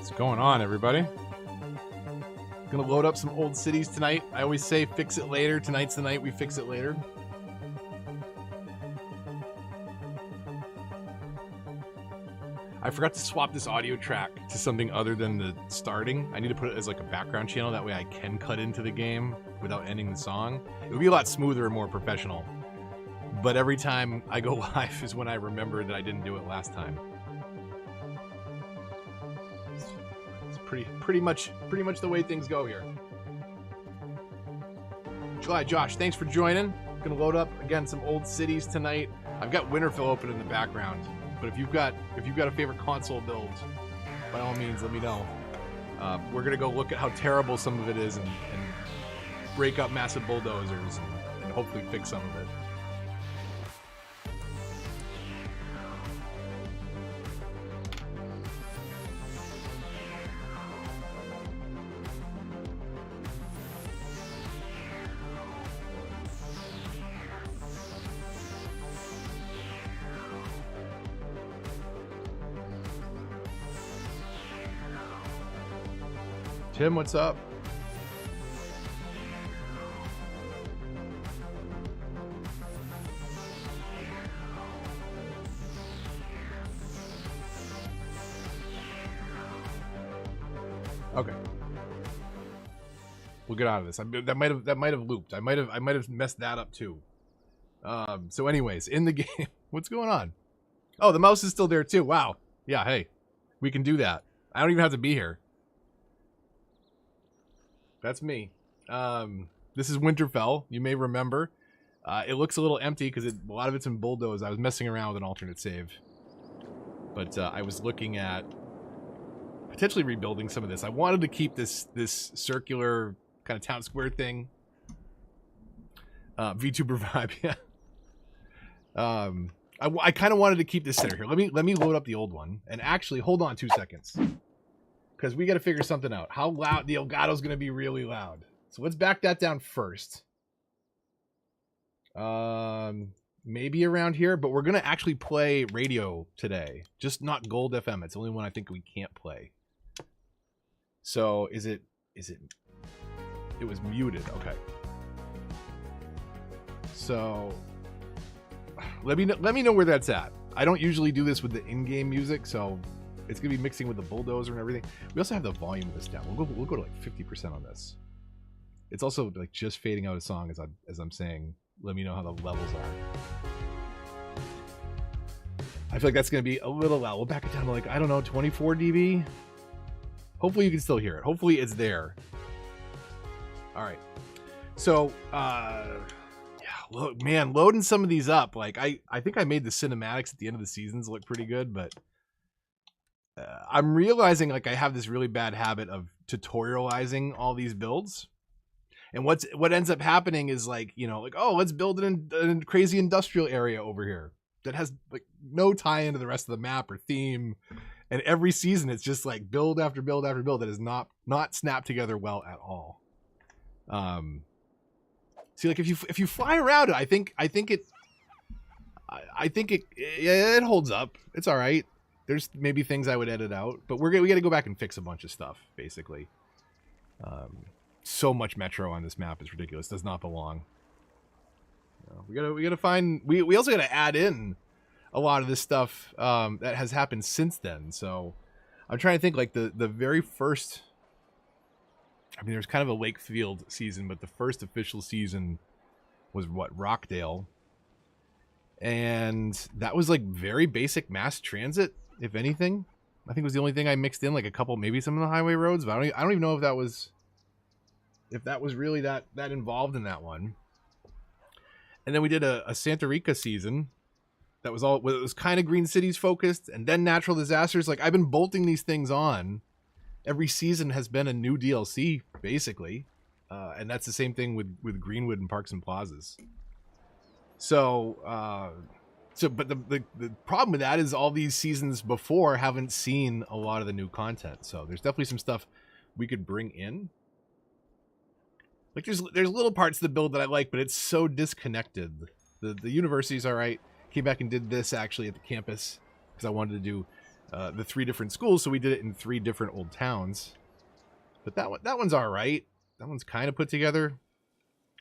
What's going on, everybody? Gonna load up some old cities tonight. I always say fix it later. Tonight's the night we fix it later. I forgot to swap this audio track to something other than the starting. I need to put it as like a background channel. That way I can cut into the game without ending the song. It would be a lot smoother and more professional. But every time I go live is when I remember that I didn't do it last time. It's pretty much the way things go here. July Josh, thanks for joining. Gonna load up again some old cities tonight. I've got Winterfell open in the background. But if you've got a favorite console build, by all means, let me know. We're gonna go look at how terrible some of it is and break up massive bulldozers and hopefully fix some of it. Tim, what's up? Okay. We'll get out of this. That might have looped. I might have messed that up too. So anyways, in the game, what's going on? Oh, the mouse is still there too. Wow. Yeah, hey. We can do that. I don't even have to be here. That's me. This is Winterfell. You may remember. It looks a little empty because a lot of it's in bulldoze. I was messing around with an alternate save. But I was looking at potentially rebuilding some of this. I wanted to keep this circular kind of town square thing. VTuber vibe, yeah. I kind of wanted to keep this center here. Let me load up the old one. And actually, hold on 2 seconds. Because we got to figure something out. How loud the Elgato's going to be really loud. So let's back that down first. Maybe around here, but we're going to actually play radio today. Just not Gold FM. It's the only one I think we can't play. So it was muted. Okay. So let me know where that's at. I don't usually do this with the in-game music, so it's gonna be mixing with the bulldozer and everything. We also have the volume of this down. We'll go to like 50% on this. It's also like just fading out a song as I'm saying. Let me know how the levels are. I feel like that's gonna be a little loud. We'll back it down to like, I don't know, 24 dB. Hopefully you can still hear it. Hopefully it's there. All right. So yeah, look, man, loading some of these up. Like I think I made the cinematics at the end of the seasons look pretty good, but I'm realizing like I have this really bad habit of tutorializing all these builds, and what ends up happening is like, you know, like, oh, let's build it in a crazy industrial area over here that has like no tie into the rest of the map or theme, and every season it's just like build after build after build that is not snapped together well at all. See, like if you fly around it, I think it holds up. It's all right. There's maybe things I would edit out, but we got to go back and fix a bunch of stuff, basically. So much metro on this map is ridiculous. It does not belong. We gotta find. We also got to add in a lot of this stuff that has happened since then. So I'm trying to think like the very first. I mean, there's kind of a Lakefield season, but the first official season was what, Rockdale, and that was like very basic mass transit. If anything, I think it was the only thing I mixed in, like a couple, maybe some of the highway roads, but I don't even know if that was really that involved in that one. And then we did a Santa Rica season that was all, it was kind of Green Cities focused, and then natural disasters. Like I've been bolting these things on. Every season has been a new DLC, basically, and that's the same thing with Greenwood and Parks and Plazas. So. But the problem with that is all these seasons before haven't seen a lot of the new content. So there's definitely some stuff we could bring in. Like there's little parts of the build that I like, but it's so disconnected. The university's all right. Came back and did this actually at the campus because I wanted to do the 3 different schools, so we did it in 3 different old towns. But that one's all right. That one's kind of put together.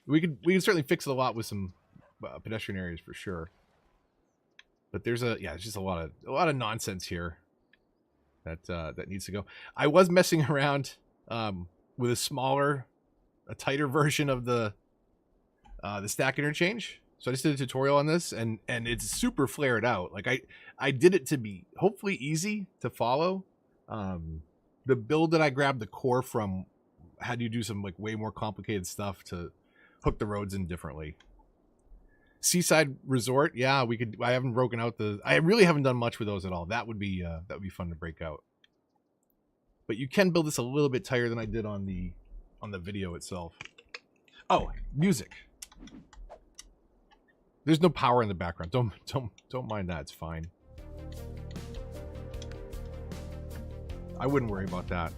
We could certainly fix it a lot with some pedestrian areas for sure. But there's it's just a lot of nonsense here that needs to go. I was messing around with a tighter version of the stack interchange. So I just did a tutorial on this, and it's super flared out. Like I did it to be hopefully easy to follow. The build that I grabbed the core from had you do some like way more complicated stuff to hook the roads in differently. Seaside Resort, yeah, we could. I haven't broken out I really haven't done much with those at all. That would be fun to break out. But you can build this a little bit tighter than I did on the video itself. Oh, music. There's no power in the background. Don't mind that. It's fine. I wouldn't worry about that.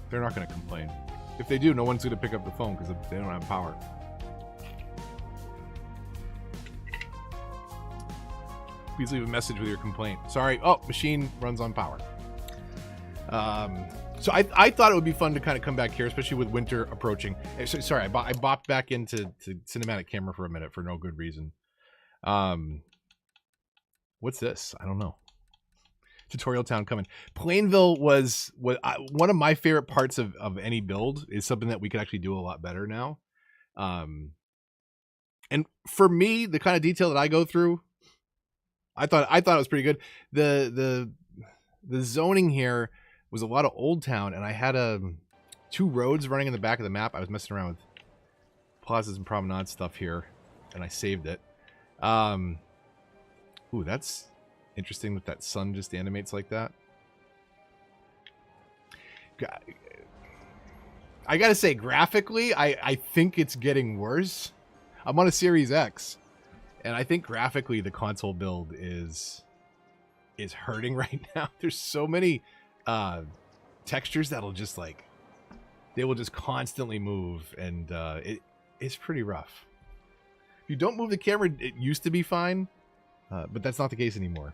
They're not going to complain. If they do, no one's going to pick up the phone because they don't have power. Please leave a message with your complaint. Sorry. Oh, machine runs on power. So I thought it would be fun to kind of come back here, especially with winter approaching. Sorry, I bopped back into cinematic camera for a minute for no good reason. What's this? I don't know. Tutorial town coming. Plainville was one of my favorite parts of any build. Is something that we could actually do a lot better now. And for me, the kind of detail that I go through, I thought it was pretty good. The zoning here was a lot of Old Town, and I had 2 roads running in the back of the map. I was messing around with plazas and promenade stuff here, and I saved it. Ooh, that's interesting that sun just animates like that. I gotta say, graphically, I think it's getting worse. I'm on a Series X, and I think graphically the console build is hurting right now. There's so many textures that'll just they will just constantly move, and it's pretty rough. If you don't move the camera, it used to be fine, but that's not the case anymore.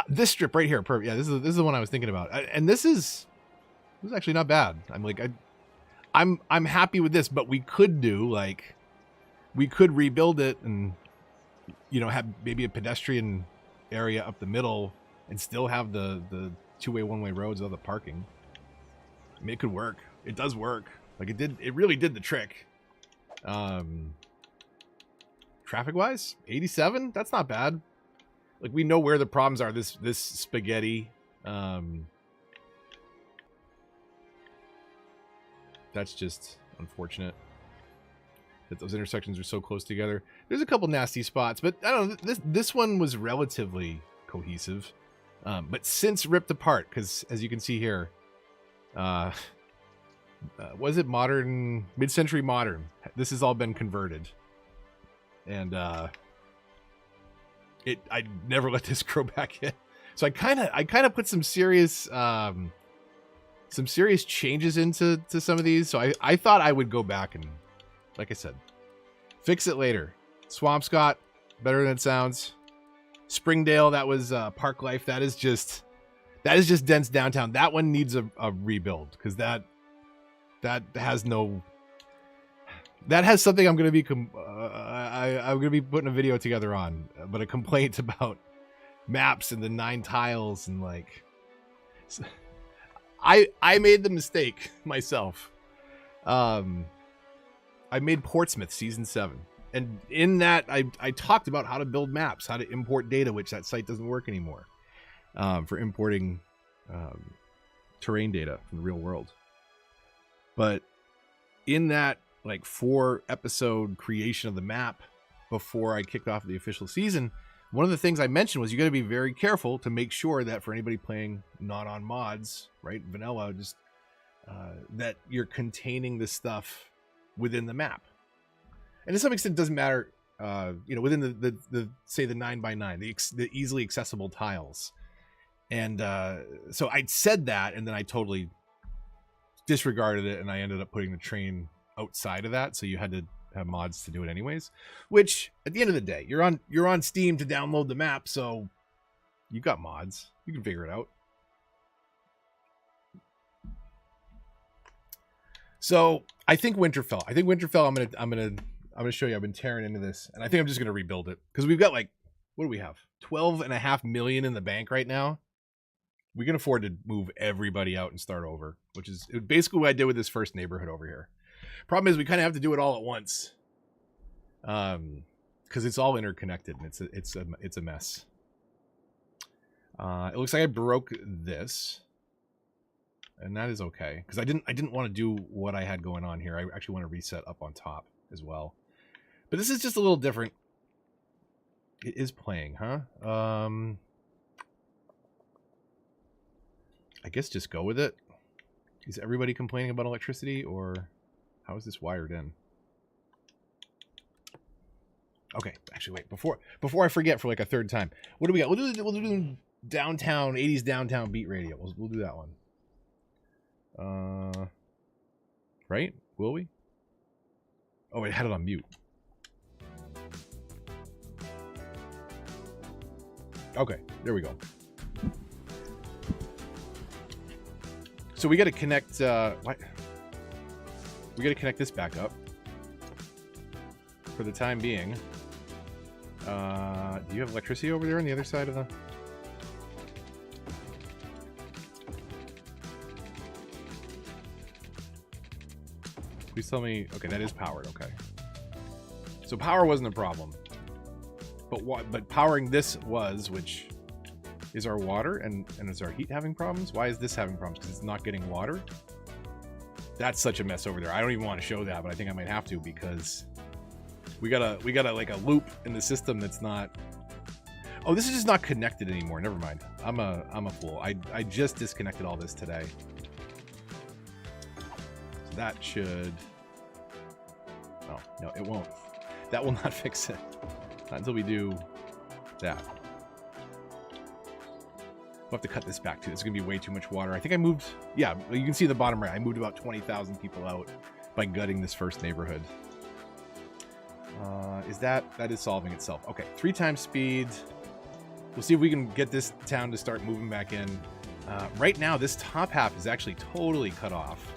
This strip right here, yeah, this is the one I was thinking about, and this is actually not bad. I'm happy with this, but we could do we could rebuild it and have maybe a pedestrian area up the middle and still have the 2-way, 1-way roads with all the parking. I mean, it could work. It does work. It really did the trick. Traffic wise, 87, that's not bad. We know where the problems are. This spaghetti, that's just unfortunate that those intersections are so close together. There's a couple nasty spots, but I don't know, this one was relatively cohesive, but since ripped apart, because as you can see here, was it modern, mid-century modern? This has all been converted, and I never let this grow back in. So I kind of put some serious changes into some of these. So I thought I would go back and, like I said, fix it later. Swampscott, better than it sounds. Springdale, that was Park Life. That is just dense downtown. That one needs a rebuild, because that has no. That has something I'm going to be I'm going to be putting a video together on, but a complaint about maps and the 9 tiles and I made the mistake myself. I made Portsmouth season 7, and in that I talked about how to build maps, how to import data, which that site doesn't work anymore, for importing terrain data from the real world. But in that 4-episode creation of the map before I kicked off the official season, one of the things I mentioned was you got to be very careful to make sure that for anybody playing not on mods, right, vanilla, just that you're containing the stuff within the map. And to some extent, it doesn't matter, within the say the 9x9, the easily accessible tiles. And so I said that, and then I totally disregarded it, and I ended up putting the train outside of that, so you had to have mods to do it anyways, which at the end of the day, you're on Steam to download the map, so You got mods. You can figure it out. So I think Winterfell. I'm gonna show you. I've been tearing into this, and I think I'm just gonna rebuild it because we've got like, what do we have? 12.5 million in the bank right now. We can afford to move everybody out and start over, which is basically what I did with this first neighborhood over here. Problem is, we kind of have to do it all at once, because it's all interconnected and it's a mess. It looks like I broke this, and that is okay because I didn't want to do what I had going on here. I actually want to reset up on top as well, but this is just a little different. It is playing, huh? I guess just go with it. Is everybody complaining about electricity, or how is this wired in? Okay, actually, wait. Before I forget for like a third time, what do we got? We'll do downtown 80s downtown beat radio. We'll do that one. Right? Will we? Oh, wait, I had it on mute. Okay, there we go. So we got to connect. What? We got to connect this back up for the time being. Do you have electricity over there on the other side of the? Please tell me. Okay, that is powered. Okay. So power wasn't a problem. But what? But powering this was, which is our water, and is our heat having problems? Why is this having problems? Because it's not getting water. That's such a mess over there. I don't even want to show that, but I think I might have to because we got a like a loop in the system that's not. Oh, this is just not connected anymore. Never mind. I'm a fool. I just disconnected all this today. So that should. Oh no, it won't. That will not fix it. Not until we do that. We'll have to cut this back too. It's gonna be way too much water. I think I moved. Yeah, you can see the bottom right. I moved about 20,000 people out by gutting this first neighborhood. That is solving itself? Okay, 3 times speed. We'll see if we can get this town to start moving back in. Right now, this top half is actually totally cut off.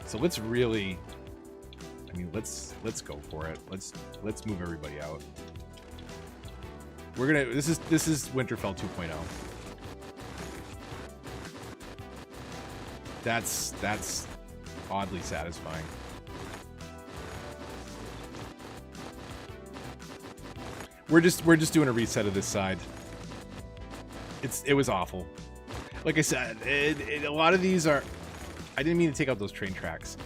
So let's really. I mean, let's go for it. Let's move everybody out. We're gonna. This is Winterfell 2.0. That's oddly satisfying. We're just doing a reset of this side. It was awful. Like I said, a lot of these are. I didn't mean to take out those train tracks.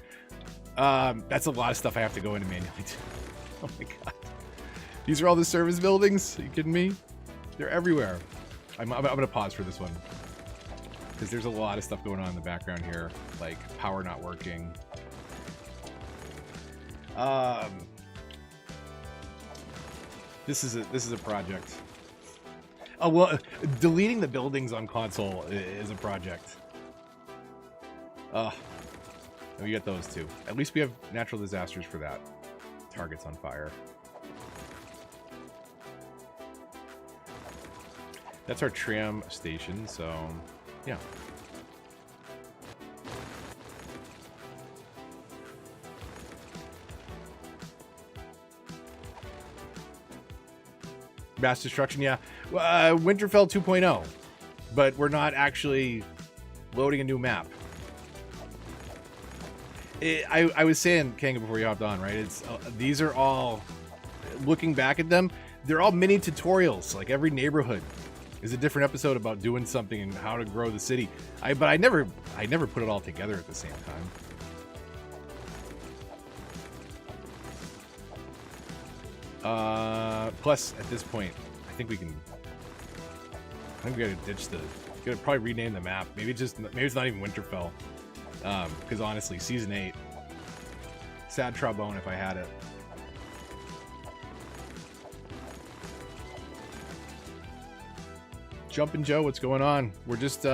That's a lot of stuff I have to go into manually too. Oh my god. These are all the service buildings? Are you kidding me? They're everywhere. I'm gonna pause for this one. Because there's a lot of stuff going on in the background here. Like power not working. This is a project. Oh well, deleting the buildings on console is a project. We got those two. At least we have natural disasters for that. Targets on fire. That's our tram station, so yeah. Mass destruction, yeah. Winterfell 2.0, but we're not actually loading a new map. I was saying, Kanga, before you hopped on, right? These are all, looking back at them, they're all mini tutorials. Like every neighborhood is a different episode about doing something and how to grow the city. But I never put it all together at the same time. Plus, at this point, I think we gotta ditch gotta probably rename the map. Maybe it's not even Winterfell. Because honestly, season 8, sad trombone if I had it. Jumpin' Joe, what's going on? We're just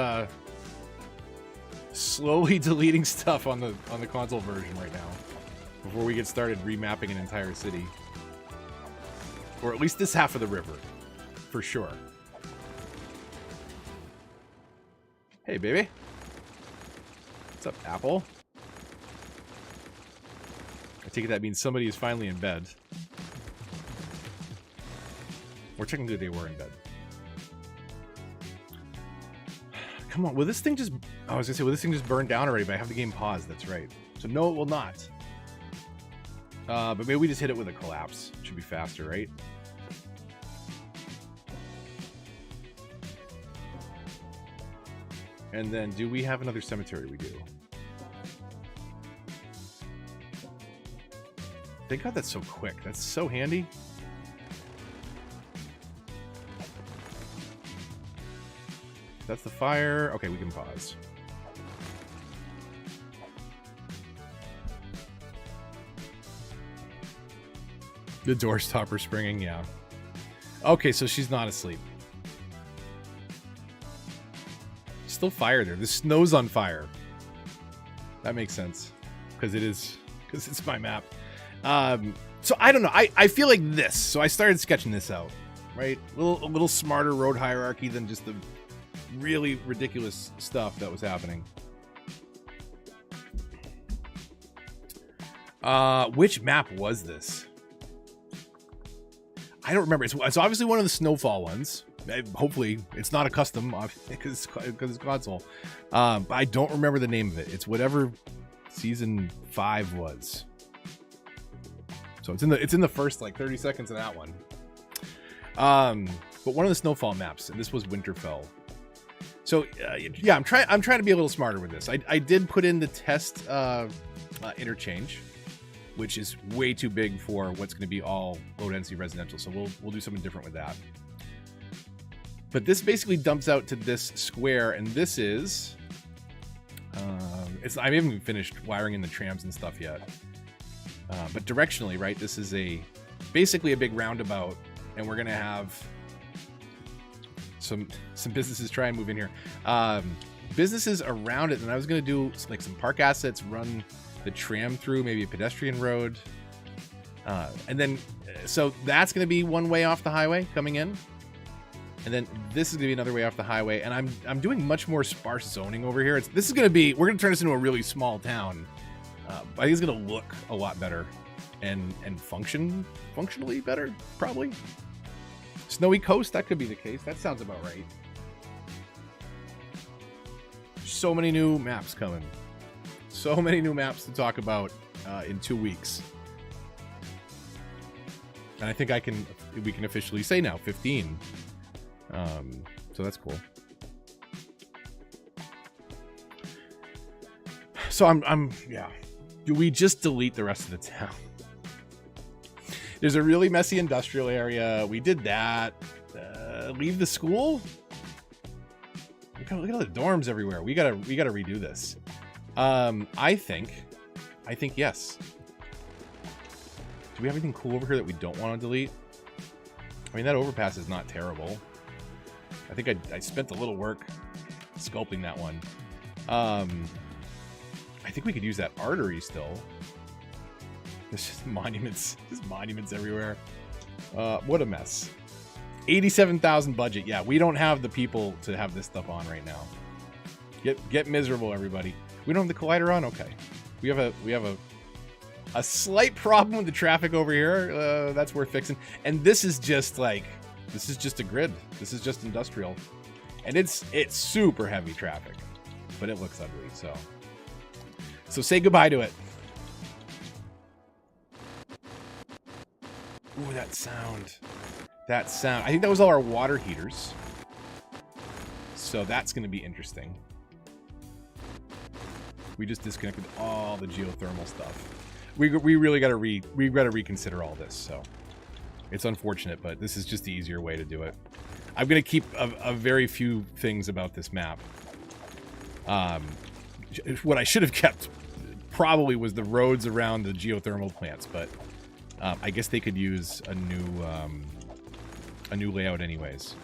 slowly deleting stuff on the console version right now before we get started remapping an entire city, or at least this half of the river, for sure. Hey, baby. What's up, Apple? I take it that means somebody is finally in bed. Or technically they were in bed. Come on, will this thing just... I was gonna say, will this thing just burn down already? But I have the game paused, that's right. So no, it will not. But maybe we just hit it with a collapse. It should be faster, right? And then, do we have another cemetery? We do. Thank God that's so quick. That's so handy. That's the fire. Okay, we can pause. The door stopper springing, yeah. Okay, so she's not asleep. Still fire there. The snow's on fire. That makes sense. Because it's my map. So I don't know. I feel like this. So I started sketching this out, right? A little smarter road hierarchy than just the really ridiculous stuff that was happening. Which map was this? I don't remember. It's obviously one of the Snowfall ones. Hopefully, it's not a custom because it's console. But I don't remember the name of it. It's whatever season 5 was. So it's in the first like 30 seconds of that one. But one of the Snowfall maps, and this was Winterfell. So yeah, I'm trying to be a little smarter with this. I did put in the test Interchange, which is way too big for what's going to be all low density residential. So we'll do something different with that. But this basically dumps out to this square, and this is I haven't even finished wiring in the trams and stuff yet. But directionally, right, this is basically a big roundabout, and we're gonna have some businesses try and move in here. Businesses around it, and I was gonna do like some park assets, run the tram through, maybe a pedestrian road, and then so that's gonna be one way off the highway coming in, and then this is gonna be another way off the highway. And I'm doing much more sparse zoning over here. We're gonna turn this into a really small town. I think it's gonna look a lot better and functionally better, probably. Snowy Coast, that could be the case. That sounds about right. So many new maps coming. So many new maps to talk about in 2 weeks. And I think we can officially say now 15. So that's cool. So yeah. Do we just delete the rest of the town? There's a really messy industrial area. We did that. Leave the school? Look at all the dorms everywhere. We gotta redo this. I think yes. Do we have anything cool over here that we don't want to delete? I mean, that overpass is not terrible. I think I spent a little work sculpting that one. I think we could use that artery still. There's just monuments everywhere. What a mess. 87,000 budget. Yeah, we don't have the people to have this stuff on right now. Get miserable, everybody. We don't have the collider on. Okay, we have a slight problem with the traffic over here. That's worth fixing. And this is just a grid. This is just industrial, and it's super heavy traffic, but it looks ugly. So say goodbye to it. Ooh, that sound. I think that was all our water heaters. So that's going to be interesting. We just disconnected all the geothermal stuff. We really got to reconsider all this. So it's unfortunate, but this is just the easier way to do it. I'm going to keep a very few things about this map. What I should have kept probably was the roads around the geothermal plants, but I guess they could use a new layout anyways.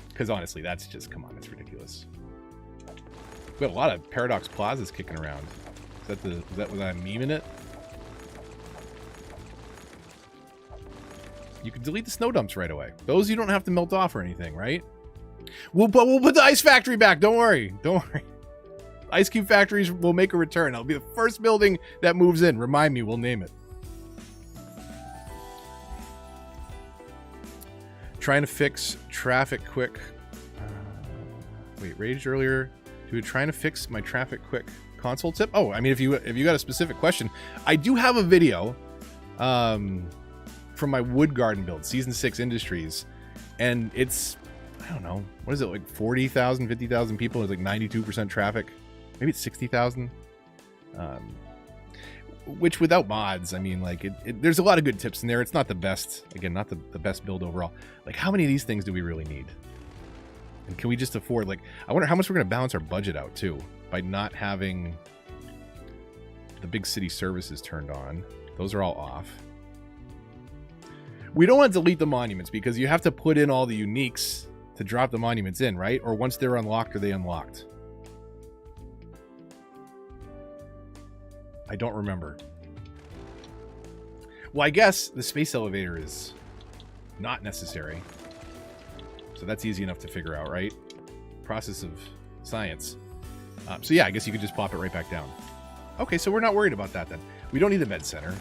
Because honestly, that's just, come on, that's ridiculous. We got a lot of Paradox Plazas kicking around. Is that what I'm memeing it? You can delete the snow dumps right away. Those you don't have to melt off or anything, right? We'll put the ice factory back. Don't worry. Don't worry. Ice cube factories will make a return. It'll be the first building that moves in. Remind me, we'll name it. Trying to fix traffic quick. Wait, raged earlier. Trying to fix my traffic quick console tip. Oh, I mean, if you got a specific question, I do have a video from my wood garden build, season 6 industries, and it's, I don't know, what is it, like 40,000, 50,000 people? It's like 92% traffic. Maybe it's 60,000. Which without mods, I mean, like there's a lot of good tips in there. It's not the best, again, not the best build overall. Like, how many of these things do we really need? And can we just afford, like, I wonder how much we're going to balance our budget out too by not having the big city services turned on. Those are all off. We don't want to delete the monuments because you have to put in all the uniques to drop the monuments in, right? Or once they're unlocked, are they unlocked? I don't remember. Well, I guess the space elevator is not necessary. So that's easy enough to figure out, right? Process of science. So yeah, I guess you could just plop it right back down. Okay, so we're not worried about that then. We don't need the med center.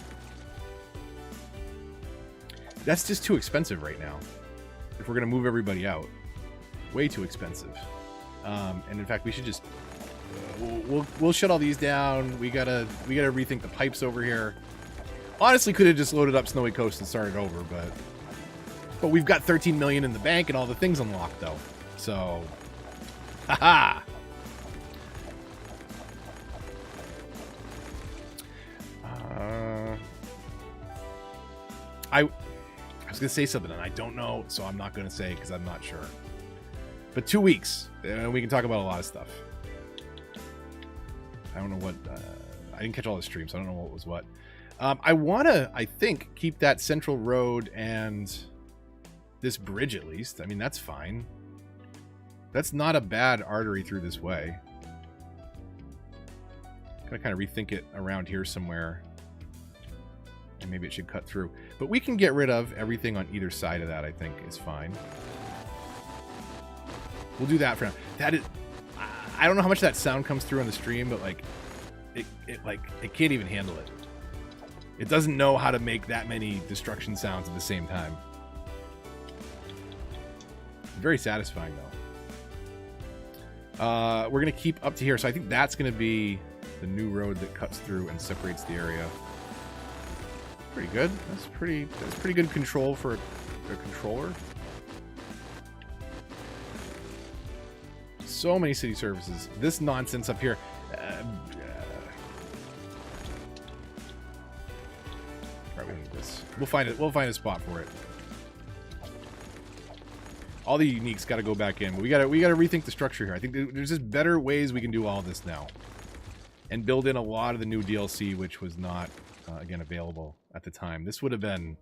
That's just too expensive right now. If we're going to move everybody out. Way too expensive. And in fact, we should just... We'll shut all these down. We gotta rethink the pipes over here. Honestly, could have just loaded up Snowy Coast and started over, but we've got 13 million in the bank and all the things unlocked though. So, haha. I was gonna say something and I don't know, so I'm not gonna say because I'm not sure. But 2 weeks, and we can talk about a lot of stuff. I don't know what, I didn't catch all the streams, so I don't know what was what. I want to, I think, keep that central road and this bridge at least. I mean, that's fine. That's not a bad artery through this way. Gonna kind of rethink it around here somewhere. And maybe it should cut through. But we can get rid of everything on either side of that, I think, is fine. We'll do that for now. That is... I don't know how much that sound comes through on the stream, but like, it can't even handle it. It doesn't know how to make that many destruction sounds at the same time. Very satisfying though. We're gonna keep up to here, so I think that's gonna be the new road that cuts through and separates the area. Pretty good. That's pretty good control for a controller. So many city services. This nonsense up here. Right, we need this. We'll find it. We'll find a spot for it. All the uniques got to go back in. But we got to rethink the structure here. I think there's just better ways we can do all this now, and build in a lot of the new DLC, which was not again available at the time. This would have been,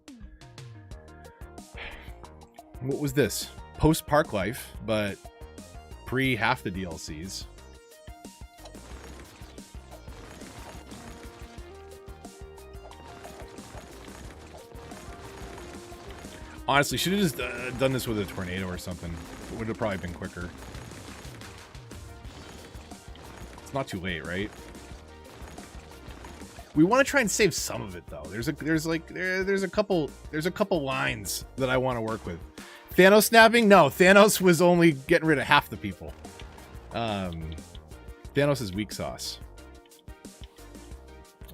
what was this? Post Park Life, but pre half the DLCs. Honestly, should have just done this with a tornado or something. It would have probably been quicker. It's not too late, right? We want to try and save some of it though. There's a couple lines that I want to work with. Thanos snapping? No, Thanos was only getting rid of half the people. Thanos is weak sauce.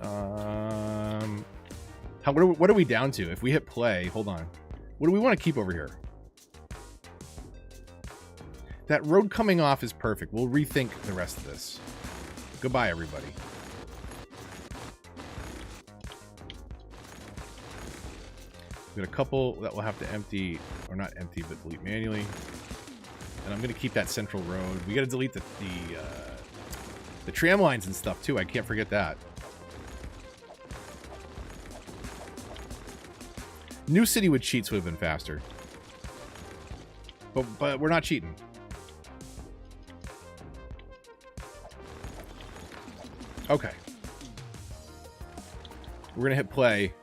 What are we down to? If we hit play, hold on. What do we want to keep over here? That road coming off is perfect. We'll rethink the rest of this. Goodbye, everybody. We've got a couple that we'll have to empty, or not empty, but delete manually. And I'm going to keep that central road. We got to delete the tram lines and stuff too. I can't forget that. New City with cheats would have been faster. But we're not cheating. Okay. We're going to hit play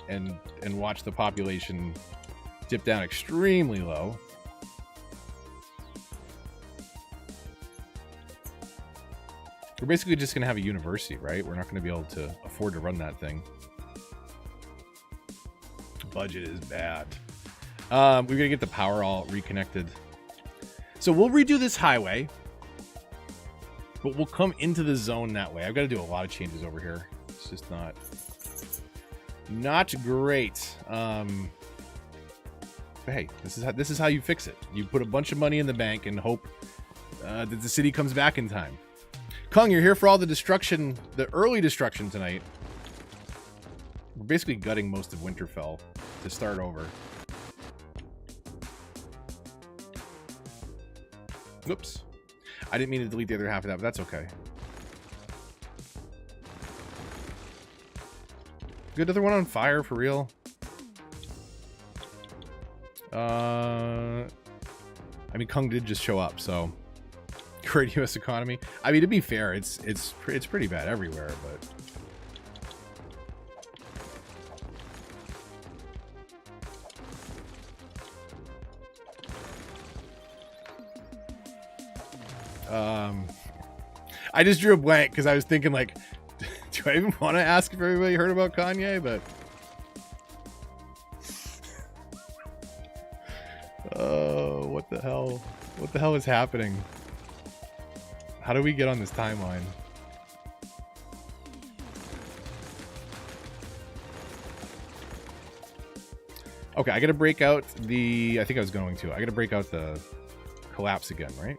and watch the population dip down extremely low. We're basically just going to have a university, right? We're not going to be able to afford to run that thing. Budget is bad. We're going to get the power all reconnected. So we'll redo this highway. But we'll come into the zone that way. I've got to do a lot of changes over here. It's just not great. But hey, this is how you fix it. You put a bunch of money in the bank and hope that the city comes back in time. Kung, you're here for all the destruction, the early destruction tonight. We're basically gutting most of Winterfell to start over. Whoops. I didn't mean to delete the other half of that, but that's okay. Good other one on fire, for real? I mean, Kung did just show up, so... Great U.S. economy. I mean, to be fair, it's pretty bad everywhere, but... I just drew a blank because I was thinking, like, do I even want to ask if everybody heard about Kanye? But oh, what the hell? What the hell is happening? How do we get on this timeline? Okay, I gotta break out the... I think I was going to. I gotta break out the collapse again, right?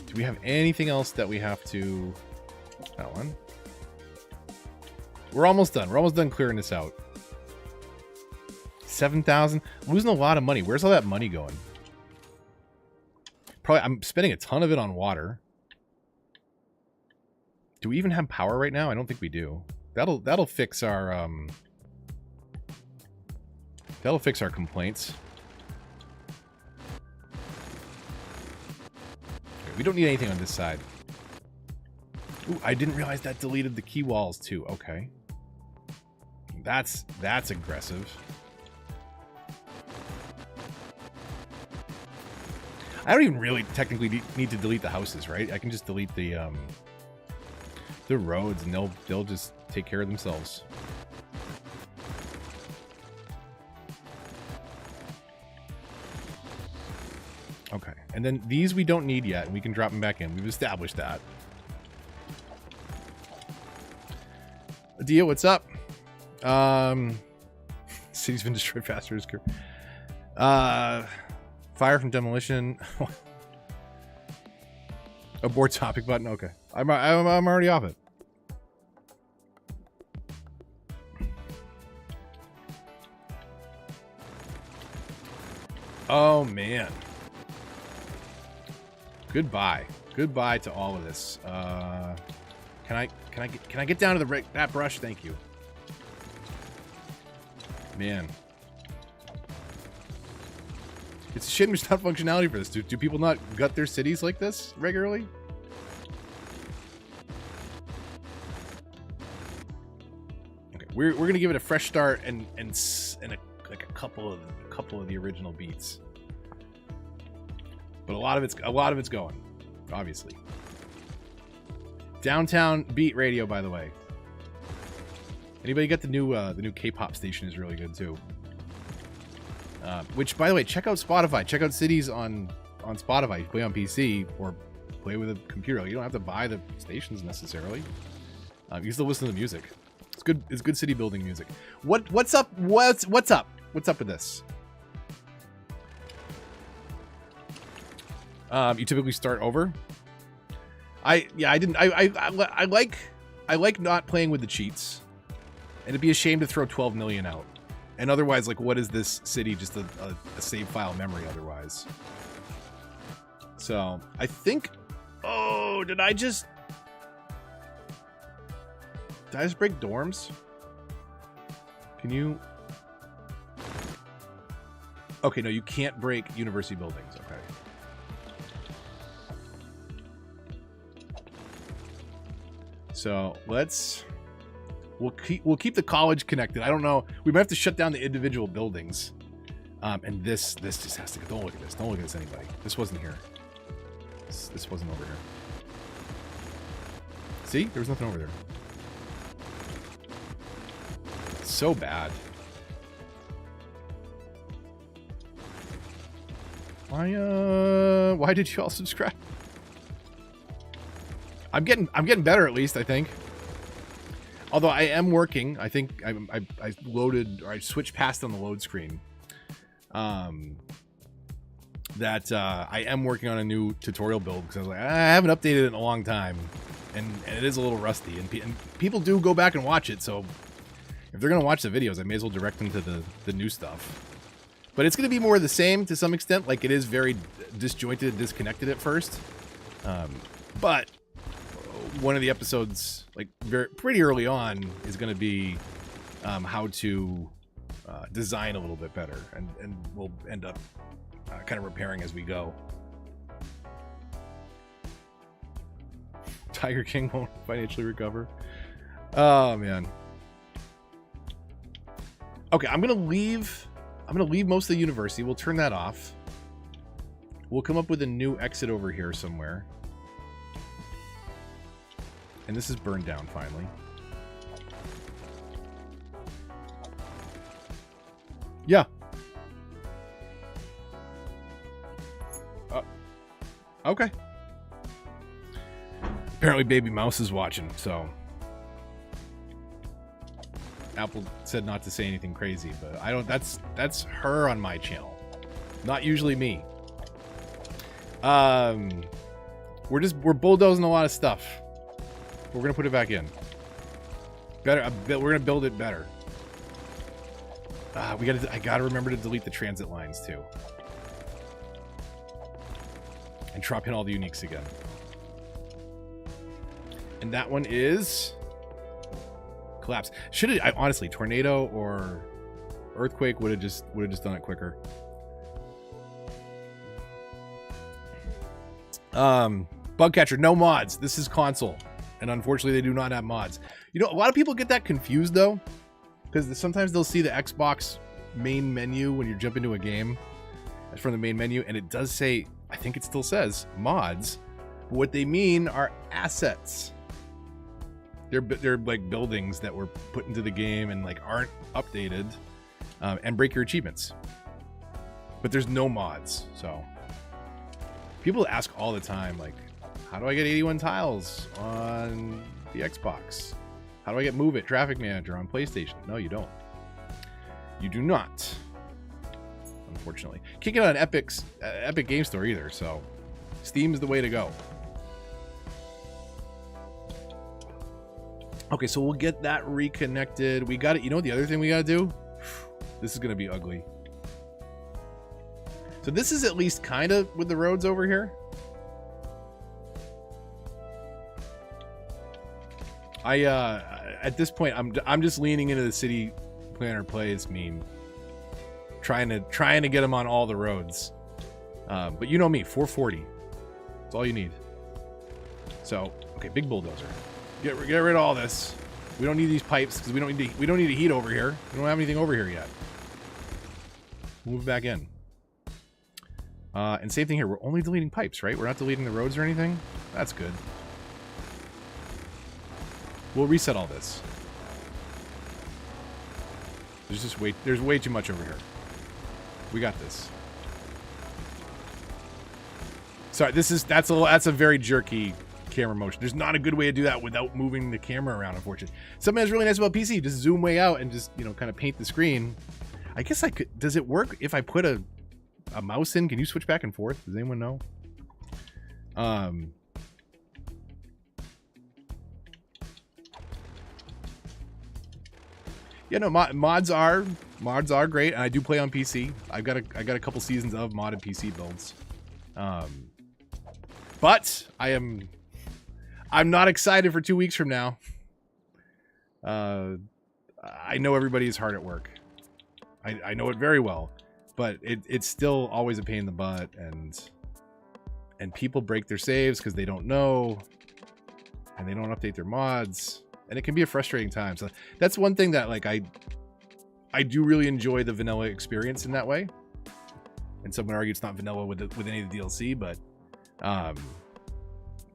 Do we have anything else that we have to... That one. We're almost done. We're almost done clearing this out. 7,000. I'm losing a lot of money. Where's all that money going? Probably, I'm spending a ton of it on water. Do we even have power right now? I don't think we do. That'll fix our complaints. Okay, we don't need anything on this side. Ooh, I didn't realize that deleted the key walls too. Okay. That's aggressive. I don't even really technically need to delete the houses, right? I can just delete the roads and they'll just take care of themselves. Okay, and then these we don't need yet, and we can drop them back in. We've established that. Adia, what's up? City's been destroyed faster. Fire from demolition. Abort topic button. Okay, I'm already off it. Oh man. Goodbye. Goodbye to all of this. Can I get down to that brush? Thank you. Man. It's a shame there's not functionality for this. Do people not gut their cities like this regularly? Okay, we're gonna give it a fresh start and like a couple of the original beats. But a lot of it's going, obviously. Downtown Beat Radio, by the way. Anybody get the new K-pop station is really good too. Which, by the way, check out Spotify. Check out cities on Spotify. You play on PC or play with a computer. You don't have to buy the stations necessarily. You can still listen to the music. It's good. It's good city building music. What's up? What's up? What's up with this? You typically start over. I like not playing with the cheats, and it'd be a shame to throw 12 million out. And otherwise, like, what is this city? Just a save file memory otherwise. So I think, oh, did I just break dorms? Can you? Okay, no, you can't break university buildings. Okay. So we'll keep the college connected. I don't know. We might have to shut down the individual buildings. And this just has to go. Don't look at this. Don't look at this, anybody. This wasn't here. This wasn't over here. See? There was nothing over there. So bad. Why did you all subscribe? I'm getting better, at least, I think. Although I am working. I think I loaded, or I switched past on the load screen. That I am working on a new tutorial build, because I was like, I haven't updated it in a long time, and it is a little rusty, and people do go back and watch it, so if they're gonna watch the videos, I may as well direct them to the new stuff. But it's gonna be more of the same to some extent. Like, it is very disjointed, disconnected at first, but one of the episodes, like pretty early on, is gonna be how to design a little bit better, and we'll end up kind of repairing as we go. Tiger King won't financially recover. Oh man. Okay, I'm gonna leave most of the university. We'll turn that off. We'll come up with a new exit over here somewhere. And this is burned down finally. Yeah. Okay. Apparently Baby Mouse is watching, so Apple said not to say anything crazy, but I don't, that's her on my channel. Not usually me. We're bulldozing a lot of stuff. We're gonna put it back in. Better, we're gonna build it better. I gotta remember to delete the transit lines too. And drop in all the uniques again. And that one is collapse. Should it? Honestly, tornado or earthquake would have just done it quicker. Bug catcher, no mods. This is console, and unfortunately, they do not have mods. You know, a lot of people get that confused though, because sometimes they'll see the Xbox main menu when you jump into a game. That's from the main menu, and it does say, I think it still says mods, but what they mean are assets. They're like buildings that were put into the game and like aren't updated, and break your achievements. But there's no mods, so people ask all the time, like, how do I get 81 tiles on the Xbox? How do I get Move It Traffic Manager on PlayStation? No, you don't. You do not. Unfortunately, can't get on Epic Game Store either. So, Steam is the way to go. Okay, so we'll get that reconnected. We got it. You know what the other thing we got to do? This is going to be ugly. So this is at least kind of with the roads over here. At this point, I'm just leaning into the city planner plays meme, trying to get them on all the roads. But you know me, 440. That's all you need. So okay, big bulldozer. Get rid of all this. We don't need these pipes because we don't need to heat over here. We don't have anything over here yet. Move back in. And same thing here. We're only deleting pipes, right? We're not deleting the roads or anything. That's good. We'll reset all this. There's way too much over here. We got this. Sorry, that's a very jerky camera motion. There's not a good way to do that without moving the camera around, unfortunately. Something that's really nice about PC, just zoom way out and just, you know, kind of paint the screen. I guess I could. Does it work if I put a mouse in? Can you switch back and forth? Does anyone know? Yeah, no, mods are great, and I do play on PC. I got a couple seasons of modded PC builds. But I'm not excited for 2 weeks from now. I know everybody is hard at work. I know it very well, but it's still always a pain in the butt, and people break their saves because they don't know, and they don't update their mods, and it can be a frustrating time. So that's one thing that, like, I do really enjoy the vanilla experience in that way. And some would argue it's not vanilla with any of the DLC, but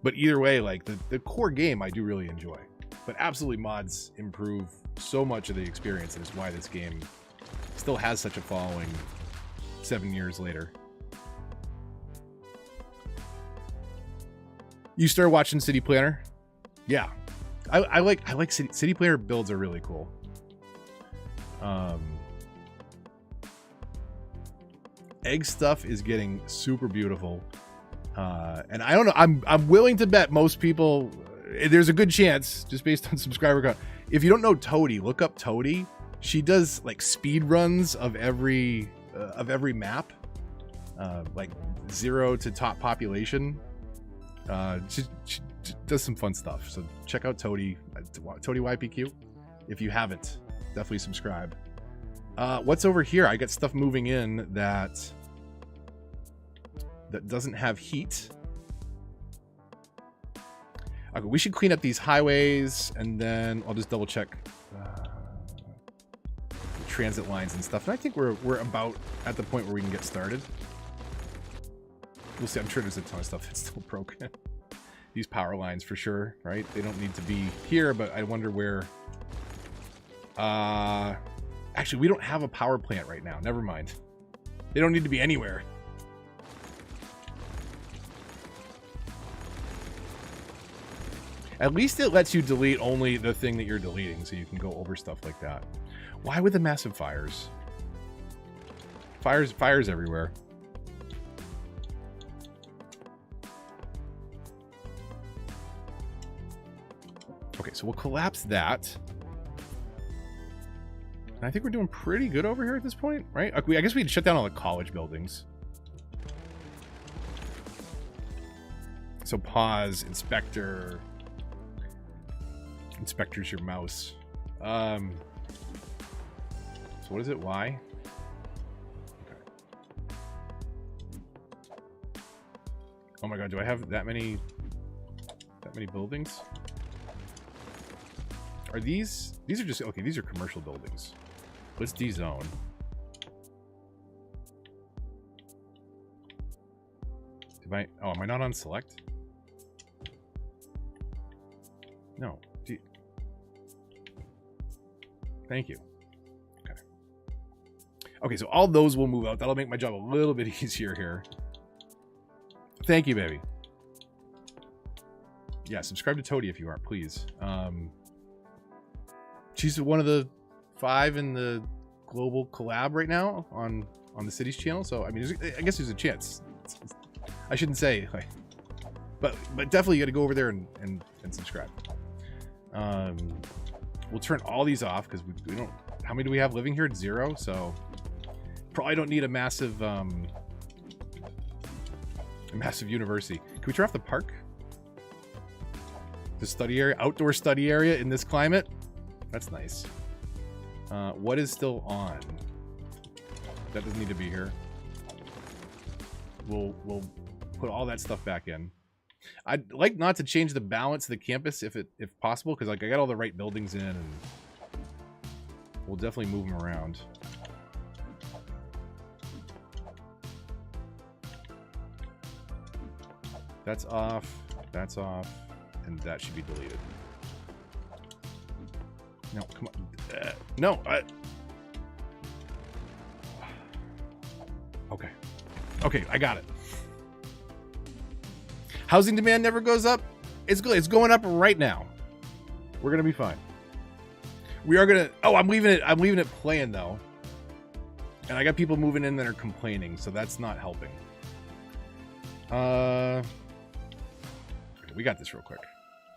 But either way, like the core game I do really enjoy. But absolutely mods improve so much of the experience, and it's why this game still has such a following 7 years later. You started watching City Planner? Yeah. I like City Planner builds are really cool. Egg stuff is getting super beautiful. And I don't know, I'm willing to bet most people, there's a good chance, just based on subscriber count. If you don't know Toady, look up Toady. She does like speed runs of every map, like 0 to top population. She does some fun stuff. So check out Toady YPQ. If you haven't, definitely subscribe. What's over here? I got stuff moving in that doesn't have heat. Okay, we should clean up these highways, and then I'll just double check transit lines and stuff. And I think we're about at the point where we can get started. We'll see. I'm sure there's a ton of stuff that's still broken. These power lines for sure, right? They don't need to be here, but I wonder where. Actually, we don't have a power plant right now. Never mind. They don't need to be anywhere. At least it lets you delete only the thing that you're deleting, so you can go over stuff like that. Why with the massive fires? Fires everywhere. Okay, so we'll collapse that. And I think we're doing pretty good over here at this point, right? I guess we can shut down all the college buildings. So pause, inspector. Inspector's your mouse. So what is it? Why? Okay. Oh my god, do I have that many buildings? Are these are just okay, these are commercial buildings. Let's dezone. Am I not on select? No. Thank you. Okay. Okay, so all those will move out. That'll make my job a little bit easier here. Thank you, baby. Yeah, subscribe to Toady if you aren't, please. She's one of the 5 in the global collab right now on the city's channel. So I mean, I guess there's a chance. I shouldn't say, like, but definitely you got to go over there and subscribe. We'll turn all these off because we don't. How many do we have living here? 0. So probably don't need a massive university. Can we turn off the park? The study area, outdoor study area in this climate. That's nice. What is still on? That doesn't need to be here. We'll put all that stuff back in. I'd like not to change the balance of the campus if possible, because like I got all the right buildings in, and we'll definitely move them around. That's off, and that should be deleted. No, come on. No. Okay. Okay, I got it. Housing demand never goes up. It's good. It's going up right now. We're gonna be fine. We are gonna. Oh, I'm leaving it playing though. And I got people moving in that are complaining, so that's not helping. We got this real quick.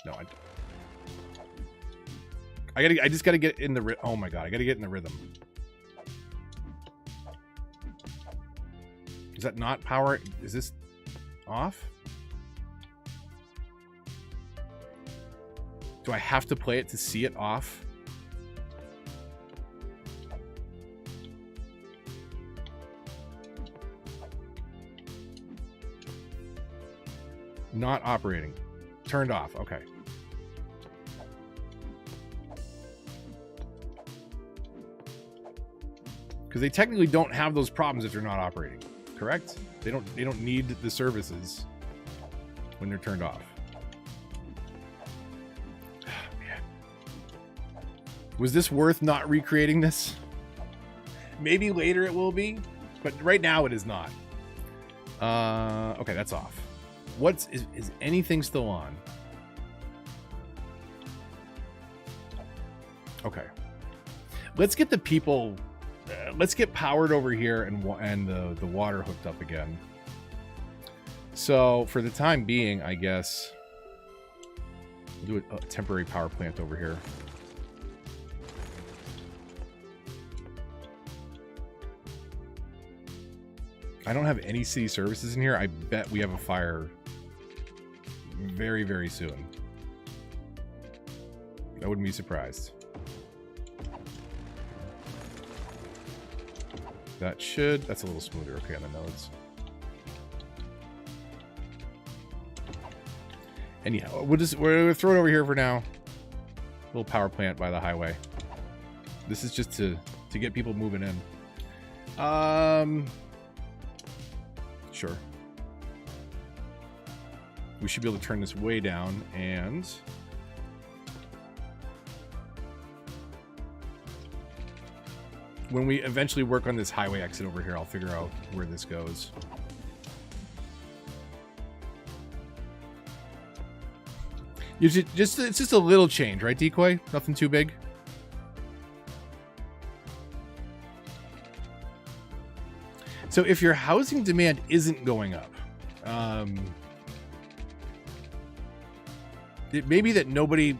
No, I just gotta get in the. Oh my god, I gotta get in the rhythm. Is that not power? Is this off? Do I have to play it to see it off? Not operating. Turned off. Okay. Because they technically don't have those problems if they're not operating. Correct? They don't need the services when they're turned off. Was this worth not recreating this? Maybe later it will be, but right now it is not. Okay, that's off. Is anything still on? Okay. Let's get the people... let's get powered over here and the water hooked up again. So, for the time being, I guess... we'll do a temporary power plant over here. I don't have any city services in here. I bet we have a fire very, very soon. I wouldn't be surprised. That's a little smoother, okay, on the nodes. And yeah, we're throw it over here for now. Little power plant by the highway. This is just to get people moving in. Sure. We should be able to turn this way down, and when we eventually work on this highway exit over here, I'll figure out where this goes. It's just a little change, right, Decoy? Nothing too big. So if your housing demand isn't going up, it may be that nobody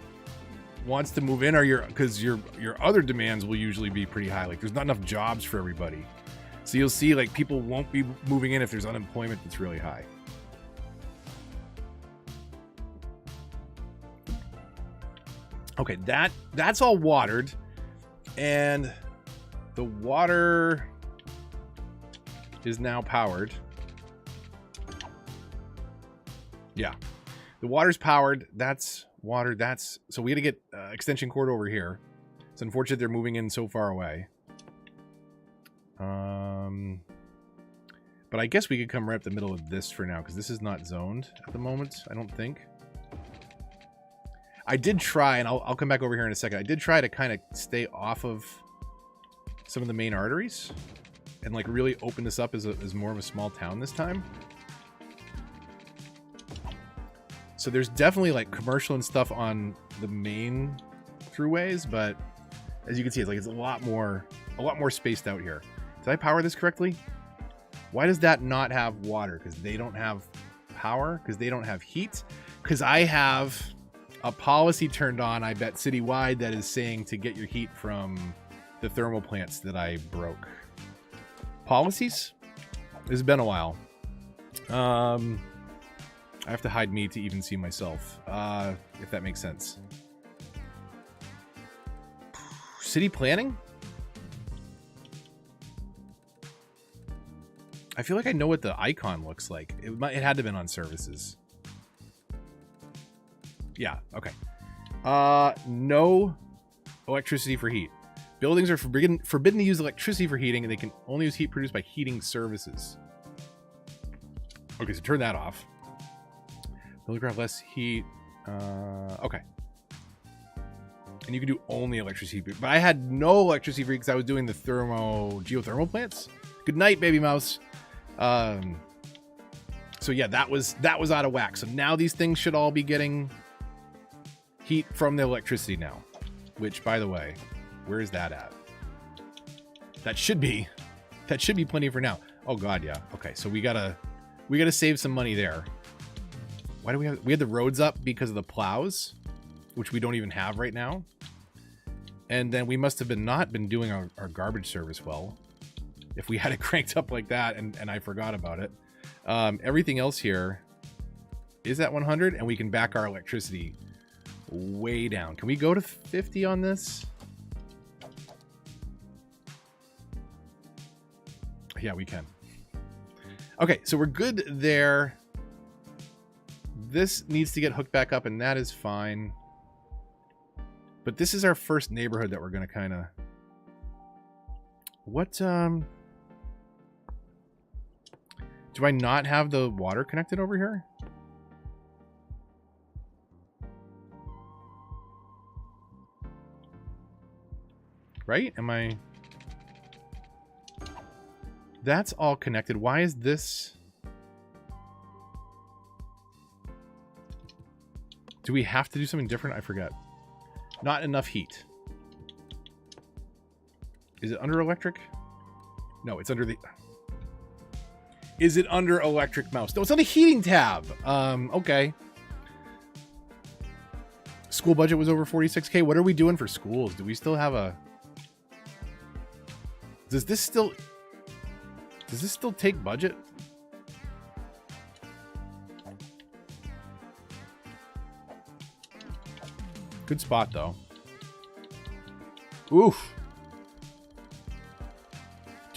wants to move in, or because your other demands will usually be pretty high. Like there's not enough jobs for everybody, so you'll see like people won't be moving in if there's unemployment that's really high. Okay, that's all watered, and the water is now powered. Yeah, the water's powered. That's water. So we got to get extension cord over here. It's unfortunate they're moving in so far away. But I guess we could come right up the middle of this for now, because this is not zoned at the moment, I don't think. I did try, and I'll come back over here in a second. I did try to kind of stay off of some of the main arteries and like really open this up as more of a small town this time. So there's definitely like commercial and stuff on the main throughways, but as you can see, it's a lot more spaced out here. Did I power this correctly? Why does that not have water? Because they don't have power? Because they don't have heat? Because I have a policy turned on, I bet, citywide that is saying to get your heat from the thermal plants that I broke. Policies? It's been a while. I have to hide me to even see myself, if that makes sense. City planning? I feel like I know what the icon looks like. It had to have been on services. Yeah, okay. No electricity for heat. Buildings are forbidden to use electricity for heating, and they can only use heat produced by heating services. Okay, so turn that off. Buildings have less heat. Okay. And you can do only electricity. But I had no electricity for heat because I was doing the geothermal plants. Good night, baby mouse. So yeah, that was out of whack. So now these things should all be getting heat from the electricity now. Which, by the way, where is that at? That should be plenty for now. Oh god, yeah. Okay, so we gotta save some money there. Why do we had the roads up because of the plows, which we don't even have right now. And then we must have not been doing our garbage service well, if we had it cranked up like that, and I forgot about it. Everything else here is at 100, and we can back our electricity way down. Can we go to 50 on this? Yeah, we can. Okay, so we're good there. This needs to get hooked back up, and that is fine. But this is our first neighborhood that we're going to kind of... What, do I not have the water connected over here? right? Am I... That's all connected. Why is this... Do we have to do something different? I forget. Not enough heat. Is it under electric? No, it's under the... Is it under electric mouse? No, it's on the heating tab. Okay. School budget was over 46K. What are we doing for schools? Do we still have a... Does this still take budget? Good spot, though. Oof.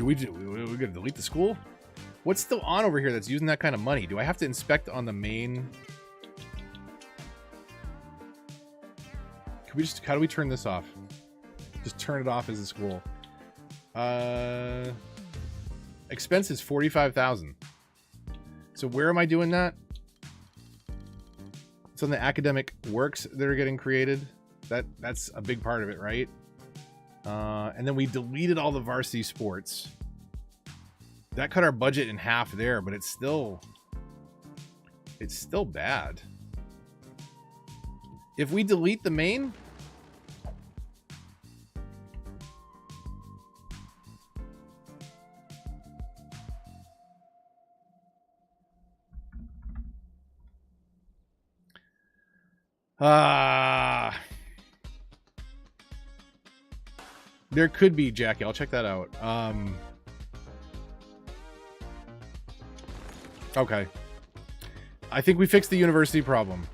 We gonna delete the school? What's still on over here that's using that kind of money? Do I have to inspect on the main? Can we just, how do we turn this off? Just turn it off as a school. Expenses 45,000. So where am I doing that? It's on the academic works that are getting created. That's a big part of it, right? And then we deleted all the varsity sports. That cut our budget in half there, but it's still bad. If we delete the main, there could be, Jackie. I'll check that out. Okay. I think we fixed the university problem.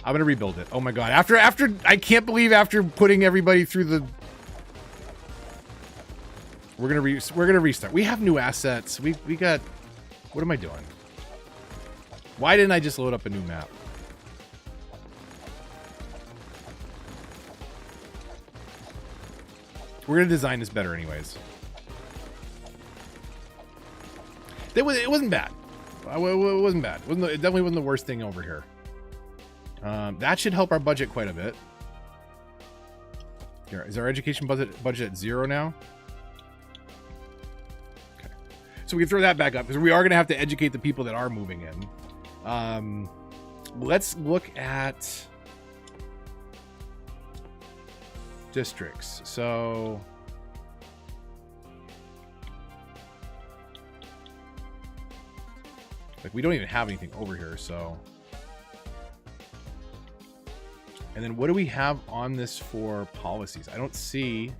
I'm gonna rebuild it. Oh my god. After I can't believe after putting everybody through the... We're gonna restart. We have new assets. We got... What am I doing? Why didn't I just load up a new map? We're gonna design this better anyways. It wasn't bad. It wasn't bad. It definitely wasn't the worst thing over here. That should help our budget quite a bit. Here, is our education budget at 0 now? Okay. So we can throw that back up because we are going to have to educate the people that are moving in. Let's look at districts. So... Like, we don't even have anything over here, so... And then what do we have on this for policies? I don't see...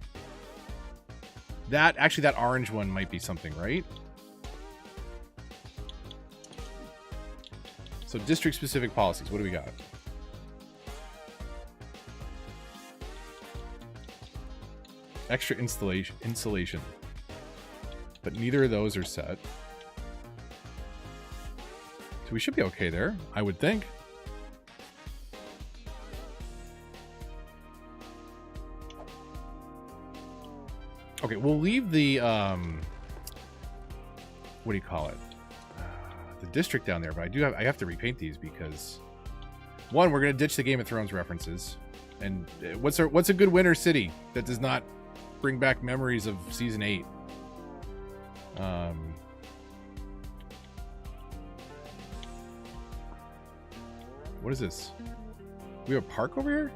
That, actually, that orange one might be something, right? So, district-specific policies, what do we got? Extra insulation. But neither of those are set. So we should be okay there, I would think. Okay, we'll leave the, what do you call it? The district down there, but I have to repaint these because, one, we're going to ditch the Game of Thrones references. And what's a good winter city that does not bring back memories of Season 8? What is this? We have a park over here?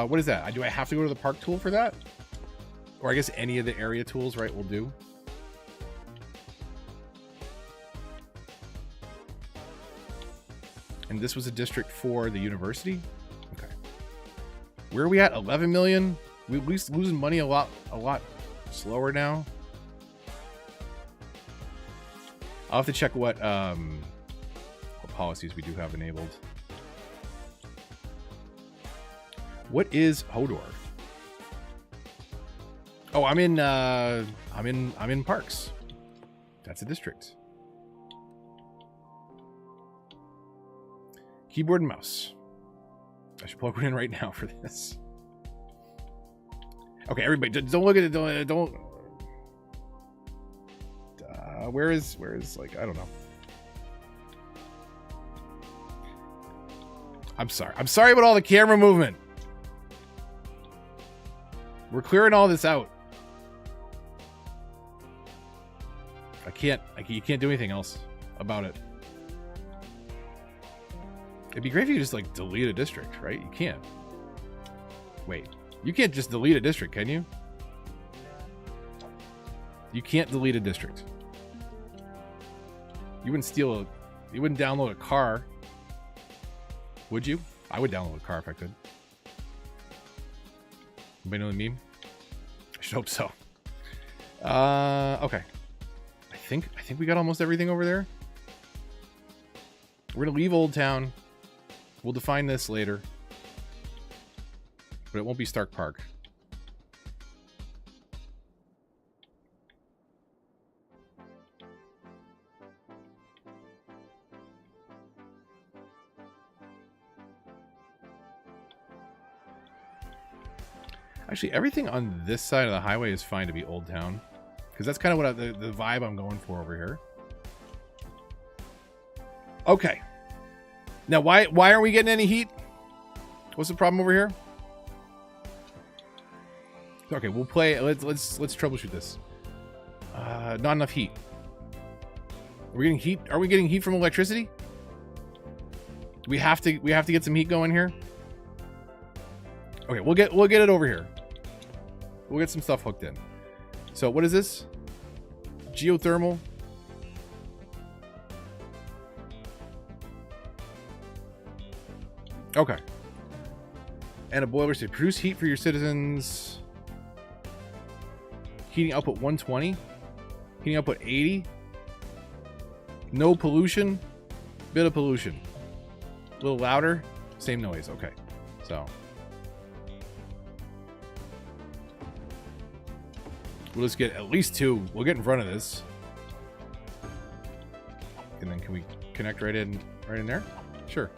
What is that? Do I have to go to the park tool for that? Or I guess any of the area tools, right, will do. And this was a district for the university? Okay. Where are we at? 11 million? We're losing money a lot slower now. I'll have to check what policies we do have enabled. What is Hodor? Oh, I'm in parks. That's a district. Keyboard and mouse. I should plug one in right now for this. Okay, everybody, don't look at it. Don't. Where is like, I don't know. I'm sorry about all the camera movement. We're clearing all this out. You can't do anything else about it. It'd be great if you just like delete a district, right? You can't. Wait, you can't just delete a district, can you? You can't delete a district. You wouldn't you wouldn't download a car, would you? I would download a car if I could. Anybody know the meme? I should hope so. Okay. I think we got almost everything over there. We're gonna leave Old Town. We'll define this later. But it won't be Stark Park. Actually, everything on this side of the highway is fine to be Old Town. Because that's kind of what the vibe I'm going for over here. Okay. Now, why aren't we getting any heat? What's the problem over here? Okay, we'll play. Let's troubleshoot this. Not enough heat. Are we getting heat? Are we getting heat from electricity? We have to get some heat going here. Okay, we'll get it over here. We'll get some stuff hooked in. So what is this? Geothermal. Okay. And a boiler to produce heat for your citizens. Heating output 120. Heating output 80. No pollution. Bit of pollution. A little louder. Same noise. Okay. So. We'll just get at least 2. We'll get in front of this. And then can we connect right in there? Sure.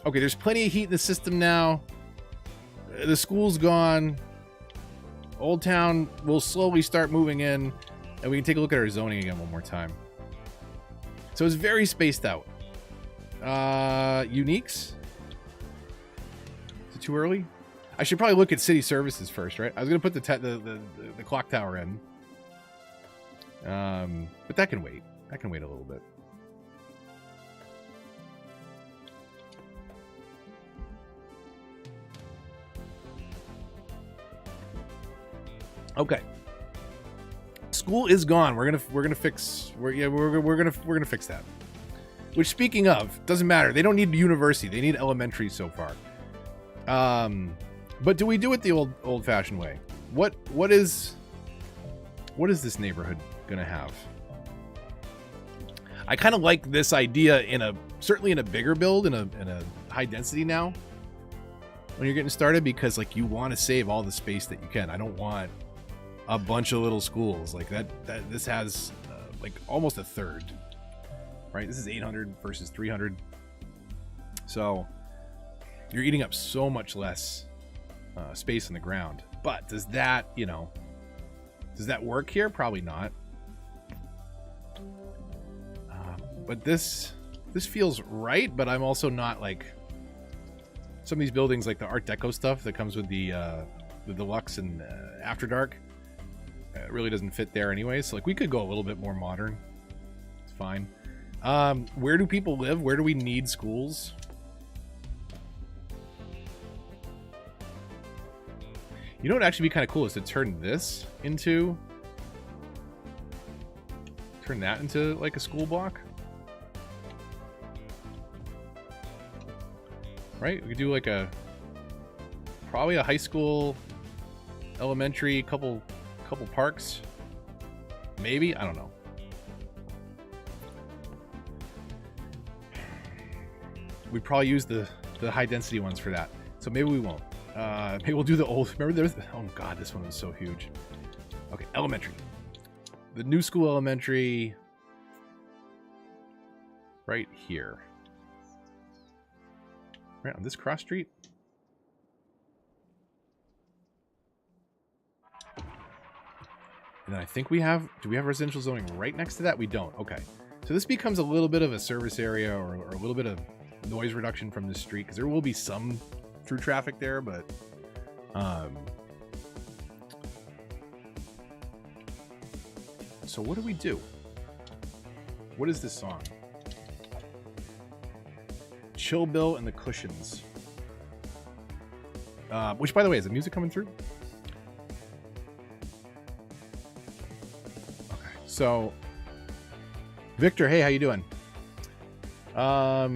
Okay, there's plenty of heat in the system now. The school's gone. Old Town will slowly start moving in. And we can take a look at our zoning again one more time. So it's very spaced out. Uniques? Is it too early? I should probably look at city services first, right? I was going to put the clock tower in. But that can wait. That can wait a little bit. Okay. School is gone. We're gonna fix that. Which, speaking of, doesn't matter. They don't need university. They need elementary so far. But do we do it the old-fashioned way? What is this neighborhood gonna have? I kind of like this idea certainly in a bigger build, in a high density now. When you're getting started, because like you want to save all the space that you can. I don't want a bunch of little schools like that. This has like almost a third, right? This is 800 versus 300. So you're eating up so much less space in the ground. But does that work here? Probably not. But this feels right, but I'm also not like some of these buildings, like the Art Deco stuff that comes with the Deluxe and After Dark. It really doesn't fit there anyway. So like we could go a little bit more modern. It's fine. Where do people live? Where do we need schools? You know what would actually be kind of cool is to turn that into like a school block. Right? We could do like probably a high school, elementary, couple parks. Maybe? I don't know. We'd probably use the high density ones for that. So maybe we won't. Maybe we'll do the old. Remember oh god, this one was so huge. Okay, elementary. The new school elementary right here. Right on this cross street. And then I think do we have residential zoning right next to that? We don't. Okay. So this becomes a little bit of a service area or a little bit of noise reduction from this street, because there will be some through traffic there, but so what do we do? What is this song? Chill Bill and the Cushions. Which, by the way, is the music coming through? Okay, so Victor, hey, how you doing? Yeah,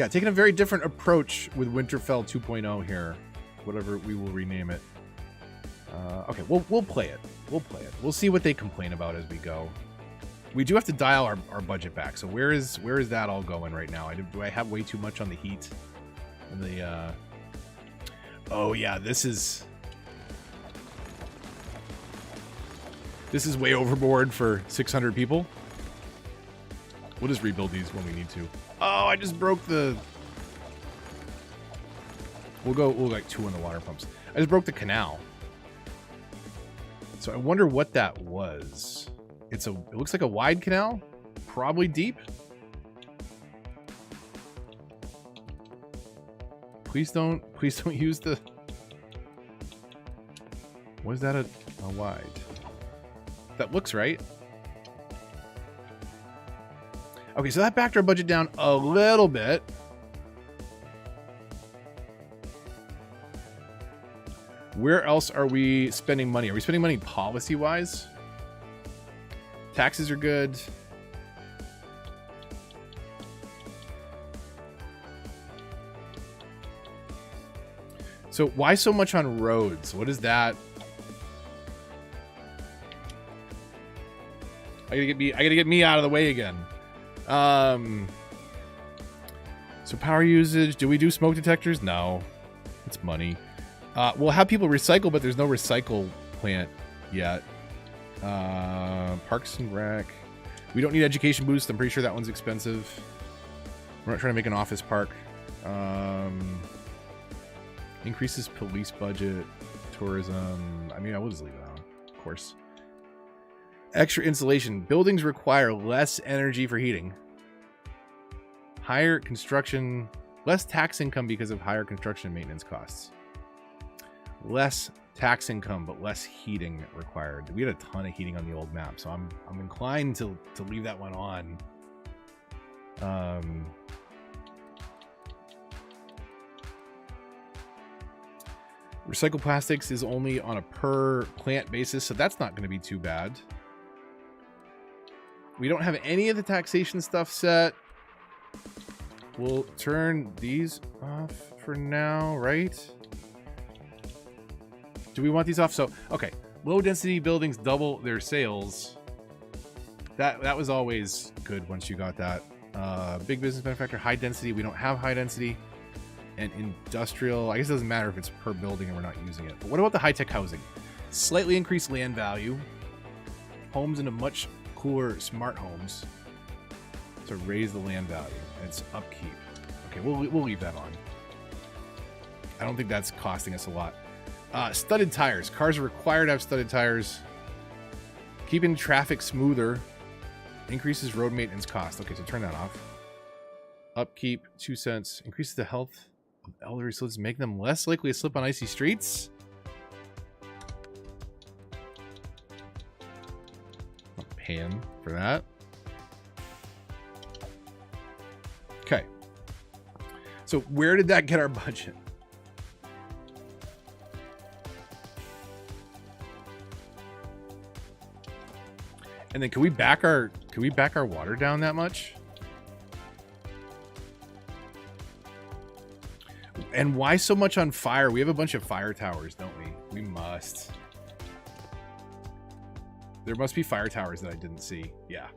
taking a very different approach with Winterfell 2.0 here, whatever we will rename it. Okay, we'll play it. We'll play it. We'll see what they complain about as we go. We do have to dial our budget back. So where is that all going right now? Do I have way too much on the heat? And the oh yeah, this is way overboard for 600 people. We'll just rebuild these when we need to. Oh, I just broke the... We'll like 2 on the water pumps. I just broke the canal. So I wonder what that was. It looks like a wide canal, probably deep. Please don't use the... Was that a wide? That looks right. Okay, so that backed our budget down a little bit. Where else are we spending money? Are we spending money policy-wise? Taxes are good. So why so much on roads? What is that? I gotta get me out of the way again. So power usage. Do we do smoke detectors? No. It's money. We'll have people recycle, but there's no recycle plant yet. Parks and Rec. We don't need education boost. I'm pretty sure that one's expensive. We're not trying to make an office park. Increases police budget. Tourism. I mean, I will just leave it on, of course. Extra insulation. Buildings require less energy for heating. Higher construction. Less tax income because of higher construction and maintenance costs. Less tax income, but less heating required. We had a ton of heating on the old map, so I'm inclined to leave that one on. Recycled plastics is only on a per plant basis, so that's not going to be too bad. We don't have any of the taxation stuff set. We'll turn these off for now, right? Do we want these off? So, okay. Low density buildings double their sales. That was always good once you got that. Big business manufacturer, high density. We don't have high density. And industrial, I guess it doesn't matter if it's per building and we're not using it. But what about the high-tech housing? Slightly increased land value. Homes into much cooler smart homes to raise the land value. And it's upkeep. Okay, we'll leave that on. I don't think that's costing us a lot. Studded tires. Cars are required to have studded tires. Keeping traffic smoother. Increases road maintenance cost. Okay, so turn that off. Upkeep, 2 cents. Increases the health of elderly citizens, make them less likely to slip on icy streets. Not paying for that. Okay. So where did that get our budget? And then can we back our water down that much? And why so much on fire? We have a bunch of fire towers, don't we? We must. There must be fire towers that I didn't see. Yeah.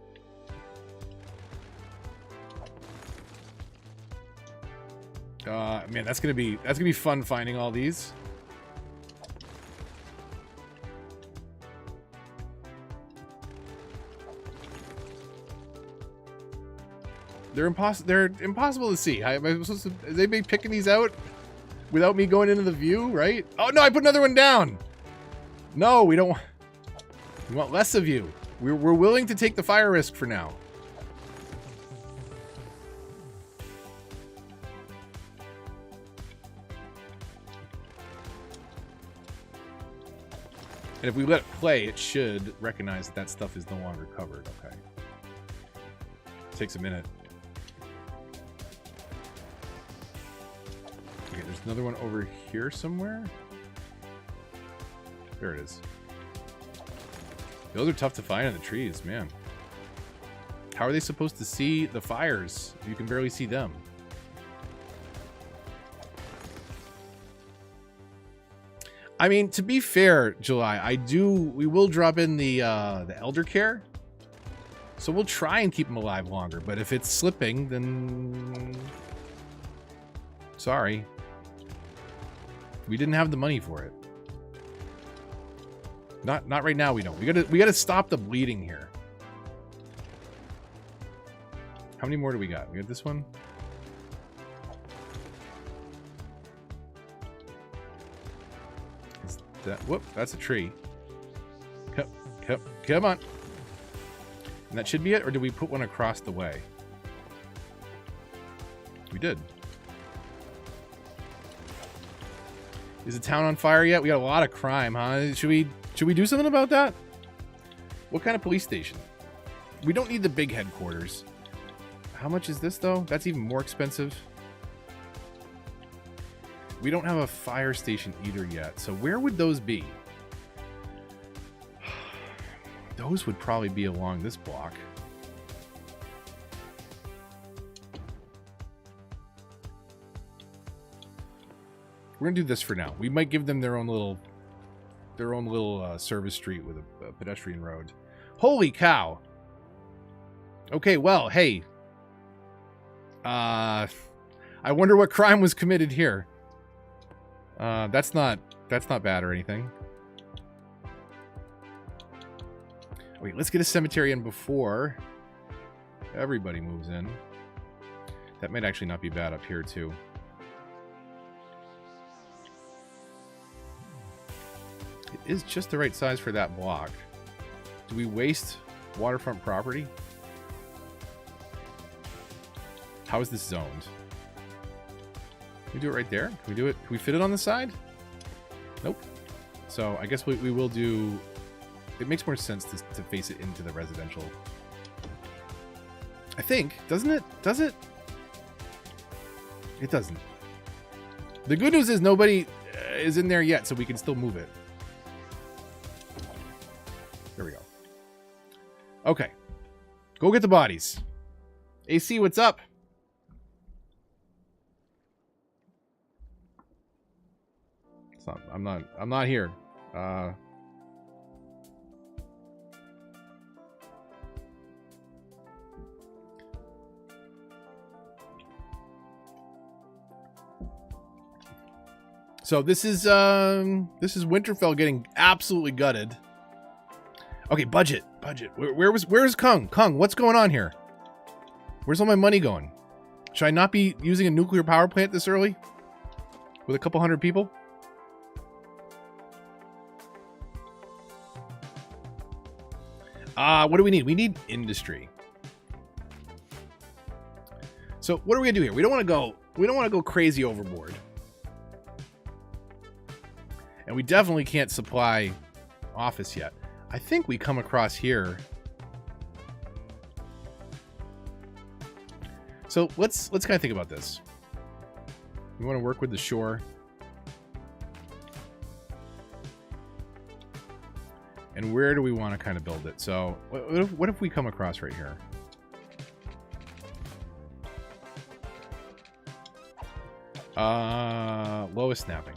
Man, that's gonna be fun finding all these. They're impossible to see. Am I supposed to? Is anybody picking these out without me going into the view? Right? Oh no! I put another one down. No, we don't. We want less of you. We're willing to take the fire risk for now. And if we let it play, it should recognize that that stuff is no longer covered. Okay. Takes a minute. Okay, there's another one over here somewhere. There it is. Those are tough to find in the trees, man. How are they supposed to see the fires if you can barely see them? I mean, to be fair, July, we will drop in the elder care. So we'll try and keep them alive longer, but if it's slipping, then sorry. We didn't have the money for it. Not right now, we don't. We gotta stop the bleeding here. How many more do we got? We got this one. Is that, whoop, that's a tree. Come on. And that should be it, or did we put one across the way? We did. Is the town on fire yet? We got a lot of crime, huh? Should we do something about that? What kind of police station? We don't need the big headquarters. How much is this, though? That's even more expensive. We don't have a fire station either yet. So where would those be? Those would probably be along this block. We're gonna do this for now. We might give them their own little service street with a pedestrian road. Holy cow! Okay, well, hey. I wonder what crime was committed here. That's not bad or anything. Wait, let's get a cemetery in before everybody moves in. That might actually not be bad up here, too. It is just the right size for that block. Do we waste waterfront property? How is this zoned? Can we do it right there? Can we do it? Can we fit it on the side? Nope. So I guess we will do... It makes more sense to face it into the residential. I think. Doesn't it? Does it? It doesn't. The good news is nobody is in there yet, so we can still move it. There we go. Okay. Go get the bodies. AC, what's up? It's not, I'm not here. So this is Winterfell getting absolutely gutted. Okay, budget. Where's Kung? Kung, what's going on here? Where's all my money going? Should I not be using a nuclear power plant this early? With a couple hundred people? What do we need? We need industry. So what are we gonna do here? We don't want to go crazy overboard. And we definitely can't supply office yet. I think we come across here. So let's kind of think about this. We want to work with the shore. And where do we want to kind of build it? So what if we come across right here? Lowest snapping.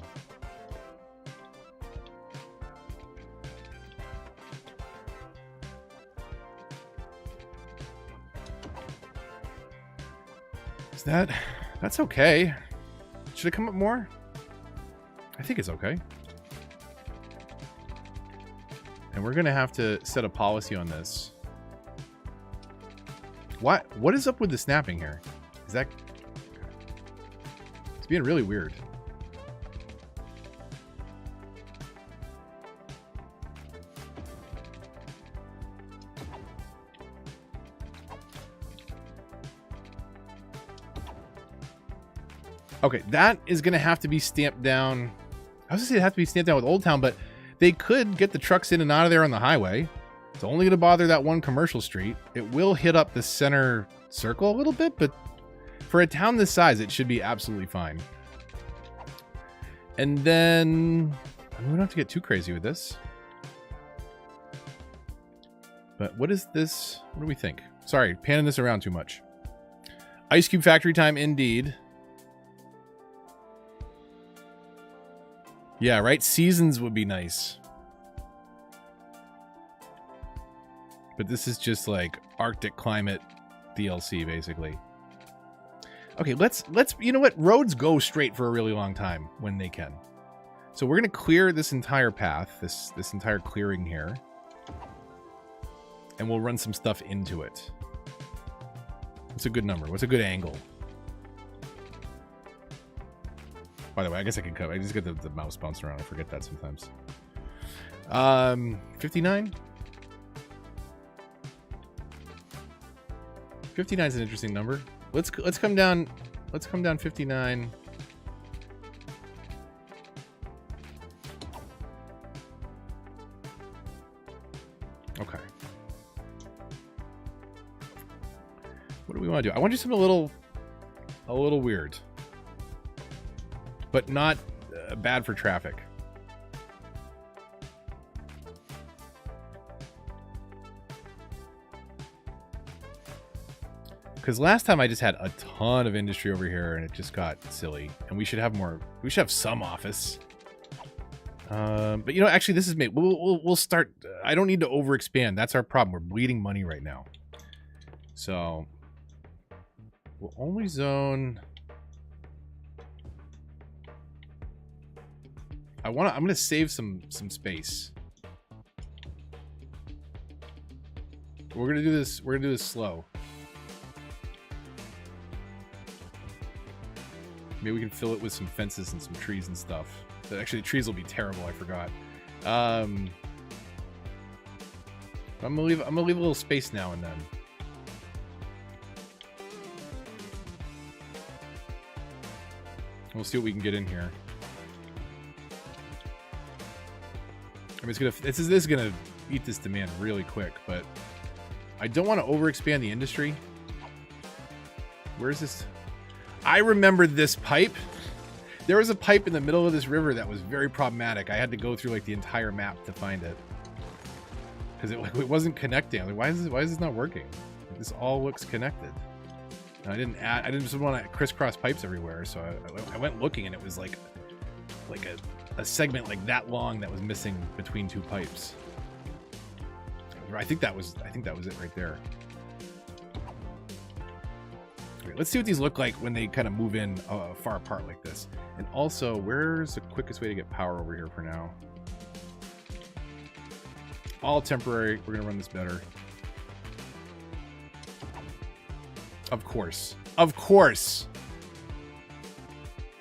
That's okay. Should it come up more? I think it's okay. And we're gonna have to set a policy on this. What is up with the snapping here? Is that... It's being really weird. Okay, that is going to have to be stamped down. I was going to say it has to be stamped down with Old Town, but They could get the trucks in and out of there on the highway. It's only going to bother that one commercial street. It will hit up the center circle a little bit, but for a town this size, it should be absolutely fine. And then we don't have to get too crazy with this. But what is this? What do we think? Sorry, panning this around too much. Ice Cube factory time, indeed. Yeah, right? Seasons would be nice. But this is just like Arctic climate DLC, basically. Okay, let's you know what? Roads go straight for a really long time when they can. So we're gonna clear this entire path, this entire clearing here. And we'll run some stuff into it. What's a good number? What's a good angle? By the way, I guess I can cut. I just get the mouse bouncing around. I forget that sometimes. 59? 59 is an interesting number. Let's come down. Let's come down 59. Okay. What do we want to do? I want to do something a little weird, but not bad for traffic. Because last time I just had a ton of industry over here and it just got silly. And we should have more. We should have some office. But you know, actually, this is me. We'll start. I don't need to overexpand. That's our problem. We're bleeding money right now. So we'll only zone. I'm gonna save some space. We're gonna do this. We're gonna do this slow. Maybe we can fill it with some fences and some trees and stuff. Actually, the trees will be terrible. I forgot. I'm gonna leave a little space now and then. We'll see what we can get in here. I mean, this is gonna eat this demand really quick, but I don't want to overexpand the industry. Where's this? I remember this pipe. There was a pipe in the middle of this river that was very problematic. I had to go through like the entire map to find it because it wasn't connecting. I'm like, why is this not working? This all looks connected. And I didn't just want to crisscross pipes everywhere, so I went looking, and it was like a segment like that long that was missing between two pipes. I think that was it right there. Okay, let's see what these look like when they kind of move in far apart like this. And also, where's the quickest way to get power over here for now? All temporary. We're gonna run this better. Of course. Of course.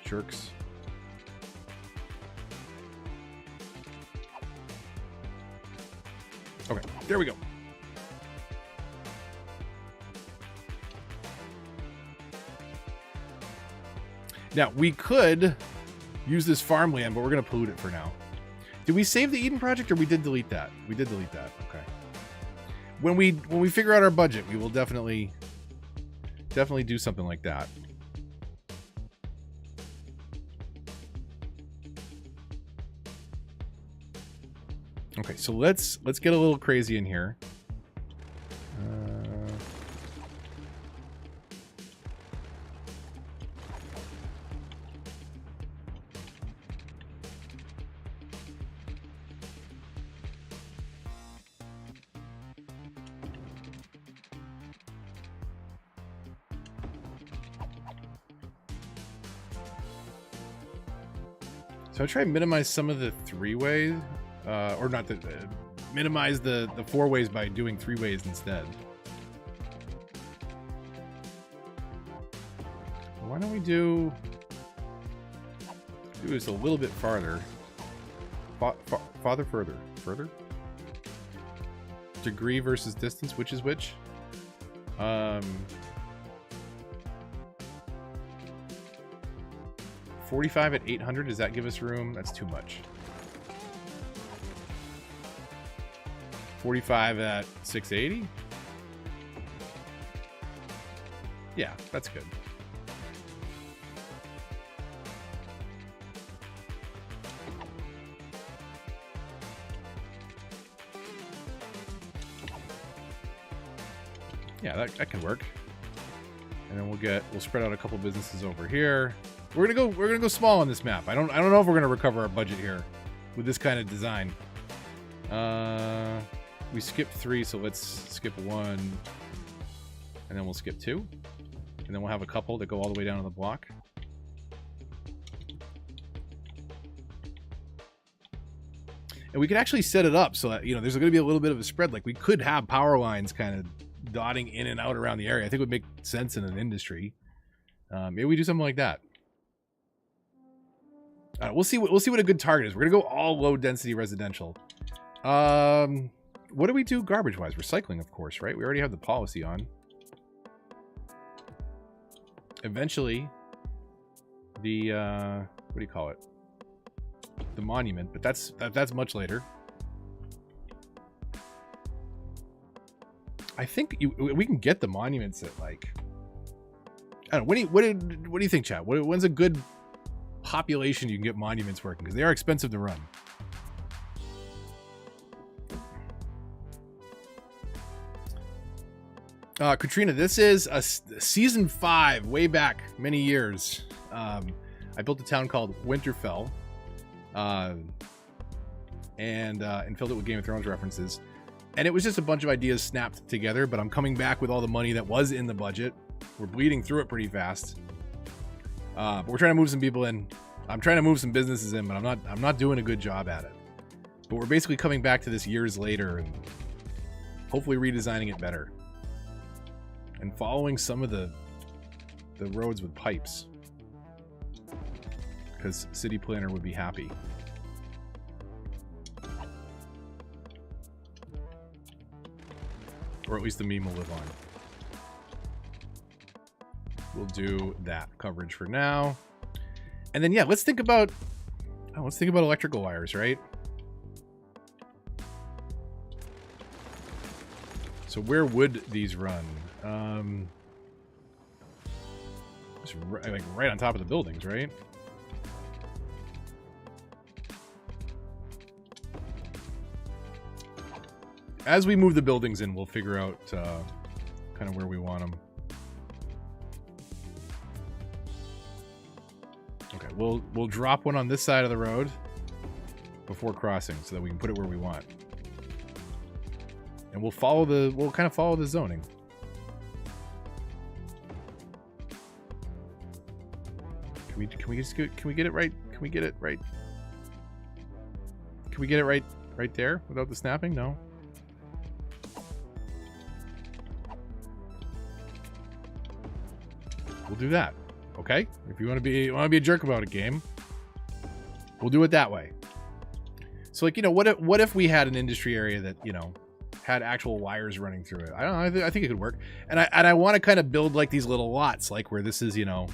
Jerks. Okay, there we go. Now, we could use this farmland, but we're going to pollute it for now. Did we save the Eden project, or we did delete that? We did delete that. Okay. When we figure out our budget, we will definitely do something like that. Okay, so let's get a little crazy in here. So I try to minimize some of the three-way, or not the minimize the four ways by doing three ways instead. Why don't we do this a little bit farther? Further? Degree versus distance, which is which? 45 at 800, does that give us room? That's too much. 45 at 680. Yeah, that's good. Yeah, that can work. And then we'll spread out a couple businesses over here. We're gonna go small on this map. I don't know if we're gonna recover our budget here with this kind of design. We skipped 3, so let's skip 1, and then we'll skip 2, and then we'll have a couple that go all the way down to the block. And we could actually set it up so that, you know, there's going to be a little bit of a spread. Like, we could have power lines kind of dotting in and out around the area. I think it would make sense in an industry. Maybe we do something like that. We'll see what a good target is. We're gonna go all low density residential. What do we do garbage wise? Recycling, of course, right? We already have the policy on. Eventually, the what do you call it? The monument, but that's much later. I think we can get the monuments at, like, I don't know. What do you think, chat? When's a good population you can get monuments working? Because they are expensive to run. Katrina, this is a season 5, way back many years. I built a town called Winterfell, and filled it with Game of Thrones references. And it was just a bunch of ideas snapped together, but I'm coming back with all the money that was in the budget. We're bleeding through it pretty fast. But we're trying to move some people in. I'm trying to move some businesses in, but I'm not doing a good job at it. But we're basically coming back to this years later and hopefully redesigning it better. And following some of the roads with pipes. Because City Planner would be happy. Or at least the meme will live on. We'll do that coverage for now. And then, yeah, let's think about electrical wires, right? So where would these run? Just like right on top of the buildings, right? As we move the buildings in, we'll figure out kind of where we want them. Okay, we'll drop one on this side of the road before crossing, so that we can put it where we want. And we'll kind of follow the zoning. Can we get it right? Can we get it right? Can we get it right there without the snapping? No. We'll do that. Okay? If you want to be a jerk about a game, we'll do it that way. So, like, you know, what if we had an industry area that, you know, had actual wires running through it? I don't know. I think it could work. And I want to kind of build like these little lots, like where this is, you know,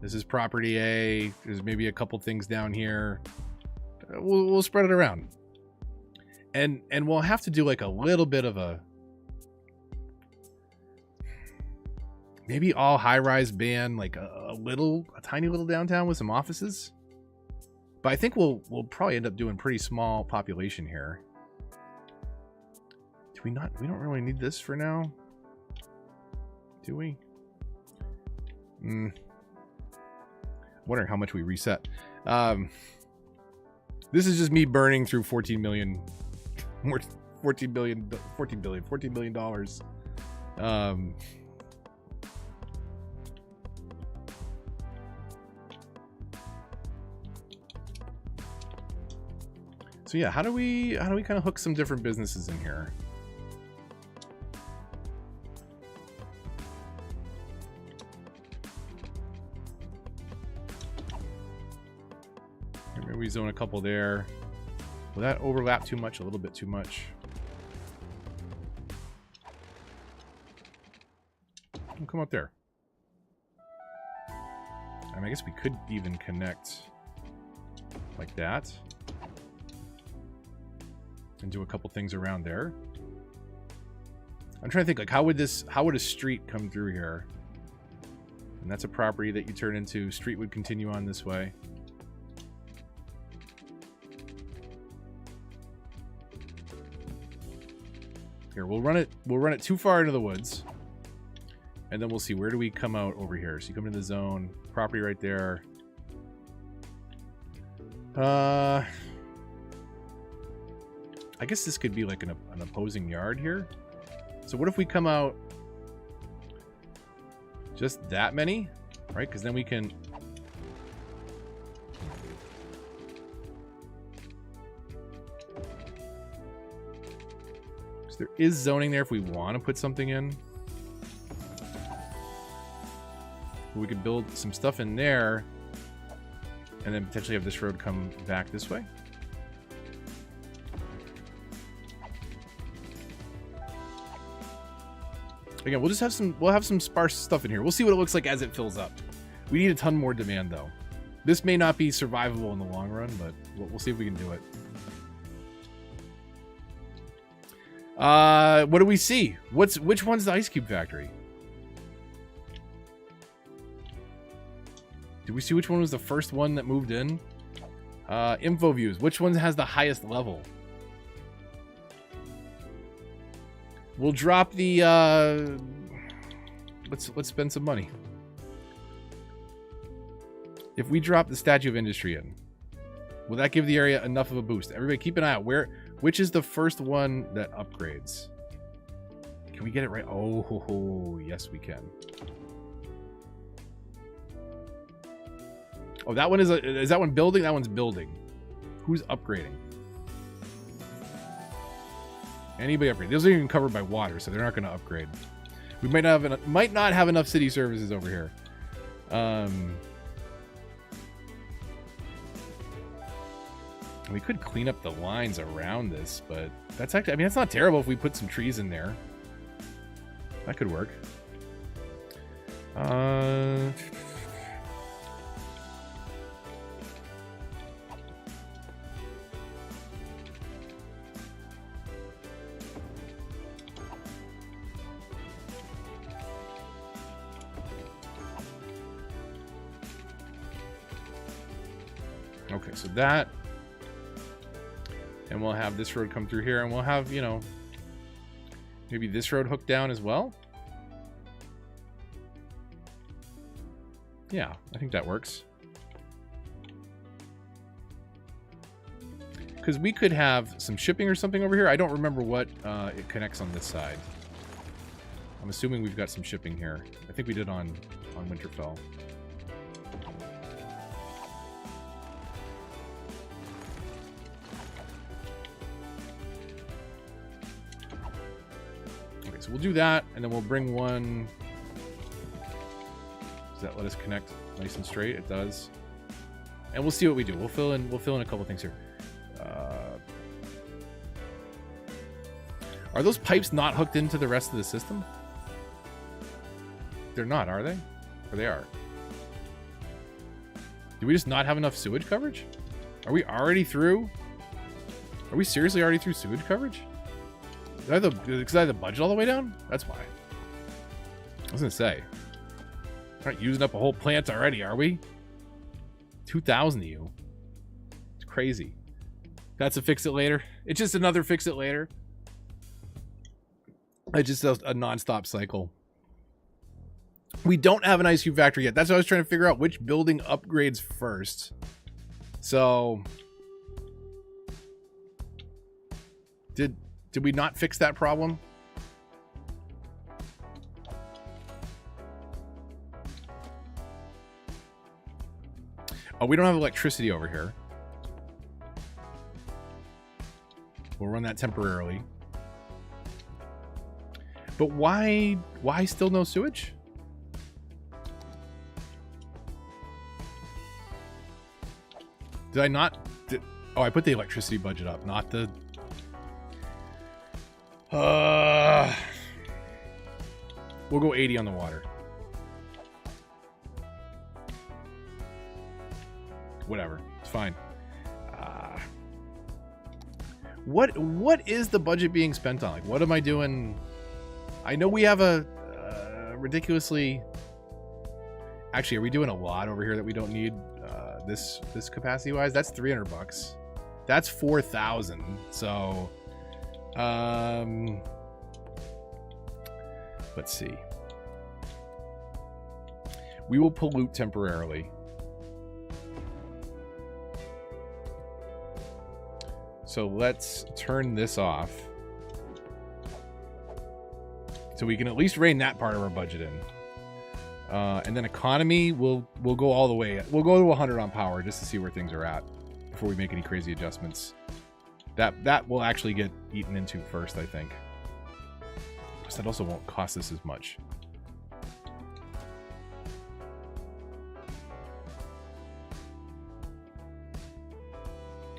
this is property A. There's maybe a couple things down here. We'll spread it around. And we'll have to do like a little bit of a, maybe all high-rise ban, like a tiny little downtown with some offices. But I think we'll probably end up doing pretty small population here. Do we not? We don't really need this for now, do we? Wondering how much we reset. This is just me burning through $14 million. So yeah, how do we kind of hook some different businesses in here? Maybe we zone a couple there. Will that overlap too much? A little bit too much. We'll come up there. I mean, I guess we could even connect like that. and do a couple things around there. I'm trying to think, like, how would a street come through here? And that's a property that you turn into. Street would continue on this way. Here, we'll run it too far into the woods. And then we'll see, where do we come out over here? So you come into the zone, property right there. I guess this could be like an opposing yard here. So what if we come out just that many, right? Because then we can... So there is zoning there if we want to put something in. We could build some stuff in there and then potentially have this road come back this way. Again, we'll have some sparse stuff in here. We'll see what it looks like as it fills up. We need a ton more demand though. This may not be survivable in the long run, but we'll see if we can do it. What do we see? Which one's the ice cube factory? Did we see which one was the first one that moved in? Info views. Which one has the highest level? We'll drop the let's spend some money. If we drop the Statue of Industry in, will that give the area enough of a boost? Everybody keep an eye out. Which is the first one that upgrades? Can we get it right? Oh, yes we can. Oh, that one is that one building? That one's building. Who's upgrading? Anybody upgrade? Those are even covered by water, so they're not going to upgrade. We might not have enough city services over here. We could clean up the lines around this, but that's actually, I mean, that's not terrible if we put some trees in there. That could work. Okay, so that, and we'll have this road come through here, and we'll have, you know, maybe this road hooked down as well. Yeah, I think that works. Because we could have some shipping or something over here. I don't remember what it connects on this side. I'm assuming we've got some shipping here. I think we did on Winterfell. So we'll do that, and then we'll bring one. Does that let us connect nice and straight? It does. And we'll see what we do. We'll fill in a couple things here. Are those pipes not hooked into the rest of the system? They're not, are they? Or they are? Do we just not have enough sewage coverage? Are we already through? Are we seriously already through sewage coverage? Because I had the budget all the way down? That's why. I was going to say. We're not using up a whole plant already, are we? 2,000 of you. It's crazy. That's a fix it later. It's just another fix it later. It's just a non-stop cycle. We don't have an ice cube factory yet. That's what I was trying to figure out. Which building upgrades first? So... Did we not fix that problem? Oh, we don't have electricity over here. We'll run that temporarily. But why still no sewage? Did I not? Oh, I put the electricity budget up, not the... We'll go 80 on the water. Whatever, it's fine. What is the budget being spent on? Like, what am I doing? I know we have a ridiculously... Actually, are we doing a lot over here that we don't need this capacity-wise? That's 300 bucks. That's 4,000. So, let's see. We will pollute temporarily. So let's turn this off. So we can at least rein that part of our budget in. And then economy, we'll go all the way. We'll go to 100 on power just to see where things are at before we make any crazy adjustments. That will actually get eaten into first, I think. Because that also won't cost us as much.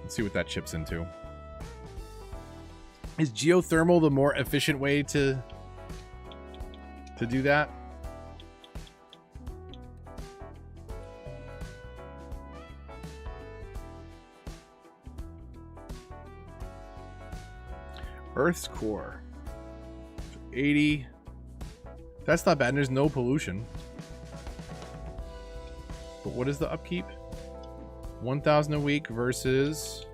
Let's see what that chips into. Is geothermal the more efficient way to do that? Earth's core. 80. That's not bad. And there's no pollution. But what is the upkeep? 1,000 a week versus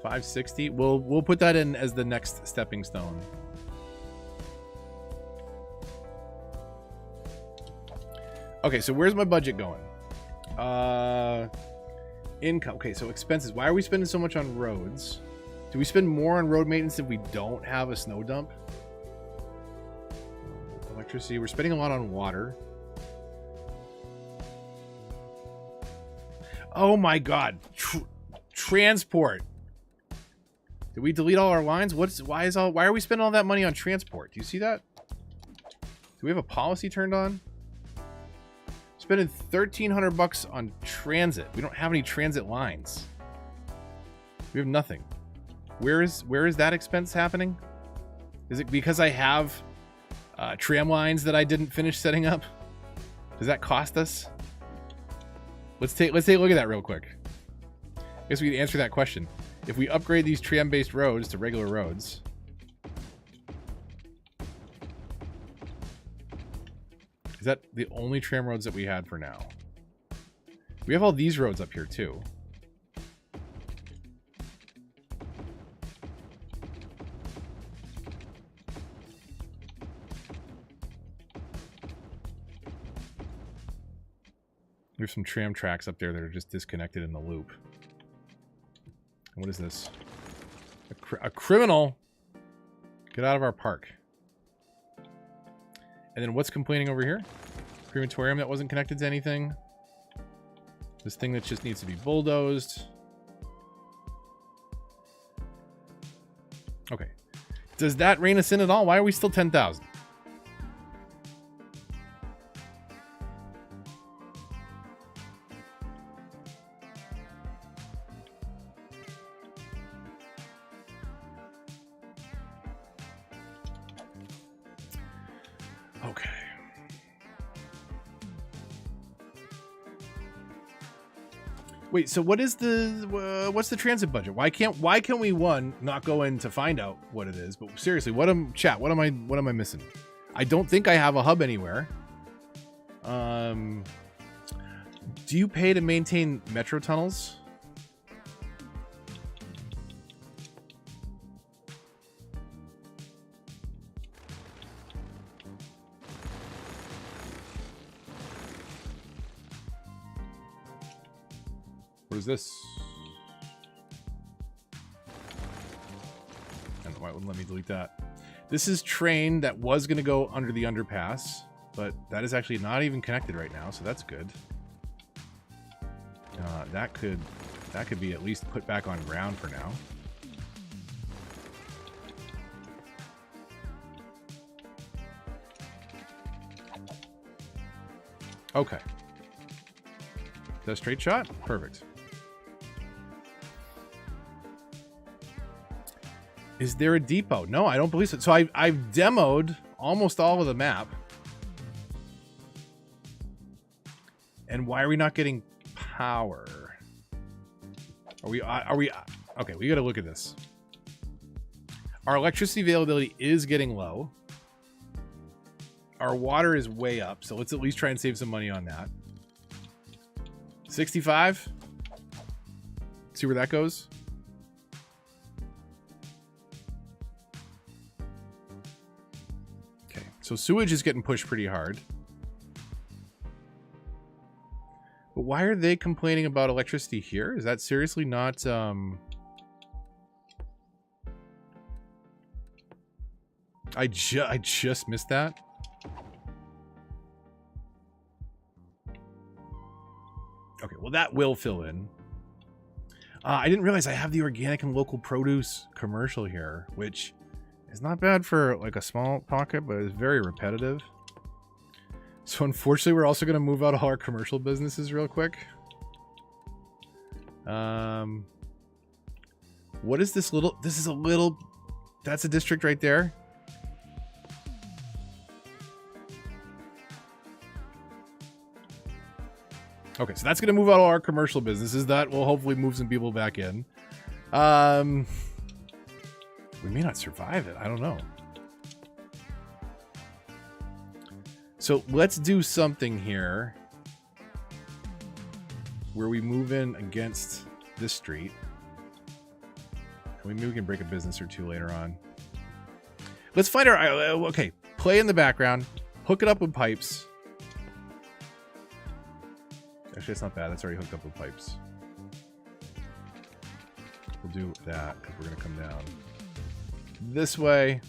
560. We'll put that in as the next stepping stone. Okay, so where's my budget going? Income. Okay, so expenses. Why are we spending so much on roads? Do we spend more on road maintenance if we don't have a snow dump? Electricity. We're spending a lot on water. Oh my god. Transport. Did we delete all our lines? Why are we spending all that money on transport? Do you see that? Do we have a policy turned on? Spending 1,300 bucks on transit. We don't have any transit lines. We have nothing. Where is that expense happening? Is it because I have tram lines that I didn't finish setting up? Does that cost us? Let's take a look at that real quick. I guess we can answer that question. If we upgrade these tram-based roads to regular roads, is that the only tram roads that we had for now? We have all these roads up here too. There's some tram tracks up there that are just disconnected in the loop. What is this? A criminal? Get out of our park. And then what's complaining over here? Crematorium that wasn't connected to anything. This thing that just needs to be bulldozed. Okay. Does that rein us in at all? Why are we still 10,000? Okay. Wait, so what is what's the transit budget? Why can we not go in to find out what it is? But seriously, what am I missing? I don't think I have a hub anywhere. Do you pay to maintain metro tunnels? What is this? I don't know why it wouldn't let me delete that. This is train that was going to go under the underpass, but that is actually not even connected right now, so that's good. That could be at least put back on ground for now. Okay. Is that a straight shot? Perfect. Is there a depot? No, I don't believe so. So I've demoed almost all of the map. And why are we not getting power? Are we? Okay, we got to look at this. Our electricity availability is getting low. Our water is way up, so let's at least try and save some money on that. 65. See where that goes. Okay, so sewage is getting pushed pretty hard. But why are they complaining about electricity here? Is that seriously not... I just missed that. Okay, well that will fill in. I didn't realize I have the organic and local produce commercial here, which is not bad for like a small pocket, but it's very repetitive. So unfortunately, we're also going to move out all our commercial businesses real quick. What is this little... This is a little... That's a district right there. Okay, so that's going to move out all our commercial businesses. That will hopefully move some people back in. We may not survive it. I don't know. So let's do something here where we move in against this street. Maybe we can break a business or two later on. Let's find our... Okay, play in the background. Hook it up with pipes. Actually, it's not bad. That's already hooked up with pipes. We'll do that because we're going to come down this way.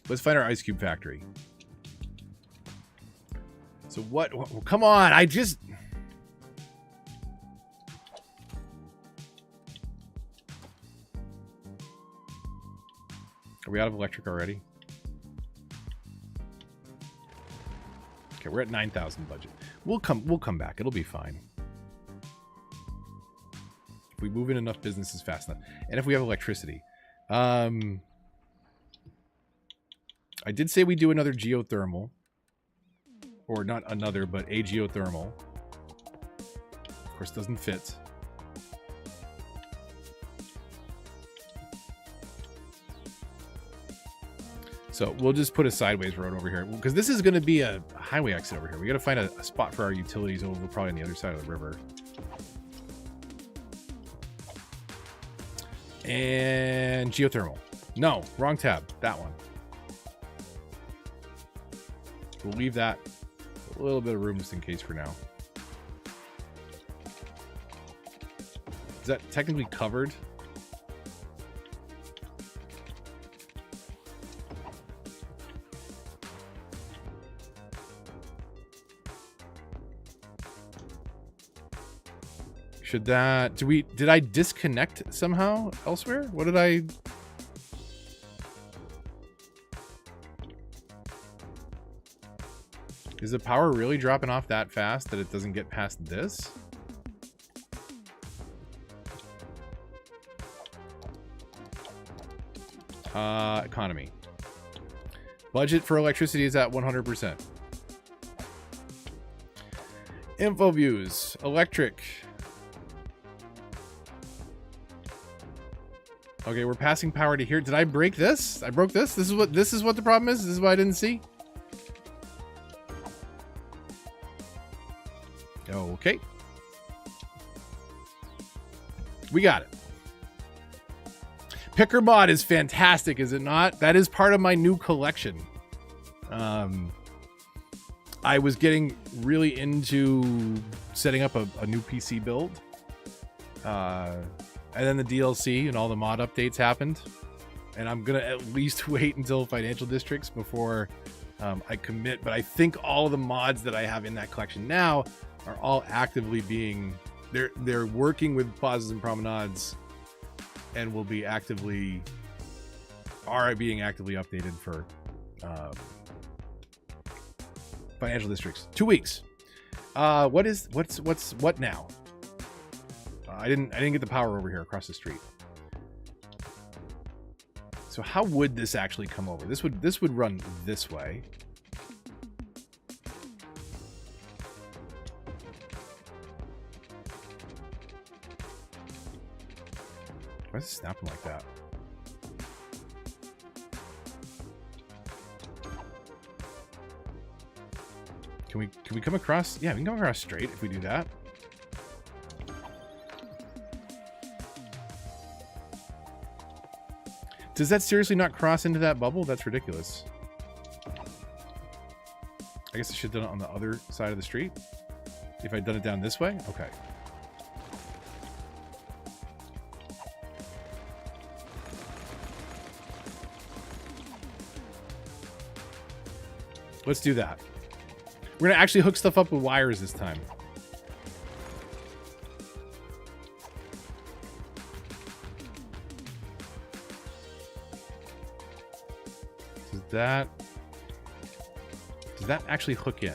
Let's find our ice cube factory. So what? Well, come on. I just... Are we out of electric already? Okay, we're at 9,000 budget. We'll come back. It'll be fine. If we move in enough businesses fast enough. And if we have electricity. I did say we do another geothermal. Or not another, but a geothermal. Of course, doesn't fit. So we'll just put a sideways road over here. Because this is going to be a highway exit over here. We got to find a spot for our utilities over probably on the other side of the river. And geothermal. No, wrong tab. That one. We'll leave that a little bit of room just in case for now. Is that technically covered? Should that... Did I disconnect somehow elsewhere? What did I... Is the power really dropping off that fast that it doesn't get past this? Economy. Budget for electricity is at 100%. Info views. Electric. Okay, we're passing power to here. Did I break this? I broke this? This is what the problem is? This is what I didn't see? Okay. We got it. Picker mod is fantastic, is it not? That is part of my new collection. I was getting really into setting up a new PC build. And then the DLC and all the mod updates happened. And I'm going to at least wait until Financial Districts before I commit. But I think all of the mods that I have in that collection now are all actively being... They're working with plazas and promenades and will be actively... are being actively updated for Financial Districts. 2 weeks. What now? I didn't get the power over here across the street. So how would this actually come over? This would run this way. Why is it snapping like that? Can we come across? Yeah, we can come across straight if we do that. Does that seriously not cross into that bubble? That's ridiculous. I guess I should have done it on the other side of the street. If I'd done it down this way? Okay. Let's do that. We're going to actually hook stuff up with wires this time. Does that actually hook in?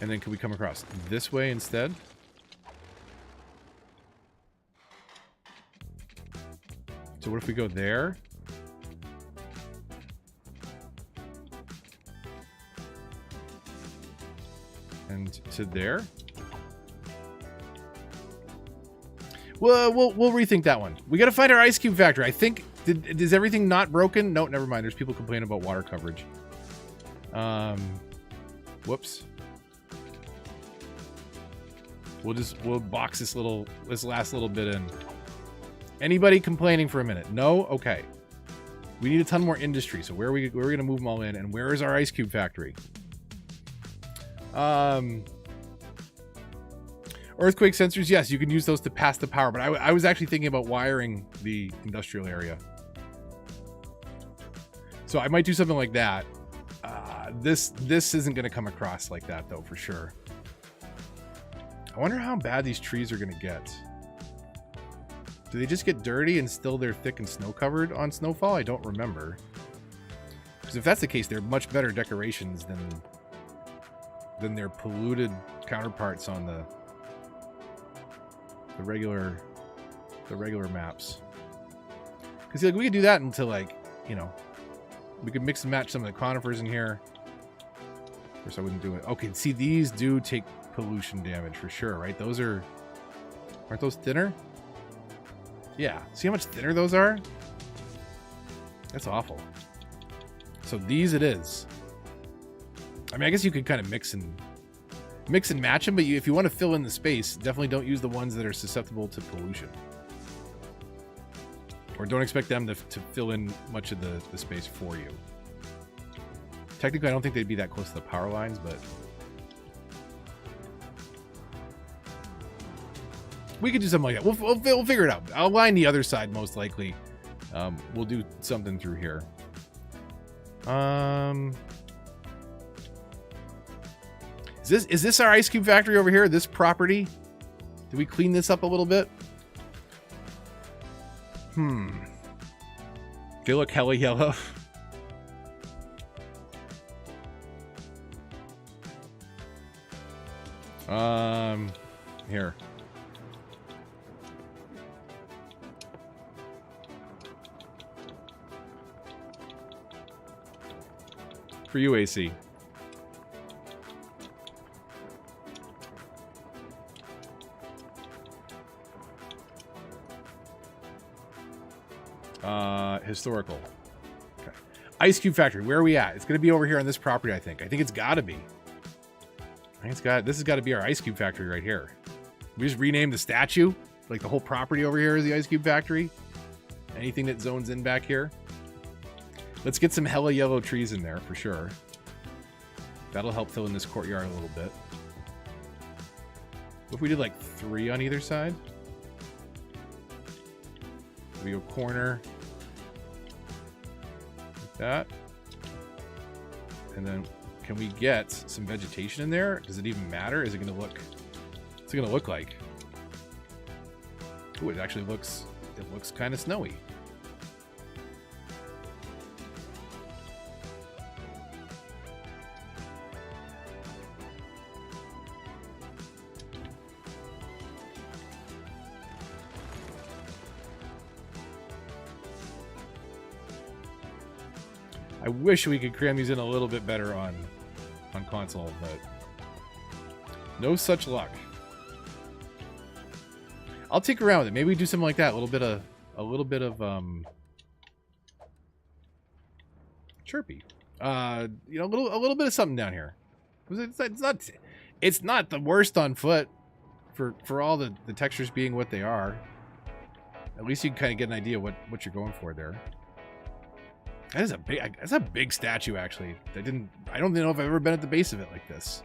And then can we come across this way instead? So what if we go there? And to there? Well, we'll rethink that one. We got to find our ice cube factory. I think is everything not broken? No, never mind. There's people complaining about water coverage. Whoops. We'll box this last little bit in. Anybody complaining for a minute? No? Okay. We need a ton more industry. So where are we gonna move them all in? And where is our ice cube factory? Earthquake sensors, yes, you can use those to pass the power, but I was actually thinking about wiring the industrial area. So I might do something like that. This isn't going to come across like that, though, for sure. I wonder how bad these trees are going to get. Do they just get dirty and still they're thick and snow-covered on snowfall? I don't remember. Because if that's the case, they're much better decorations than their polluted counterparts on the regular maps. Because like we could do that until like, you know, we could mix and match some of the conifers in here. Of course I wouldn't do it. Okay, see, these do take pollution damage for sure, right? Aren't those thinner? Yeah, see how much thinner those are? That's awful. So these it is. I mean, I guess you could kind of mix and match them, but if you want to fill in the space, definitely don't use the ones that are susceptible to pollution. Or don't expect them to fill in much of the space for you. Technically, I don't think they'd be that close to the power lines, but we could do something like that. We'll figure it out. I'll line the other side most likely. We'll do something through here. Is this our ice cube factory over here? This property? Did we clean this up a little bit? They look hella yellow. Here. For you, AC. Historical. Okay. Ice cube factory. Where are we at? It's going to be over here on this property, I think. I think it's got to be. This has got to be our ice cube factory right here. We just renamed the statue. Like the whole property over here is the ice cube factory. Anything that zones in back here. Let's get some hella yellow trees in there for sure. That'll help fill in this courtyard a little bit. What if we did like 3 on either side? We go corner. Like that. And then can we get some vegetation in there? Does it even matter? Is it going to look... What's it going to look like? Ooh, it actually looks... It looks kind of snowy. I wish we could cram these in a little bit better on console, but No such luck. I'll tinker around with it. Maybe we do something like that. A little bit of chirpy. You know, a little bit of something down here. It's not the worst on foot for all the textures being what they are. At least you can kind of get an idea what you're going for there. That's a big statue, actually. I don't know if I've ever been at the base of it like this.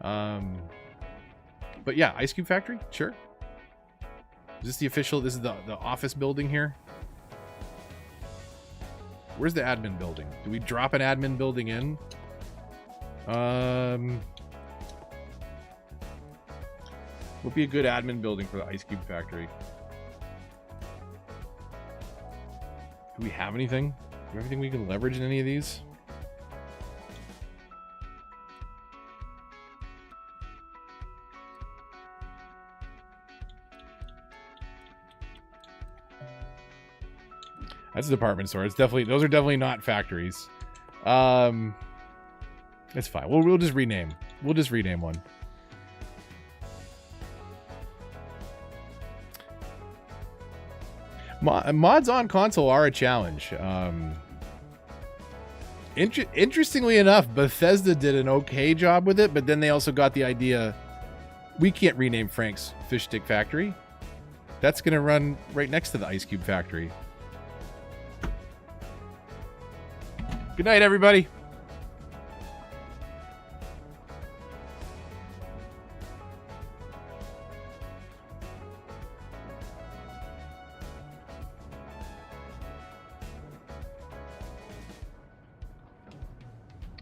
But yeah, Ice Cube Factory, sure. Is this the official? This is the office building here. Where's the admin building? Do we drop an admin building in? Would be a good admin building for the Ice Cube Factory. Do we have anything? Do we have anything we can leverage in any of these? That's a department store. It's definitely, those are definitely not factories. It's fine. We'll just rename. We'll just rename one. Mods on console are a challenge. Interestingly enough, Bethesda did an okay job with it, but then they also got the idea, we can't rename Frank's Fish Stick Factory. That's going to run right next to the Ice Cube Factory. Good night, everybody.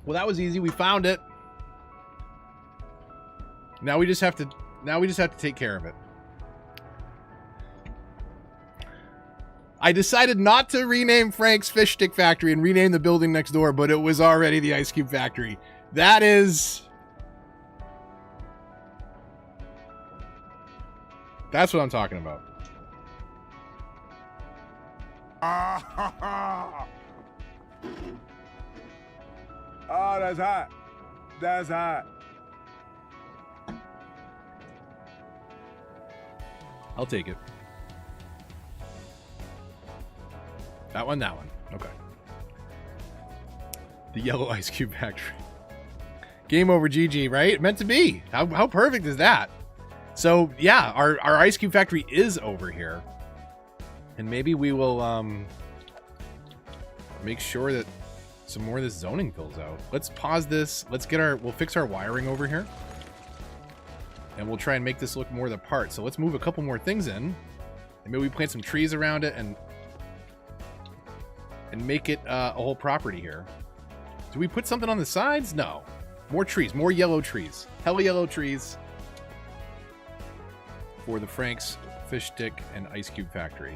Well, that was easy. We found it. Now we just have to take care of it. I decided not to rename Frank's Fish Stick Factory and rename the building next door, but it was already the Ice Cube Factory. That's what I'm talking about. Oh, that's hot. That's hot. I'll take it. That one. Okay. The yellow Ice Cube Factory. Game over, GG, right? Meant to be. How perfect is that? So, yeah, our Ice Cube Factory is over here. And maybe we will make sure that some more of this zoning fills out. Let's pause this. We'll fix our wiring over here. And we'll try and make this look more the part. So let's move a couple more things in. And maybe we plant some trees around it and make it a whole property here. Do we put something on the sides? No. More trees. More yellow trees. Hella yellow trees. For the Frank's Fish Stick and Ice Cube Factory.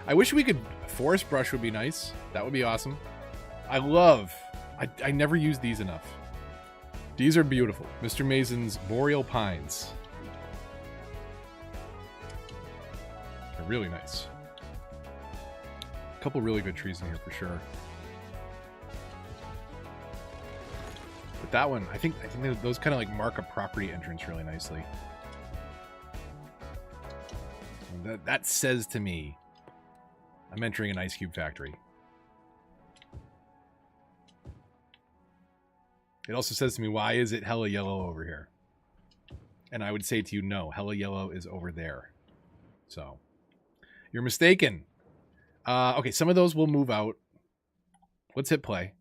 I wish we could... Forest brush would be nice. That would be awesome. I never use these enough. These are beautiful. Mr. Mason's Boreal Pines. They're really nice. A couple really good trees in here for sure. But that one, I think those kind of like mark a property entrance really nicely. And that says to me, I'm entering an Ice Cube Factory. It also says to me, why is it hella yellow over here? And I would say to you, no, hella yellow is over there. So, you're mistaken. Okay, some of those will move out. Let's hit play.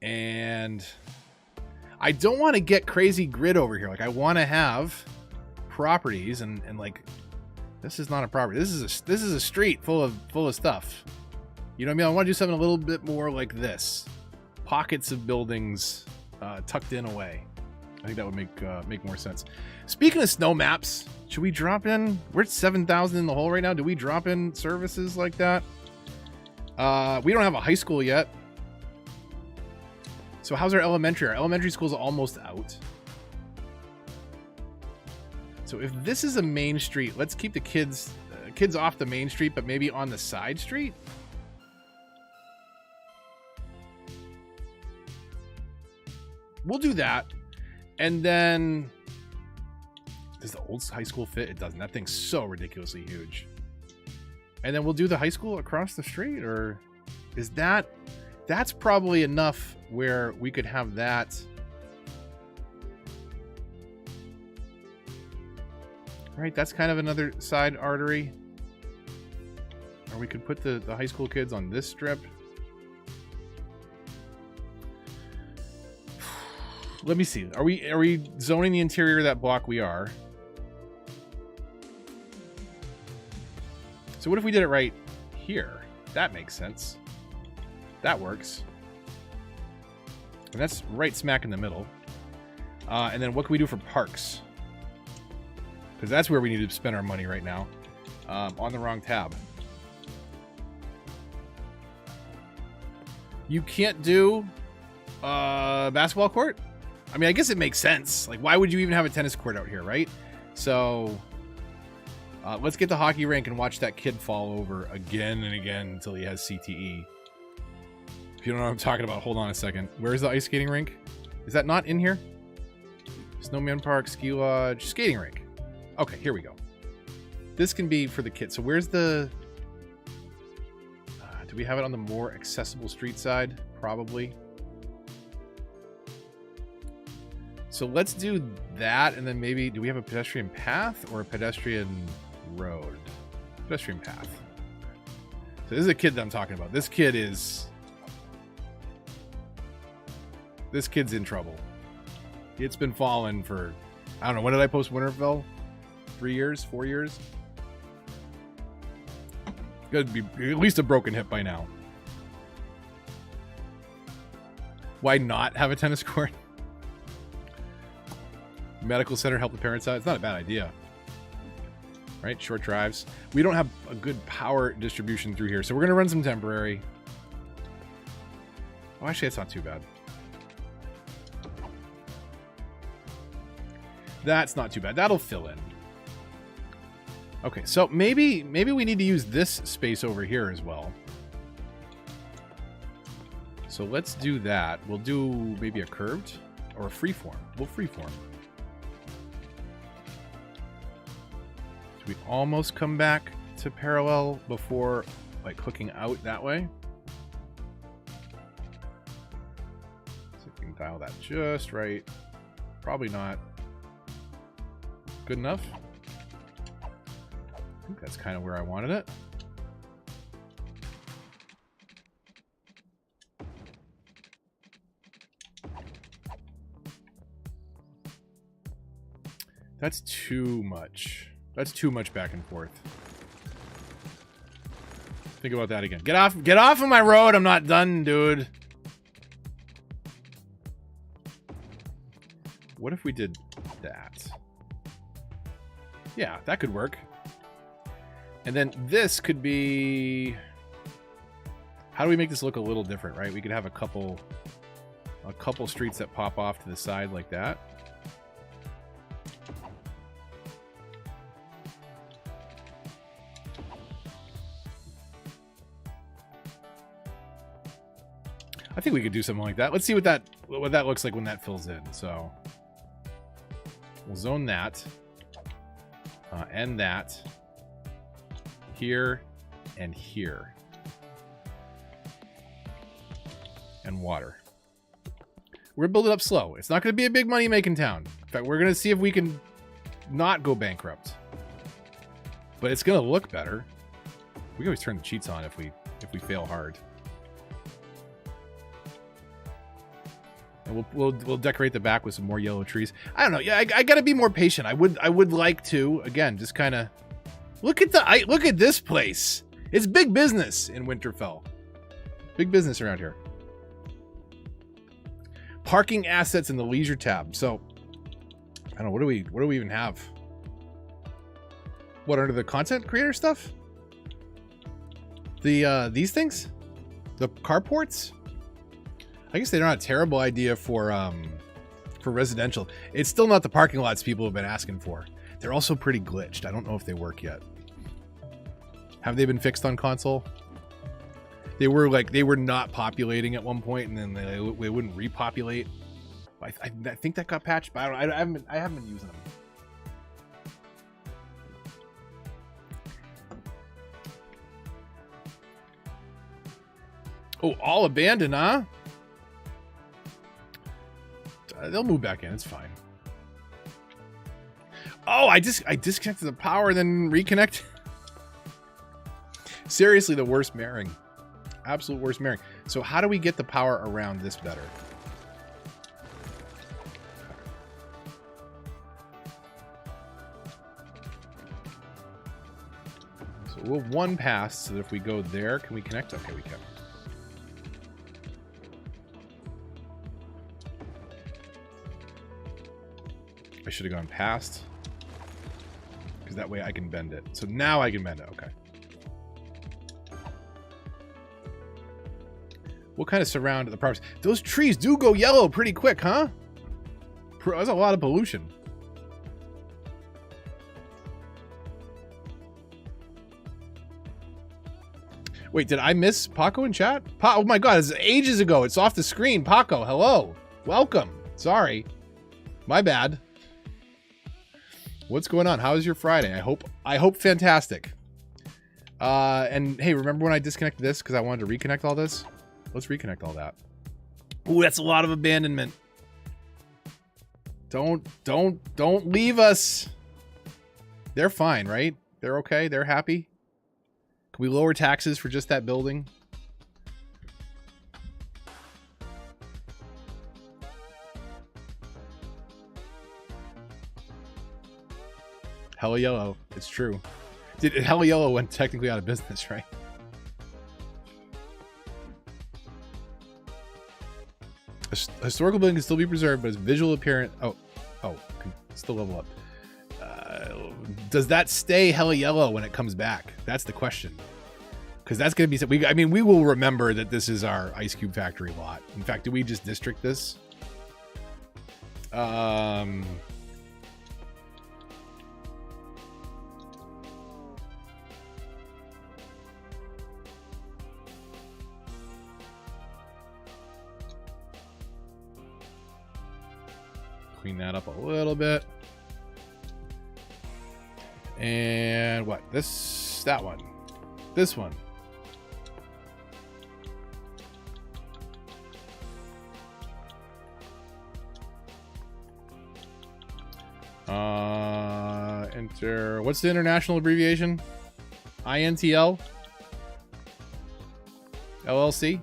And I don't want to get crazy grid over here. Like, I want to have properties and like, this is not a property. This is a street full of stuff. You know what I mean? I want to do something a little bit more like this. Pockets of buildings tucked in away. I think that would make more sense. Speaking of snow maps, should we drop in? We're at 7,000 in the hole right now. Do we drop in services like that? We don't have a high school yet. So how's our elementary? Our elementary school's almost out. So if this is a main street, let's keep the kids off the main street, but maybe on the side street. we'll do that. And then, does the old high school fit? It doesn't. That thing's so ridiculously huge. And then we'll do the high school across the street, or is that... That's probably enough where we could have that. Right, that's kind of another side artery. Or we could put the high school kids on this strip. Let me see. Are we zoning the interior of that block? We are. So what if we did it right here? That makes sense. That works. And that's right smack in the middle. And then what can we do for parks? Because that's where we need to spend our money right now. On the wrong tab. You can't do basketball court? I mean, I guess it makes sense. Like, why would you even have a tennis court out here, right? So, let's get the hockey rink and watch that kid fall over again and again until he has CTE. If you don't know what I'm talking about, hold on a second. Where's the ice skating rink? Is that not in here? Snowman Park, Ski Lodge, skating rink. Okay, here we go. This can be for the kids. So where's the... do we have it on the more accessible street side? Probably. So let's do that, and then maybe... Do we have a pedestrian path or a pedestrian road? Pedestrian path. So this is a kid that I'm talking about. This kid is... This kid's in trouble. It's been falling for... I don't know, when did I post Winterfell? 3 years? 4 years? Gotta be at least a broken hip by now. Why not have a tennis court? Medical center, help the parents out. It's not a bad idea. Right? Short drives. We don't have a good power distribution through here, so we're going to run some temporary. Oh, actually, that's not too bad. That's not too bad. That'll fill in. Okay, so maybe we need to use this space over here as well. So let's do that. We'll do maybe a curved or a freeform. We'll freeform. So we almost come back to parallel before like hooking out that way. See if we can dial that just right. Probably not good enough. I think that's kind of where I wanted it. That's too much. That's too much back and forth. Think about that again. Get off of my road. I'm not done, dude. What if we did that? Yeah, that could work. And then this could be... How do we make this look a little different, right? We could have a couple streets that pop off to the side like that. I think we could do something like that. Let's see what that looks like when that fills in. So we'll zone that and that. Here and here. And water. We're going to build it up slow. It's not going to be a big money making town. In fact, we're going to see if we can not go bankrupt. But it's going to look better. We can always turn the cheats on if we fail hard. And we'll decorate the back with some more yellow trees. I don't know. Yeah, I got to be more patient. I would like to, again, just kind of look at this place. It's big business in Winterfell. Big business around here. Parking assets in the leisure tab. So I don't know, what do we even have? What, under the content creator stuff? These things? The carports? I guess they're not a terrible idea for residential. It's still not the parking lots people have been asking for. They're also pretty glitched. I don't know if they work yet. Have they been fixed on console? They were not populating at one point, and then they wouldn't repopulate. I think that got patched, but I haven't been using them. Oh, all abandoned, huh? They'll move back in. It's fine. Oh, I disconnected the power, then reconnect. Seriously, the worst marrying. Absolute worst marrying. So how do we get the power around this better? So we'll have one pass, so that if we go there, can we connect? Okay, we can. I should have gone past, because that way I can bend it. So now I can bend it. Okay. What kind of surround the properties? Those trees do go yellow pretty quick, huh? That's a lot of pollution. Wait, did I miss Paco in chat? Oh my god, this is ages ago. It's off the screen. Paco, hello. Welcome. Sorry. My bad. What's going on? How is your Friday? I hope fantastic. And hey, remember when I disconnected this because I wanted to reconnect all this? Let's reconnect all that. Ooh, that's a lot of abandonment. Don't leave us. They're fine, right? They're okay. They're happy. Can we lower taxes for just that building? Hella Yellow. It's true. Hella Yellow went technically out of business, right? Historical building can still be preserved, but its visual appearance... Oh, can still level up. Does that stay hella yellow when it comes back? That's the question. Because that's going to be... I mean, we will remember that this is our Ice Cube Factory lot. In fact, do we just district this? Clean that up a little bit. And what? That one. This one. Enter. What's the international abbreviation? INTL? LLC?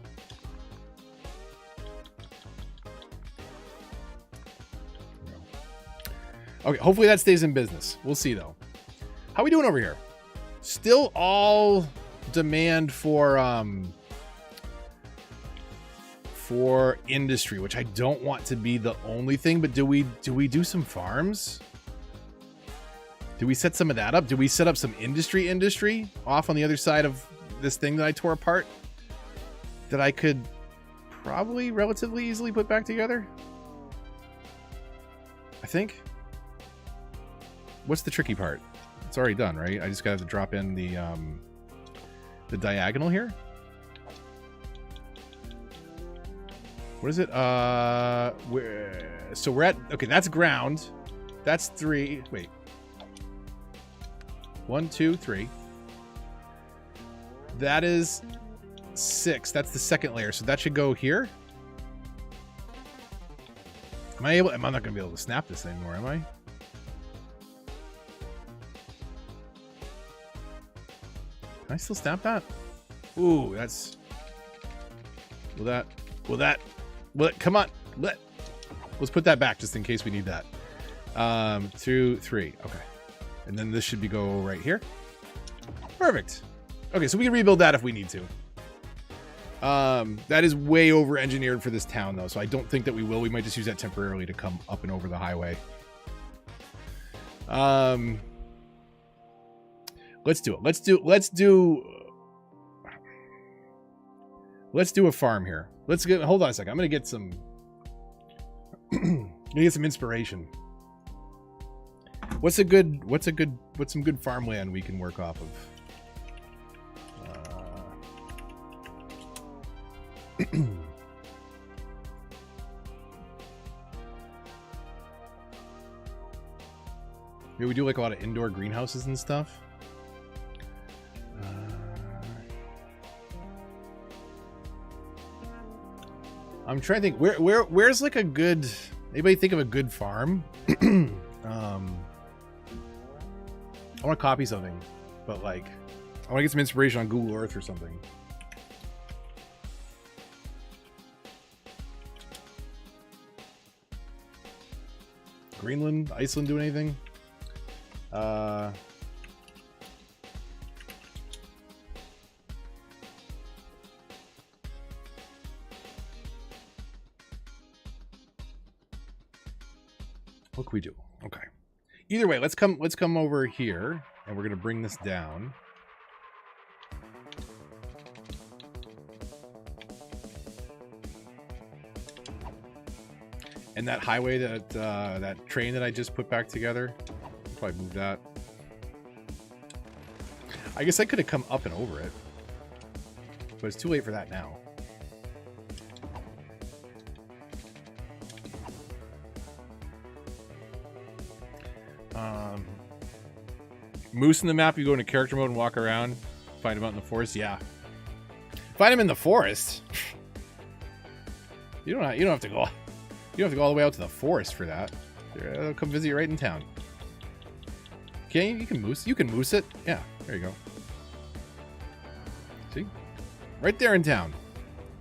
Okay, hopefully that stays in business. We'll see, though. How we doing over here? Still all demand for industry, which I don't want to be the only thing, but do we do some farms? Do we set some of that up? Do we set up some industry off on the other side of this thing that I tore apart that I could probably relatively easily put back together? I think. What's the tricky part? It's already done, right? I just gotta have to drop in the diagonal here. What is it? So we're at, okay, that's ground. That's 3. Wait. 1, 2, 3. That is 6. That's the second layer. So that should go here. I'm not gonna be able to snap this anymore, am I? Can I still snap that? Ooh, that's... Will that... Come on. Let's put that back just in case we need that. 2, 3. Okay. And then this should go right here. Perfect. Okay, so we can rebuild that if we need to. That is way over engineered for this town, though, so I don't think that we will. We might just use that temporarily to come up and over the highway. Let's do it. Let's do a farm here. Hold on a second. I'm gonna get some inspiration. What's some good farmland we can work off of? Maybe we do like a lot of indoor greenhouses and stuff. I'm trying to think where's like a good. Anybody think of a good farm? I want to copy something, but like I want to get some inspiration on Google Earth or something. Greenland, Iceland, do anything? What can we do? Okay. Either way, let's come over here, and we're gonna bring this down. And that highway that that train that I just put back together, I'll probably move that. I guess I could have come up and over it, but it's too late for that now. Moose in the map, you go into character mode and walk around, find him out in the forest. Yeah, find him in the forest. You don't have to go. You don't have to go all the way out to the forest for that. They'll come visit you right in town. Okay, you can moose. You can moose it. Yeah, there you go. See, right there in town.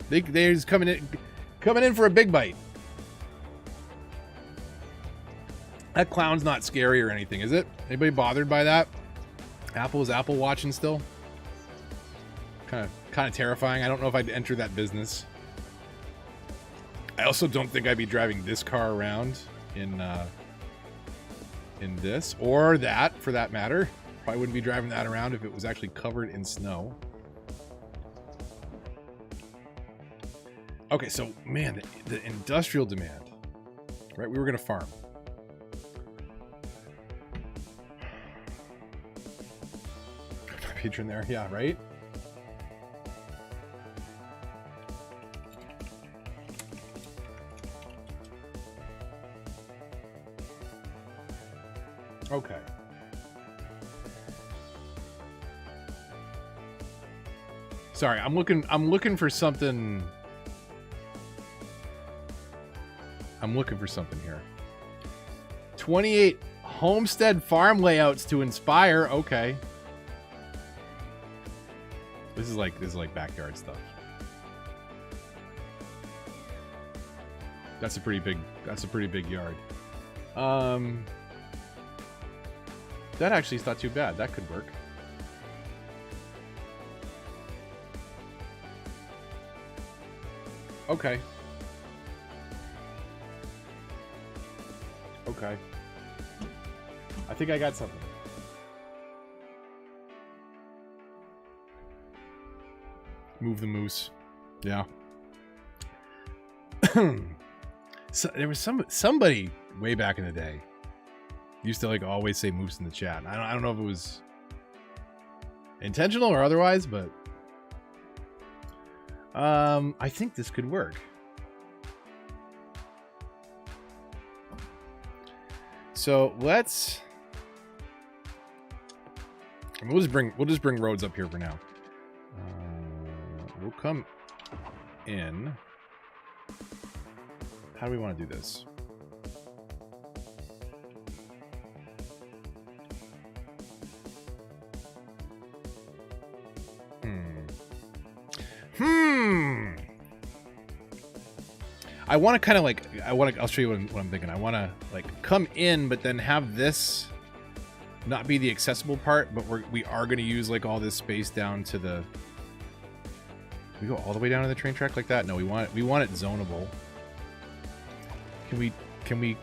They're just coming in for a big bite. That clown's not scary or anything, is it? Anybody bothered by that? Is Apple watching still? Kind of terrifying. I don't know if I'd enter that business. I also don't think I'd be driving this car around in this or that, for that matter. Probably wouldn't be driving that around if it was actually covered in snow. Okay, so man, the industrial demand, right? We were gonna farm. Patron there, yeah, right? Okay. Sorry, I'm looking for something. I'm looking for something here. 28 homestead farm layouts to inspire. Okay. This is like backyard stuff. That's a pretty big yard. That actually is not too bad. That could work. Okay. Okay. I think I got something. Move the moose. Yeah. So there was somebody way back in the day used to like always say moose in the chat. I don't know if it was intentional or otherwise, but I think this could work. So we'll just bring roads up here for now. We'll come in. How do we want to do this? I want to kind of like, I'll show you what I'm thinking. I want to like come in, but then have this not be the accessible part, but we are going to use like all this space down to the, we go all the way down to the train track like that? No, we want it zonable. Can we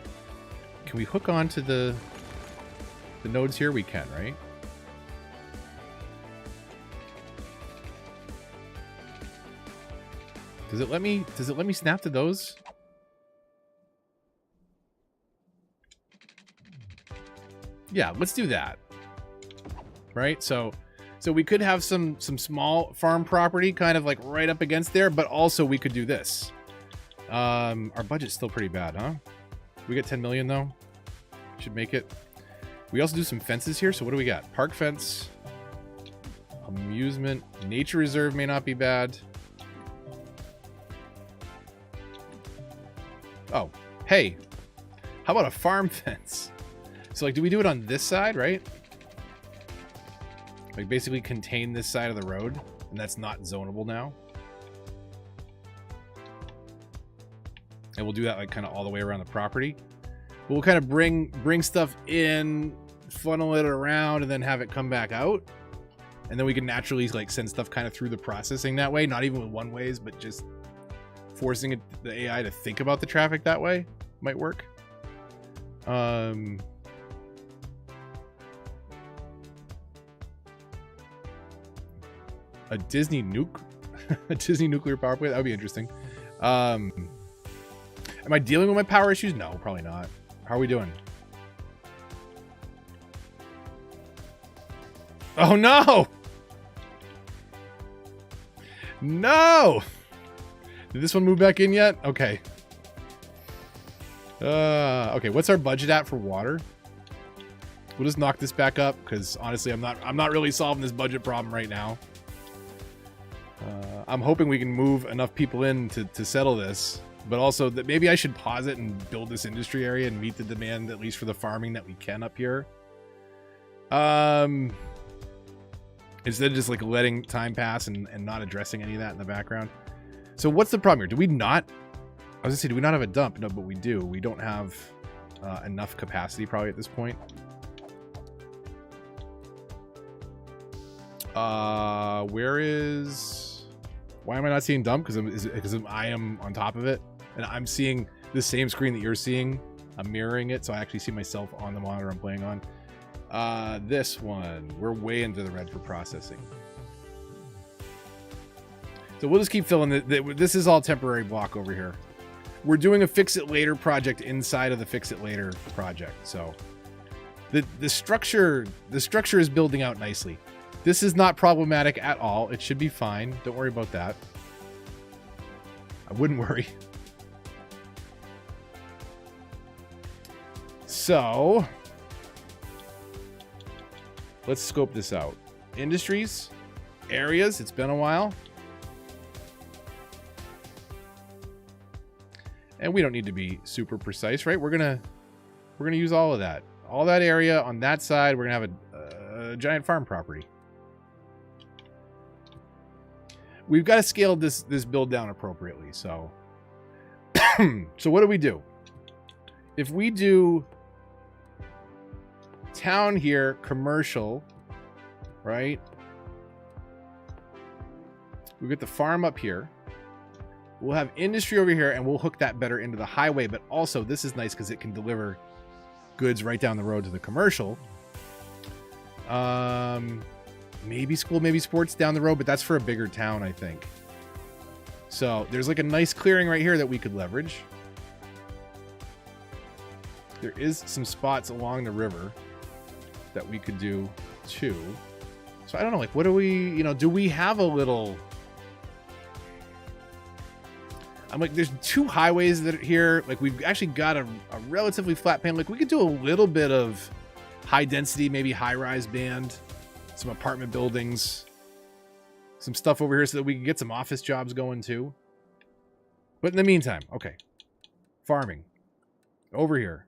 hook onto the nodes here? We can, right? Does it let me snap to those? Yeah, let's do that. Right? So we could have some small farm property kind of like right up against there, but also we could do this. Our budget's still pretty bad, huh? We get 10 million though. Should make it. We also do some fences here. So what do we got? Park fence, amusement, nature reserve may not be bad. Oh, hey, how about a farm fence? So like, do we do it on this side, right? Like basically contain this side of the road, and that's not zonable now. And we'll do that like kind of all the way around the property. But we'll kind of bring stuff in, funnel it around, and then have it come back out. And then we can naturally like send stuff kind of through the processing that way, not even with one ways, but just forcing the AI to think about the traffic that way might work. A Disney nuke, a Disney nuclear power plant. That would be interesting. Am I dealing with my power issues? No, probably not. How are we doing? Oh no! No! Did this one move back in yet? Okay. Okay, what's our budget at for water? We'll just knock this back up because honestly, I'm not really solving this budget problem right now. I'm hoping we can move enough people in to settle this, but also that maybe I should pause it and build this industry area and meet the demand, at least for the farming that we can up here. Instead of just like letting time pass and not addressing any of that in the background. So what's the problem here? Do we not, I was gonna say, do we not have a dump? No, but we do. We don't have enough capacity probably at this point. Where is, why am I not seeing dump? Because I am on top of it and I'm seeing the same screen that you're seeing. I'm mirroring it, so I actually see myself on the monitor I'm playing on. This one, we're way into the red for processing. So we'll just keep filling it. This is all temporary block over here. We're doing a fix it later project inside of the fix it later project. So the structure is building out nicely. This is not problematic at all. It should be fine. Don't worry about that. I wouldn't worry. So let's scope this out. Industries, areas, it's been a while. And we don't need to be super precise, right? We're gonna use all of that. All that area on that side, we're gonna have a giant farm property. We've got to scale this build down appropriately, so so what do? If we do town here, commercial, right? We get the farm up here. We'll have industry over here, and we'll hook that better into the highway, but also this is nice because it can deliver goods right down the road to the commercial. Maybe school, maybe sports down the road, but that's for a bigger town, I think. So there's like a nice clearing right here that we could leverage. There is some spots along the river that we could do too. So I don't know, like, what do we, do we have a little... I'm like, there's two highways that are here. Like, we've actually got a relatively flat pan. Like, we could do a little bit of high density, maybe high rise band, some apartment buildings, some stuff over here so that we can get some office jobs going too. But in the meantime, okay, farming over here.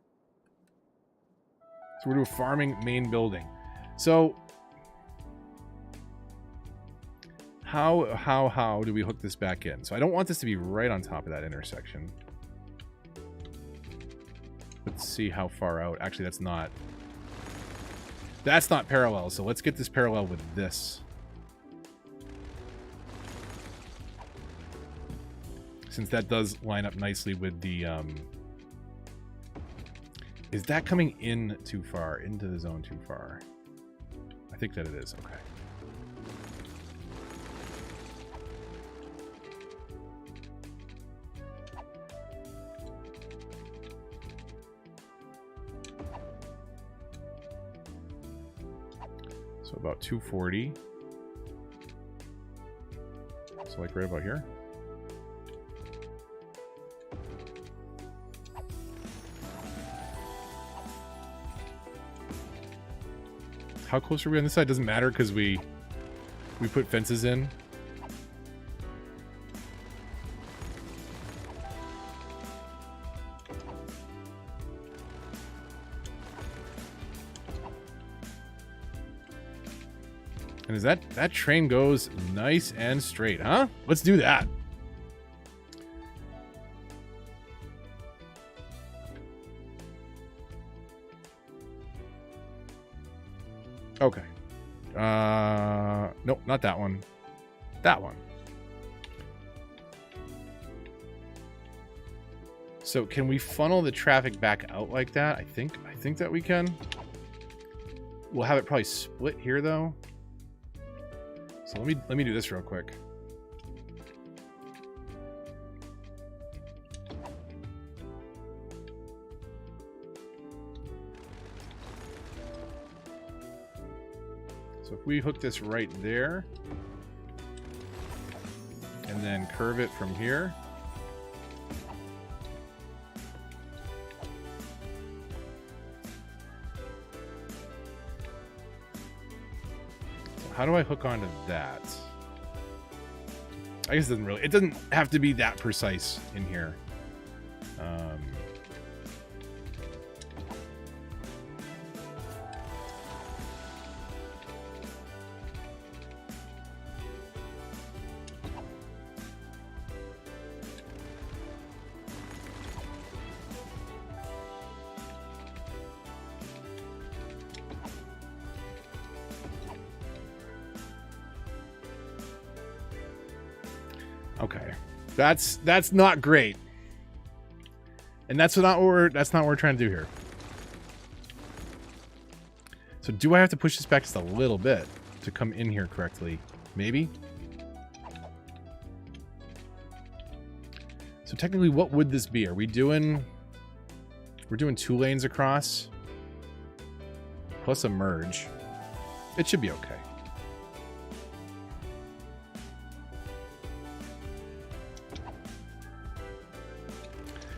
So we're doing farming main building. So how do we hook this back in? So I don't want this to be right on top of that intersection. Let's see how far out. Actually, that's not parallel. So let's get this parallel with this. Since that does line up nicely with the is that coming in too far, into the zone too far? I think that it is. Okay. So about 240. So like right about here. How close are we on this side? Doesn't matter because we put fences in. And is that train goes nice and straight, huh? Let's do that. Okay. Nope, not that one. That one. So can we funnel the traffic back out like that? I think that we can. We'll have it probably split here though. So let me do this real quick. So if we hook this right there and then curve it from here. How do I hook onto that? I guess it doesn't have to be that precise in here. Okay, that's not great, and that's not what we're trying to do here. So do I have to push this back just a little bit to come in here correctly? Maybe. So technically, what would this be? Are we doing? We're doing 2 lanes across, plus a merge. It should be okay.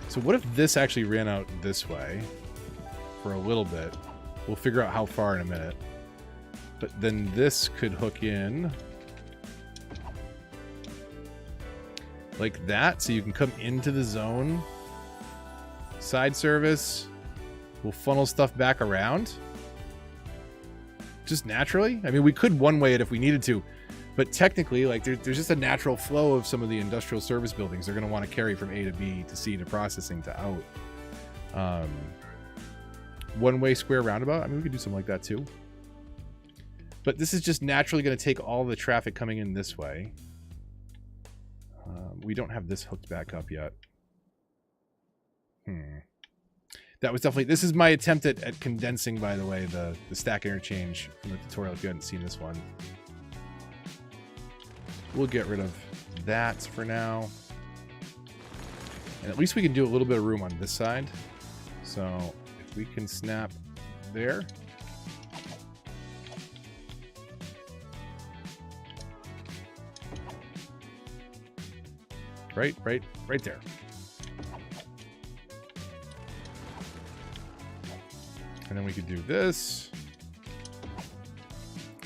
So what if this actually ran out this way for a little bit? We'll figure out how far in a minute. But then this could hook in like that, so you can come into the zone. Side service. We'll funnel stuff back around. Just naturally. I mean, we could one-way it if we needed to. But technically, like, there's just a natural flow of some of the industrial service buildings. They're going to want to carry from A to B to C to processing to out. One-way square roundabout. I mean, we could do something like that too. But this is just naturally going to take all the traffic coming in this way. We don't have this hooked back up yet. That was definitely... This is my attempt at condensing, by the way, the stack interchange from the tutorial if you hadn't seen this one. We'll get rid of that for now. And at least we can do a little bit of room on this side. So if we can snap there. Right there. And then we could do this.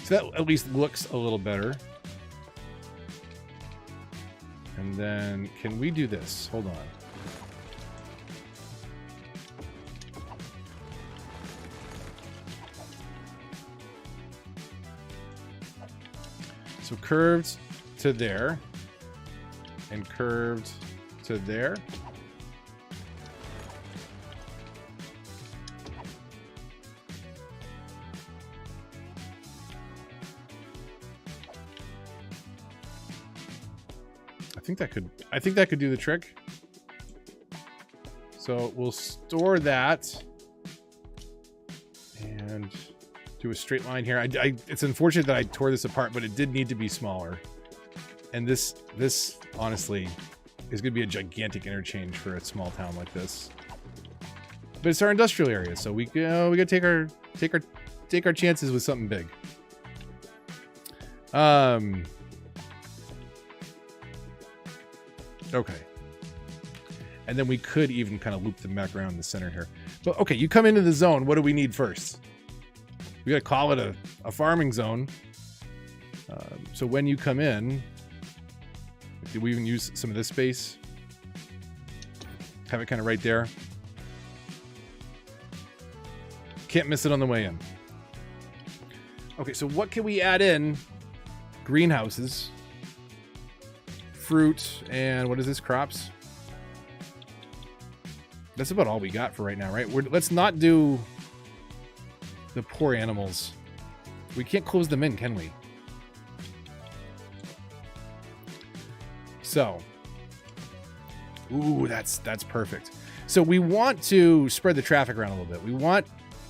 So that at least looks a little better. And then, can we do this? Hold on. So curved to there. And curved to there. I think that could do the trick. So we'll store that and do a straight line here. It's unfortunate that I tore this apart, but it did need to be smaller. And this honestly is going to be a gigantic interchange for a small town like this. But it's our industrial area, so we got to take our chances with something big. Okay. And then we could even kind of loop them back around the center here. But okay, you come into the zone. What do we need first? We got to call it a farming zone. So when you come in, did we even use some of this space? Have it kind of right there. Can't miss it on the way in. Okay, so what can we add in? Greenhouses, fruit, and what is this? Crops. That's about all we got for right now, right? Let's not do the poor animals. We can't close them in, can we? So, ooh, that's perfect. So we want to spread the traffic around a little bit. We want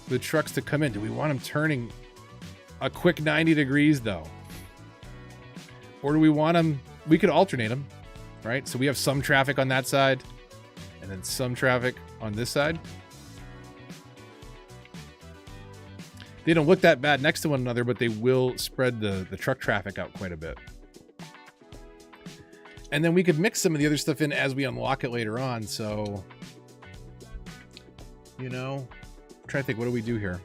the trucks to come in. Do we want them turning a quick 90 degrees though? Or do we want them, we could alternate them, right? So we have some traffic on that side and then some traffic on this side. They don't look that bad next to one another, but they will spread the truck traffic out quite a bit. And then we could mix some of the other stuff in as we unlock it later on. So, you know, I'm trying to think, what do we do here?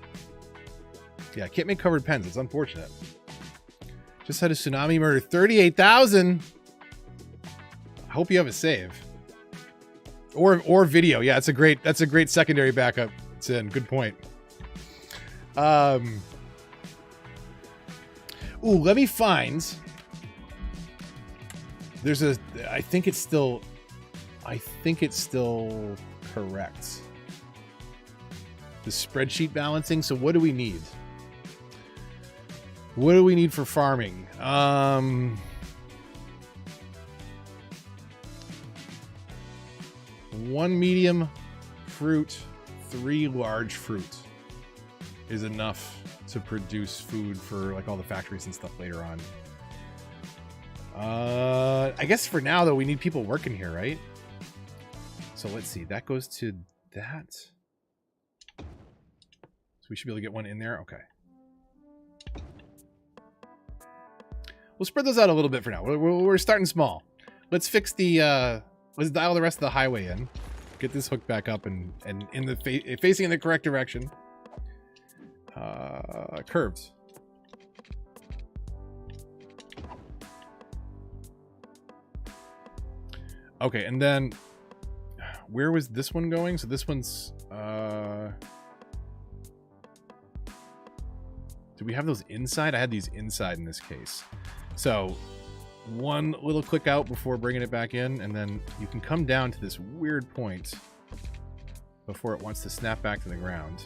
Yeah, I can't make covered pens. It's unfortunate. Just had a tsunami murder. 38,000. I hope you have a save. Or video. Yeah, that's a great secondary backup. It's in. Good point. Ooh, let me find. I think it's still correct. The spreadsheet balancing. So what do we need? What do we need for farming? 1 medium fruit, 3 large fruit is enough to produce food for like all the factories and stuff later on. I guess for now though, we need people working here, right? So let's see, that goes to that. So we should be able to get one in there. Okay. We'll spread those out a little bit for now. We're starting small. Let's fix the, let's dial the rest of the highway in. Get this hook back up and in the facing in the correct direction. Curved. Okay, and then where was this one going? So this one's do we have those inside? I had these inside in this case. So one little click out before bringing it back in, and then you can come down to this weird point before it wants to snap back to the ground.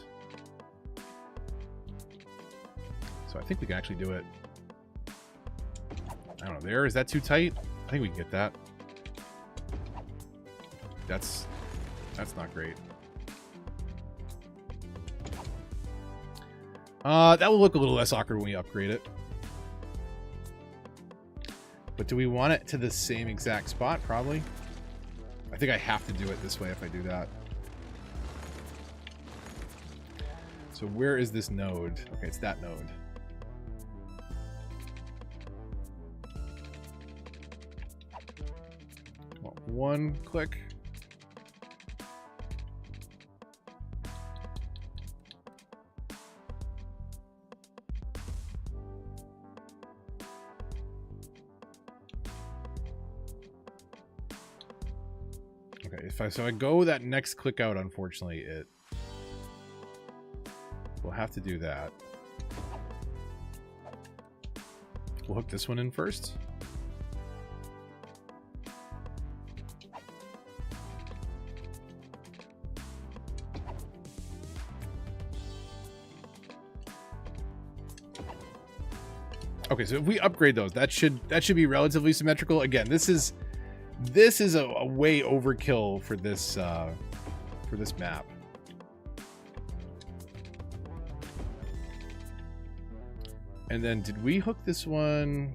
So I think we can actually do it. I don't know, there, is that too tight? I think we can get that. That's not great. That will look a little less awkward when we upgrade it. But do we want it to the same exact spot? Probably. I think I have to do it this way if I do that. So where is this node? Okay, it's that node. Well, one click. So I go that next click out, unfortunately, we'll have to do that. We'll hook this one in first. Okay, so if we upgrade those, that should be relatively symmetrical. Again, this is a way overkill for this map. And then did we hook this one?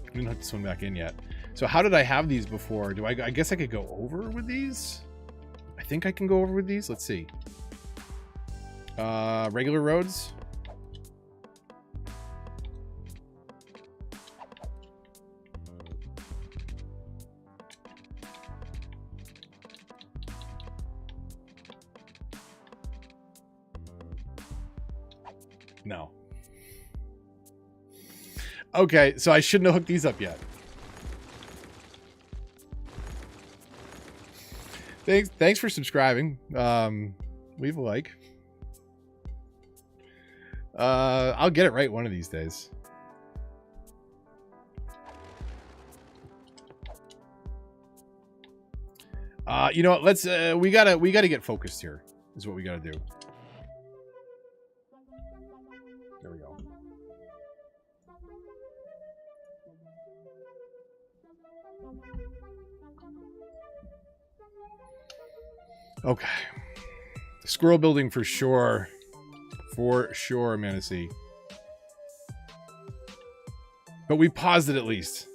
I didn't hook this one back in yet. So how did I have these before? I guess I could go over with these? I think I can go over with these. Let's see. Regular roads. No. Okay, so I shouldn't have hooked these up yet. Thanks for subscribing. Leave a like. I'll get it right one of these days. You know what? Let's we gotta get focused here. Is what we gotta do. There we go. Okay. Squirrel building for sure. For sure, Manasee. But we paused it at least.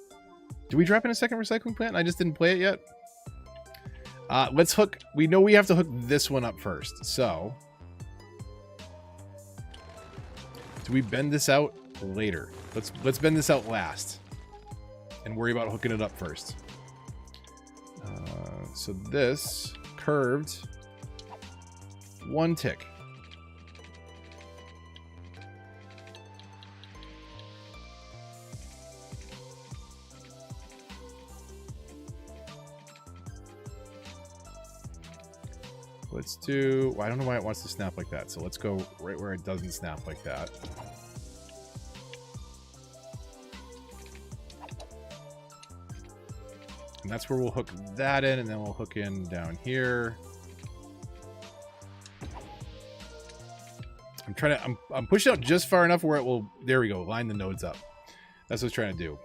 Do we drop in a second recycling plant? I just didn't play it yet. Let's hook. We know we have to hook this one up first. So, do we bend this out later? Let's bend this out last, and worry about hooking it up first. So this curved 1 tick. Let's do... Well, I don't know why it wants to snap like that, so let's go right where it doesn't snap like that. And that's where we'll hook that in, and then we'll hook in down here. I'm pushing out just far enough where it will... There we go, line the nodes up. That's what I was trying to do.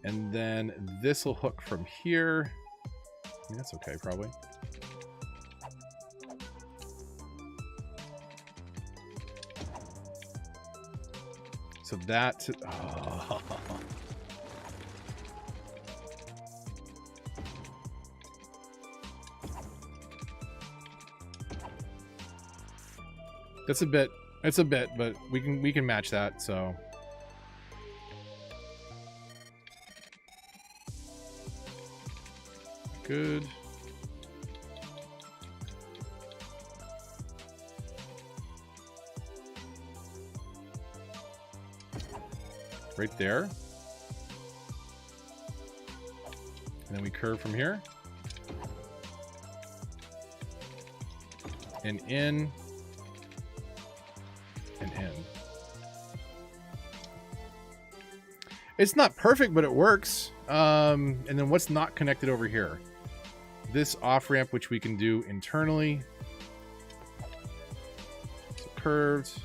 And then this will hook from here. I mean, that's okay, probably. So that... Oh. That's a bit. It's a bit, but we can match that, so... Good. Right there. And then we curve from here. And in. And in. It's not perfect, but it works. And then what's not connected over here? This off-ramp, which we can do internally. So curved.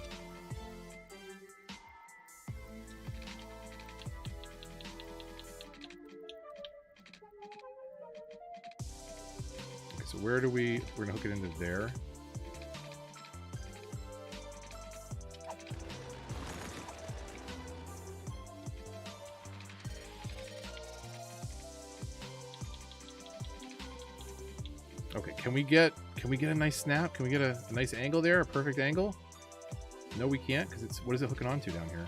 Okay, so where do we're gonna hook it into there. Okay, can we get a nice snap? Can we get a nice angle there? A perfect angle? No, we can't, because it's... What is it hooking onto down here?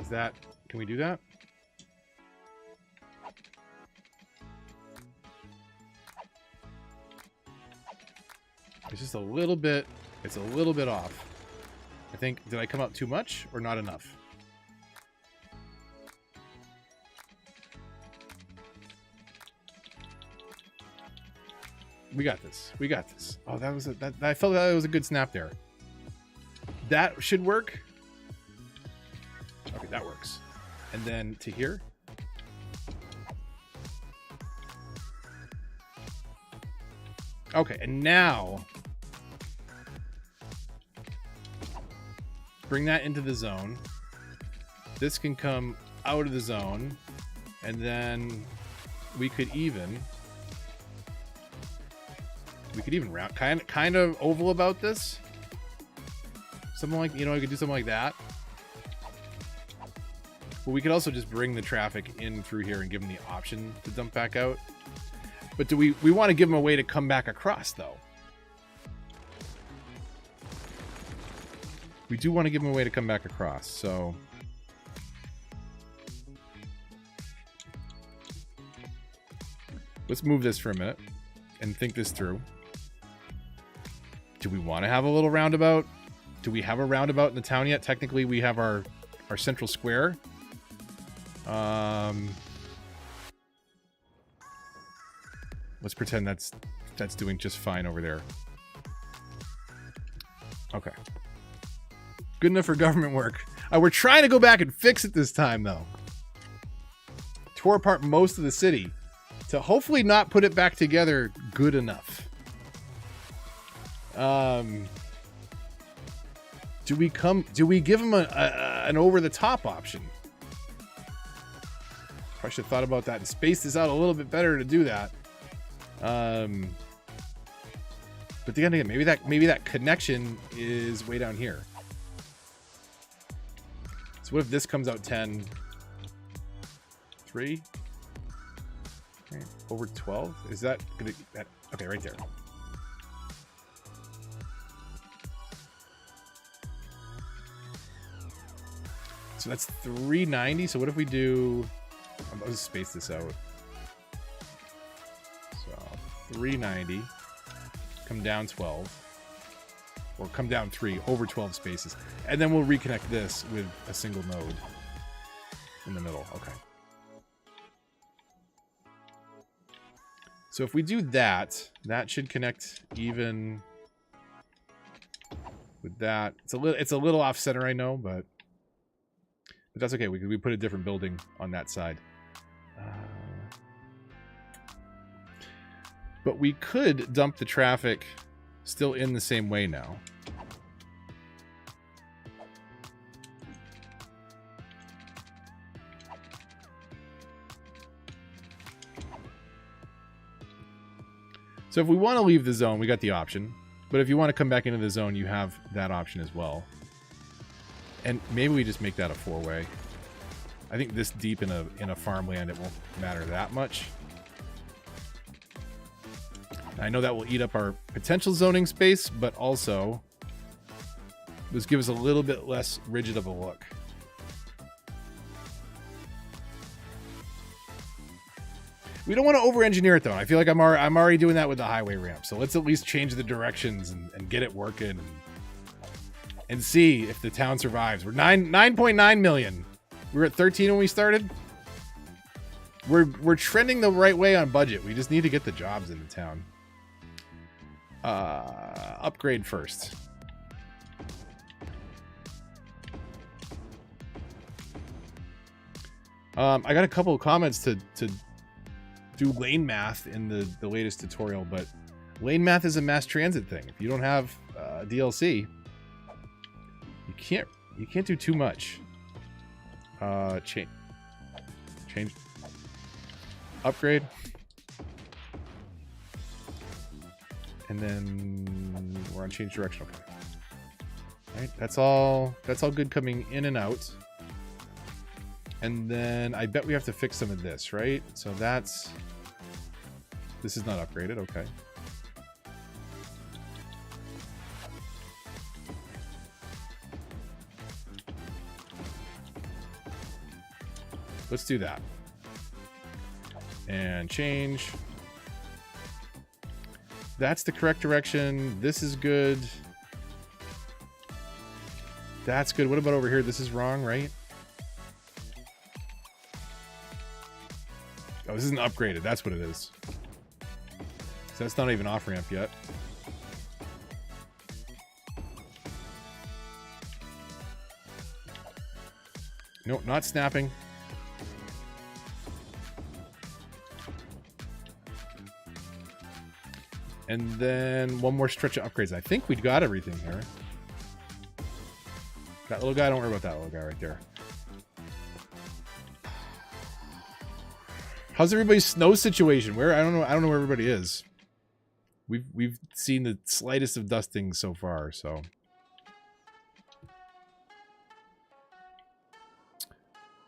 Is that... Can we do that? It's just a little bit... It's a little bit off. I think, did I come out too much or not enough? We got this. We got this. Oh, that was I felt that was a good snap there. That should work. Okay, that works. And then to here. Okay, and now bring that into the zone. This can come out of the zone, and then we could even round kind of oval about this. Something like, you know, I could do something like that. But we could also just bring the traffic in through here and give them the option to dump back out. But do we want to give them a way to come back across, though? We do want to give them a way to come back across, so Let's move this for a minute and think this through. Do we want to have a little roundabout? Do we have a roundabout in the town yet? Technically, we have our central square. Let's pretend that's doing just fine over there. Okay. Good enough for government work. We're trying to go back and fix it this time, though. Tore apart most of the city to hopefully not put it back together good enough. Do we give them an over-the-top option? I should have thought about that and spaced this out a little bit better to do that. But again, maybe that connection is way down here. So what if this comes out 10, 3, okay, over 12? Is that gonna okay? Right there. So that's 390. So what if we do? I'm going to space this out. So 390. Come down 12. Or come down 3 over 12 spaces. And then we'll reconnect this with a single node in the middle. Okay. So if we do that, that should connect even with that. It's a little off center, I know, but that's okay. We put a different building on that side. But we could dump the traffic still in the same way now. So if we want to leave the zone, we got the option. But if you want to come back into the zone, you have that option as well. And maybe we just make that a 4-way. I think this deep in a farmland, it won't matter that much. I know that will eat up our potential zoning space, but also this gives us a little bit less rigid of a look. We don't want to over-engineer it, though. I feel like I'm already doing that with the highway ramp. So let's at least change the directions and get it working and see if the town survives. We're 9.9 million. We were at 13 when we started. We're trending the right way on budget. We just need to get the jobs in the town. Upgrade first. I got a couple of comments to do lane math in the latest tutorial, but lane math is a mass transit thing. If you don't have DLC, you can't do too much. Change, upgrade, and then we're on change direction. Okay, all right, that's all good coming in and out. And then I bet we have to fix some of this, right? So this is not upgraded. Okay. Let's do that. And change. That's the correct direction. This is good. That's good. What about over here? This is wrong, right? Oh, this isn't upgraded. That's what it is. So that's not even off-ramp yet. Nope, not snapping. And then one more stretch of upgrades. I think we got everything here. That little guy, don't worry about that little guy right there. How's everybody's snow situation? Where I don't know where everybody is. We've seen the slightest of dusting so far, so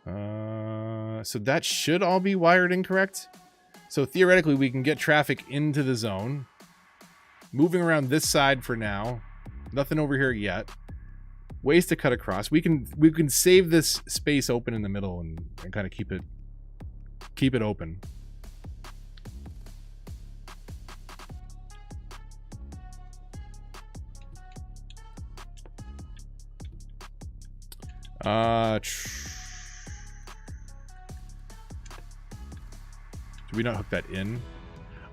so that should all be wired incorrect. So theoretically we can get traffic into the zone. Moving around this side for now. Nothing over here yet. Ways to cut across. We can save this space open in the middle and kind of keep it open. Do we not hook that in?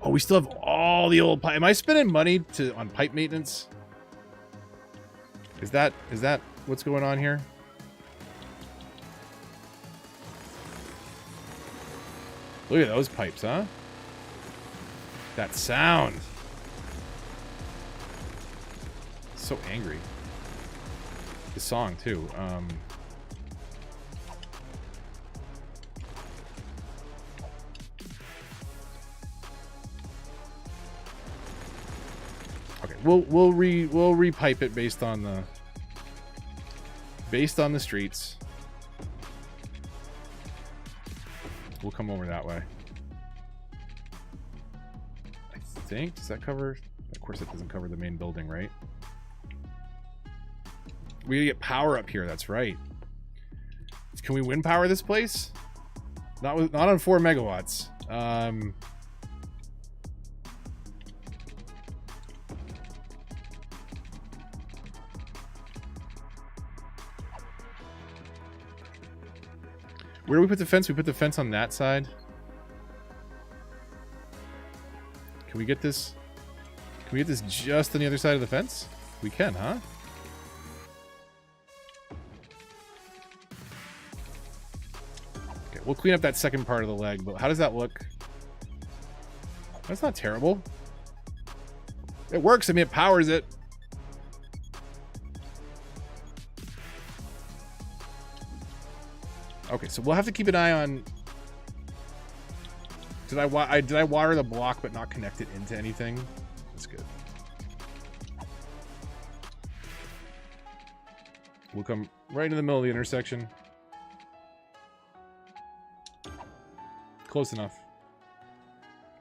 Oh, we still have all the old pipe. Am I spending money on pipe maintenance? Is that what's going on here? Look at those pipes, huh? That sound. So angry. The song too. Okay, we'll repipe it based on the streets. We'll come over that way. I think, does that cover? Of course it doesn't cover the main building, right? We gotta get power up here, that's right. Can we wind power this place? Not on 4 megawatts. Where do we put the fence? We put the fence on that side. Can we get this? Can we get this just on the other side of the fence? We can, huh? Okay, we'll clean up that second part of the leg, but how does that look? That's not terrible. It works. I mean, it powers it. Okay, so we'll have to keep an eye on. Did I water the block but not connect it into anything? That's good. We'll come right into the middle of the intersection. Close enough.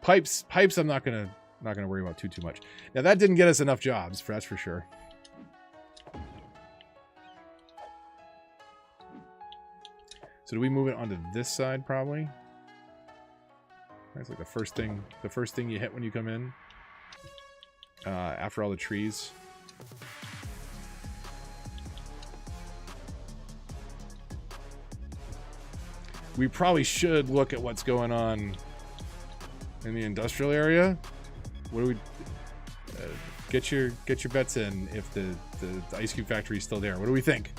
Pipes. I'm not gonna worry about too much. Now that didn't get us enough jobs, that's for sure. So do we move it onto this side probably? That's like the first thing you hit when you come in. After all the trees. We probably should look at what's going on in the industrial area. What do we get your bets in if the ice cube factory is still there? What do we think?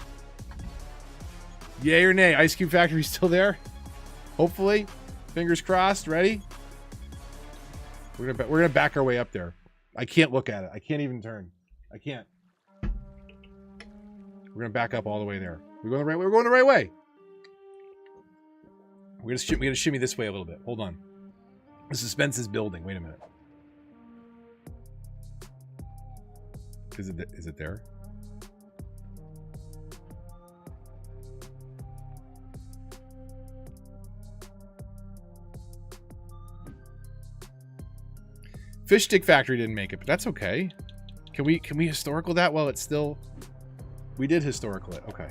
Yay or nay? Ice cube factory is still there? Hopefully. Fingers crossed. Ready? We're gonna back our way up there. I can't look at it. I can't even turn. I can't. We're gonna back up all the way there. We're going the right way. We're going the right way. We're gonna shimmy this way a little bit. Hold on. The suspense is building. Wait a minute. Is it there? Fish stick factory didn't make it, but that's okay. Can we historical that while it's still? We did historical it. Okay.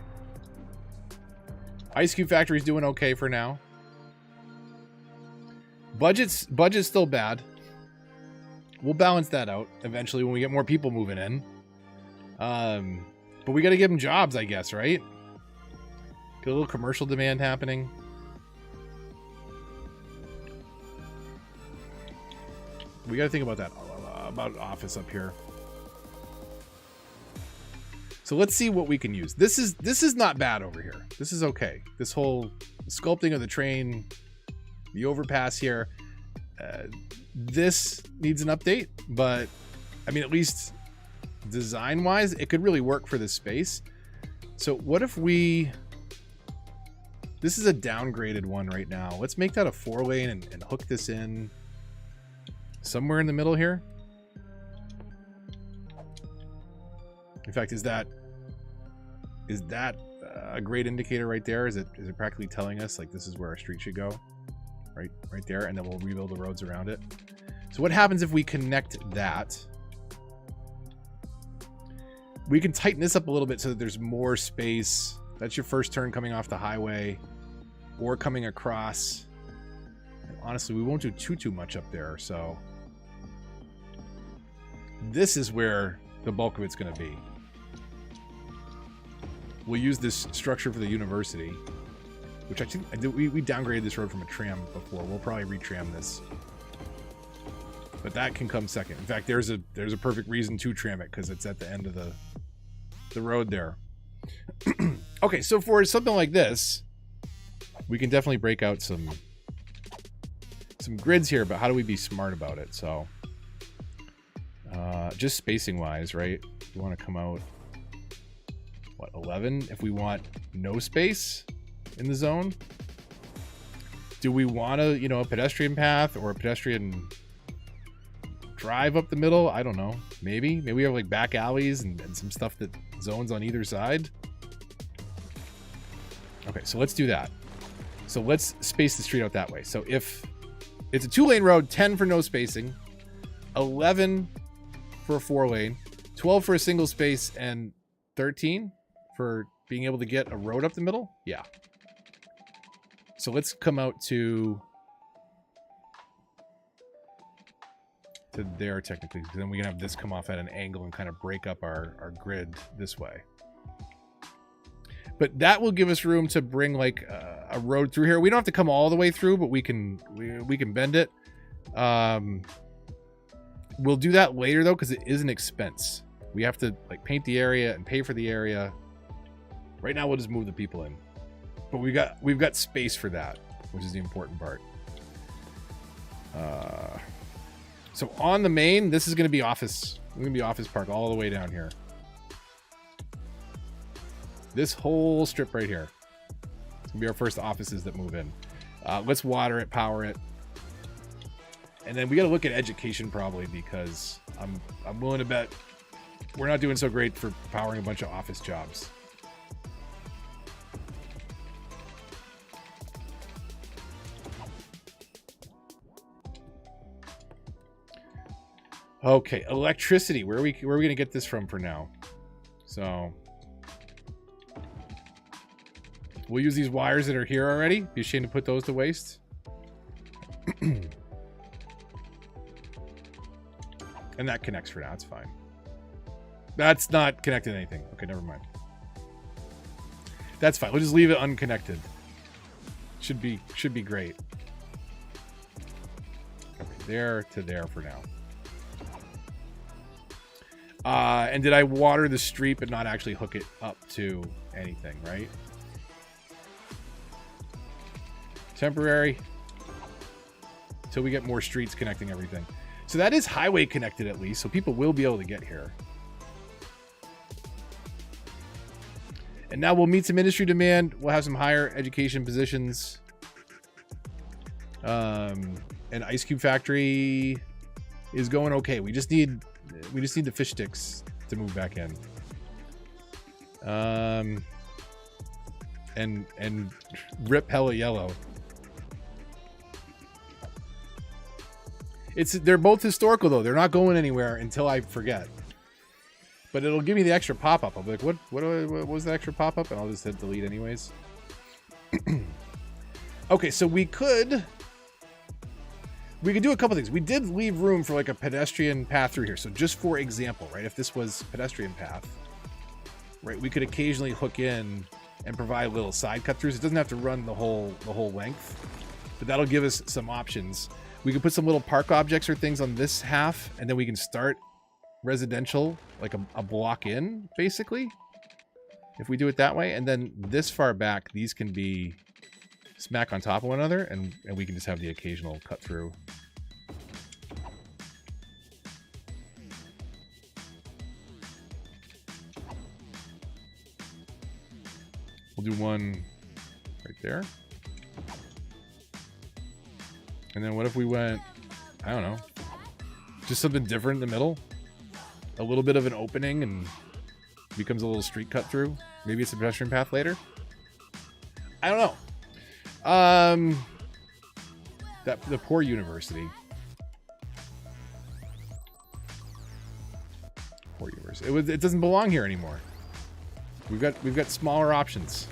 Ice cube factory's doing okay for now. Budget's still bad. We'll balance that out eventually when we get more people moving in. But we got to give them jobs, I guess, right? Get a little commercial demand happening. We got to think about that, about office up here. So let's see what we can use. This is not bad over here. This is okay. This whole sculpting of the train, the overpass here, this needs an update, but I mean, at least design-wise, it could really work for this space. So what if we... This is a downgraded one right now. Let's make that a 4-lane and hook this in somewhere in the middle here. In fact, is that a great indicator right there? Is it practically telling us like this is where our street should go? Right there, and then we'll rebuild the roads around it. So what happens if we connect that? We can tighten this up a little bit so that there's more space. That's your first turn coming off the highway or coming across. And honestly, we won't do too much up there, so this is where the bulk of it's going to be. we'll use this structure for the university, which I think we downgraded this road from a tram before. We'll probably retram this, but that can come second. In fact, there's a perfect reason to tram it because it's at the end of the road there. Okay, so for something like this, we can definitely break out some grids here, but how do we be smart about it? So just spacing wise, right? We want to come out, what, 11 if we want no space in the zone. Do we want a, you know, a pedestrian path or a pedestrian drive up the middle? I don't know. Maybe we have like back alleys and some stuff that zones on either side. Okay, so let's do that. So let's space the street out that way. So if it's a 2-lane road, 10 for no spacing, 11 for a 4-lane, 12 for a single space, and 13 for being able to get a road up the middle. Yeah. So let's come out to there technically, because then we can have this come off at an angle and kind of break up our grid this way. But that will give us room to bring like a road through here. We don't have to come all the way through, but we can bend it. We'll do that later though, because it is an expense. We have to like paint the area and pay for the area. Right now we'll just move the people in. But we've got space for that, which is the important part. So on the main, this is going to be office. We're going to be office park all the way down here. This whole strip right here. It's going to be our first offices that move in. Let's water it, power it. And then we got to look at education probably, because I'm willing to bet we're not doing so great for powering a bunch of office jobs. Okay, electricity. Where are we going to get this from for now? So we'll use these wires that are here already. Be ashamed to put those to waste. And that connects for now. It's fine. That's not connected to anything. Okay, never mind. That's fine. We'll just leave it unconnected. Should be great. Okay, there to there for now. And did I water the street but not actually hook it up to anything, right? Temporary. Until we get more streets connecting everything. So that is highway connected at least, so people will be able to get here. And now we'll meet some industry demand. We'll have some higher education positions. An ice cube factory is going okay. We just need the fish sticks to move back in. And rip hella yellow. They're both historical though. They're not going anywhere until I forget. But it'll give me the extra pop-up. I'll be like, what was that extra pop-up? And I'll just hit delete anyways. Okay, so we could do a couple things. We did leave room for like a pedestrian path through here. So just for example, right, if this was pedestrian path, right, we could occasionally hook in and provide little side cut throughs. It doesn't have to run the whole length, but that'll give us some options. We could put some little park objects or things on this half, and then we can start residential like a block in, basically, if we do it that way. And then this far back, these can be smack on top of one another, and we can just have the occasional cut through. We'll do one right there. And then what if we went, I don't know, just something different in the middle? A little bit of an opening and becomes a little street cut through. Maybe it's a pedestrian path later. I don't know. The poor university. Poor university. It doesn't belong here anymore. We've got smaller options.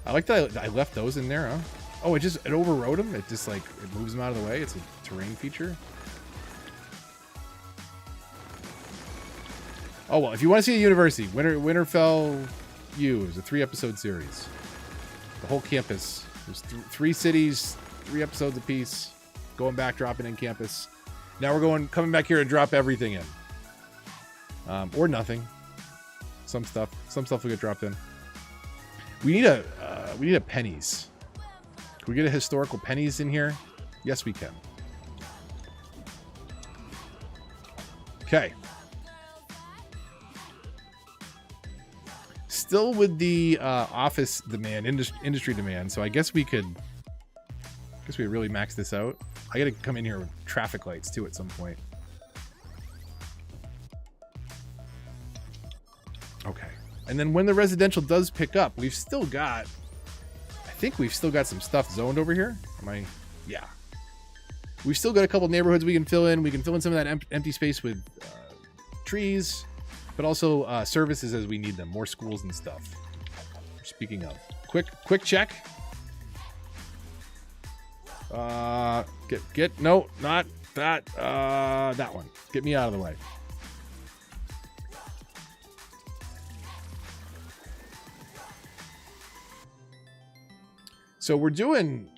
I like that I left those in there, huh? Oh, it overrode them? It just, like, it moves them out of the way? It's a terrain feature? Oh, well, if you want to see a university, Winterfell U is a 3-episode series. The whole campus. There's 3 cities, 3 episodes apiece. Going back, dropping in campus. Now we're coming back here to drop everything in. Or nothing. Some stuff will get dropped in. We need a pennies. Can we get a historical pennies in here? Yes, we can. Okay. Still with the office demand, industry demand. So I guess we really max this out. I got to come in here with traffic lights too at some point. Okay. And then when the residential does pick up, I think we've still got some stuff zoned over here. Yeah. We've still got a couple neighborhoods we can fill in. We can fill in some of that empty space with trees, but also services as we need them. More schools and stuff. Speaking of, quick check. No, not that. That one. Get me out of the way. So we're doing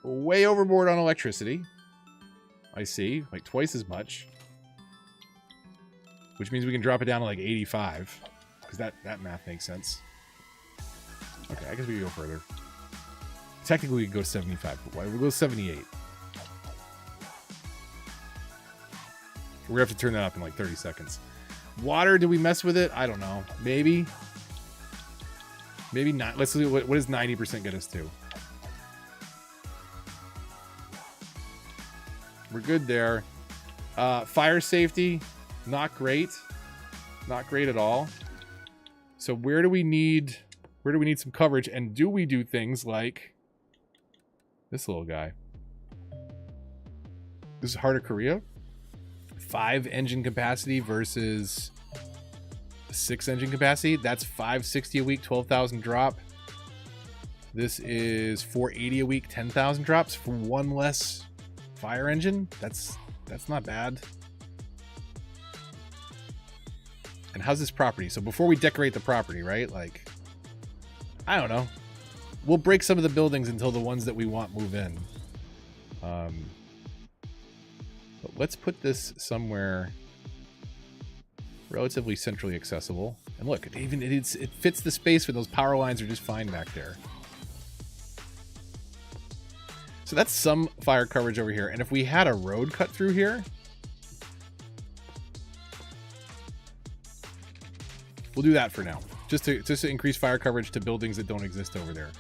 way overboard on electricity. I see, like twice as much. Which means we can drop it down to like 85. Because that math makes sense. Okay, I guess we can go further. Technically we can go to 75, but why? We'll go 78. We're gonna have to turn that up in like 30 seconds. Water, do we mess with it? I don't know. Maybe. Maybe not. Let's see, what does 90% get us to? We're good there. Fire safety, not great. Not great at all. So where do we need some coverage? And do we do things like this little guy? This is Heart of Korea. 5 engine capacity versus 6 engine capacity. That's 560 a week, 12,000 drop. This is 480 a week, 10,000 drops for 1 less fire engine. That's not bad. And how's this property? So before we decorate the property, right? Like, I don't know. We'll break some of the buildings until the ones that we want move in. But let's put this somewhere relatively centrally accessible. And look, it fits the space where those power lines are just fine back there. So that's some fire coverage over here. And if we had a road cut through here, we'll do that for now. Just to increase fire coverage to buildings that don't exist over there.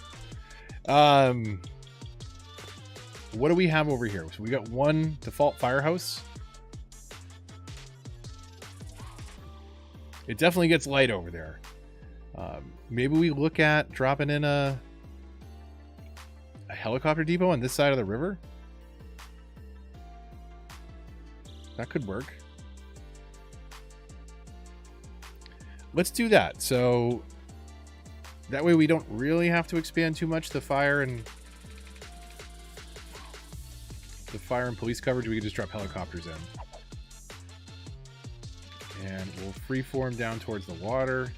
What do we have over here? So we got 1 default firehouse. It definitely gets light over there. Maybe we look at dropping in a helicopter depot on this side of the river. That could work. Let's do that. So that way we don't really have to expand too much the fire and police coverage. We can just drop helicopters in. And we'll freeform down towards the water.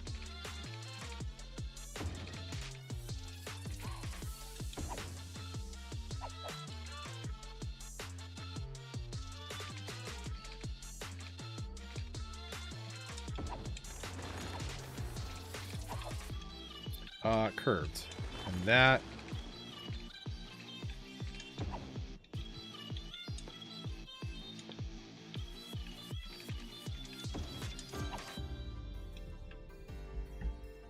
Curved. And that.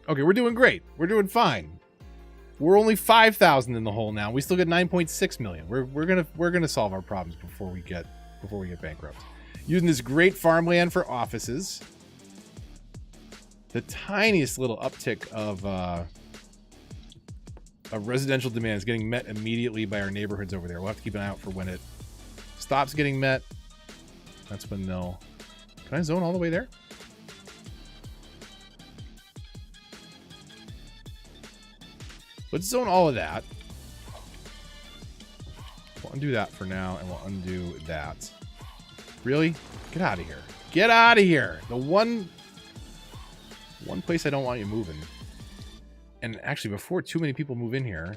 Okay, we're doing great. We're doing fine. We're only 5,000 in the hole now. We still get 9.6 million. We're gonna solve our problems before we get bankrupt. Using this great farmland for offices. The tiniest little uptick of residential demand is getting met immediately by our neighborhoods over there. We'll have to keep an eye out for when it stops getting met. That's when they'll... Can I zone all the way there? Let's zone all of that. We'll undo that for now, and we'll undo that. Really? Get out of here. Get out of here! The one one place I don't want you moving. And actually, before too many people move in here,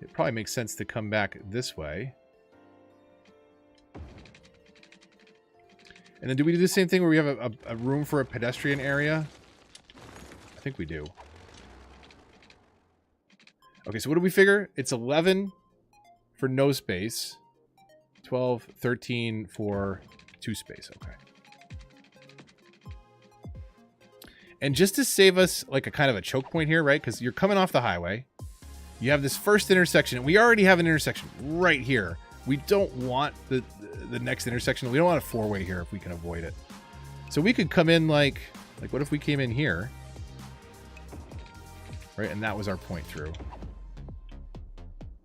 it probably makes sense to come back this way. And then do we do the same thing where we have a room for a pedestrian area? I think we do. Okay, so what do we figure? It's 11 for no space. 12, 13 for 2 space. Okay. And just to save us like a kind of a choke point here, right? Because you're coming off the highway. You have this first intersection. And we already have an intersection right here. We don't want the next intersection. We don't want a 4-way here if we can avoid it. So we could come in like what if we came in here? Right, and that was our point through.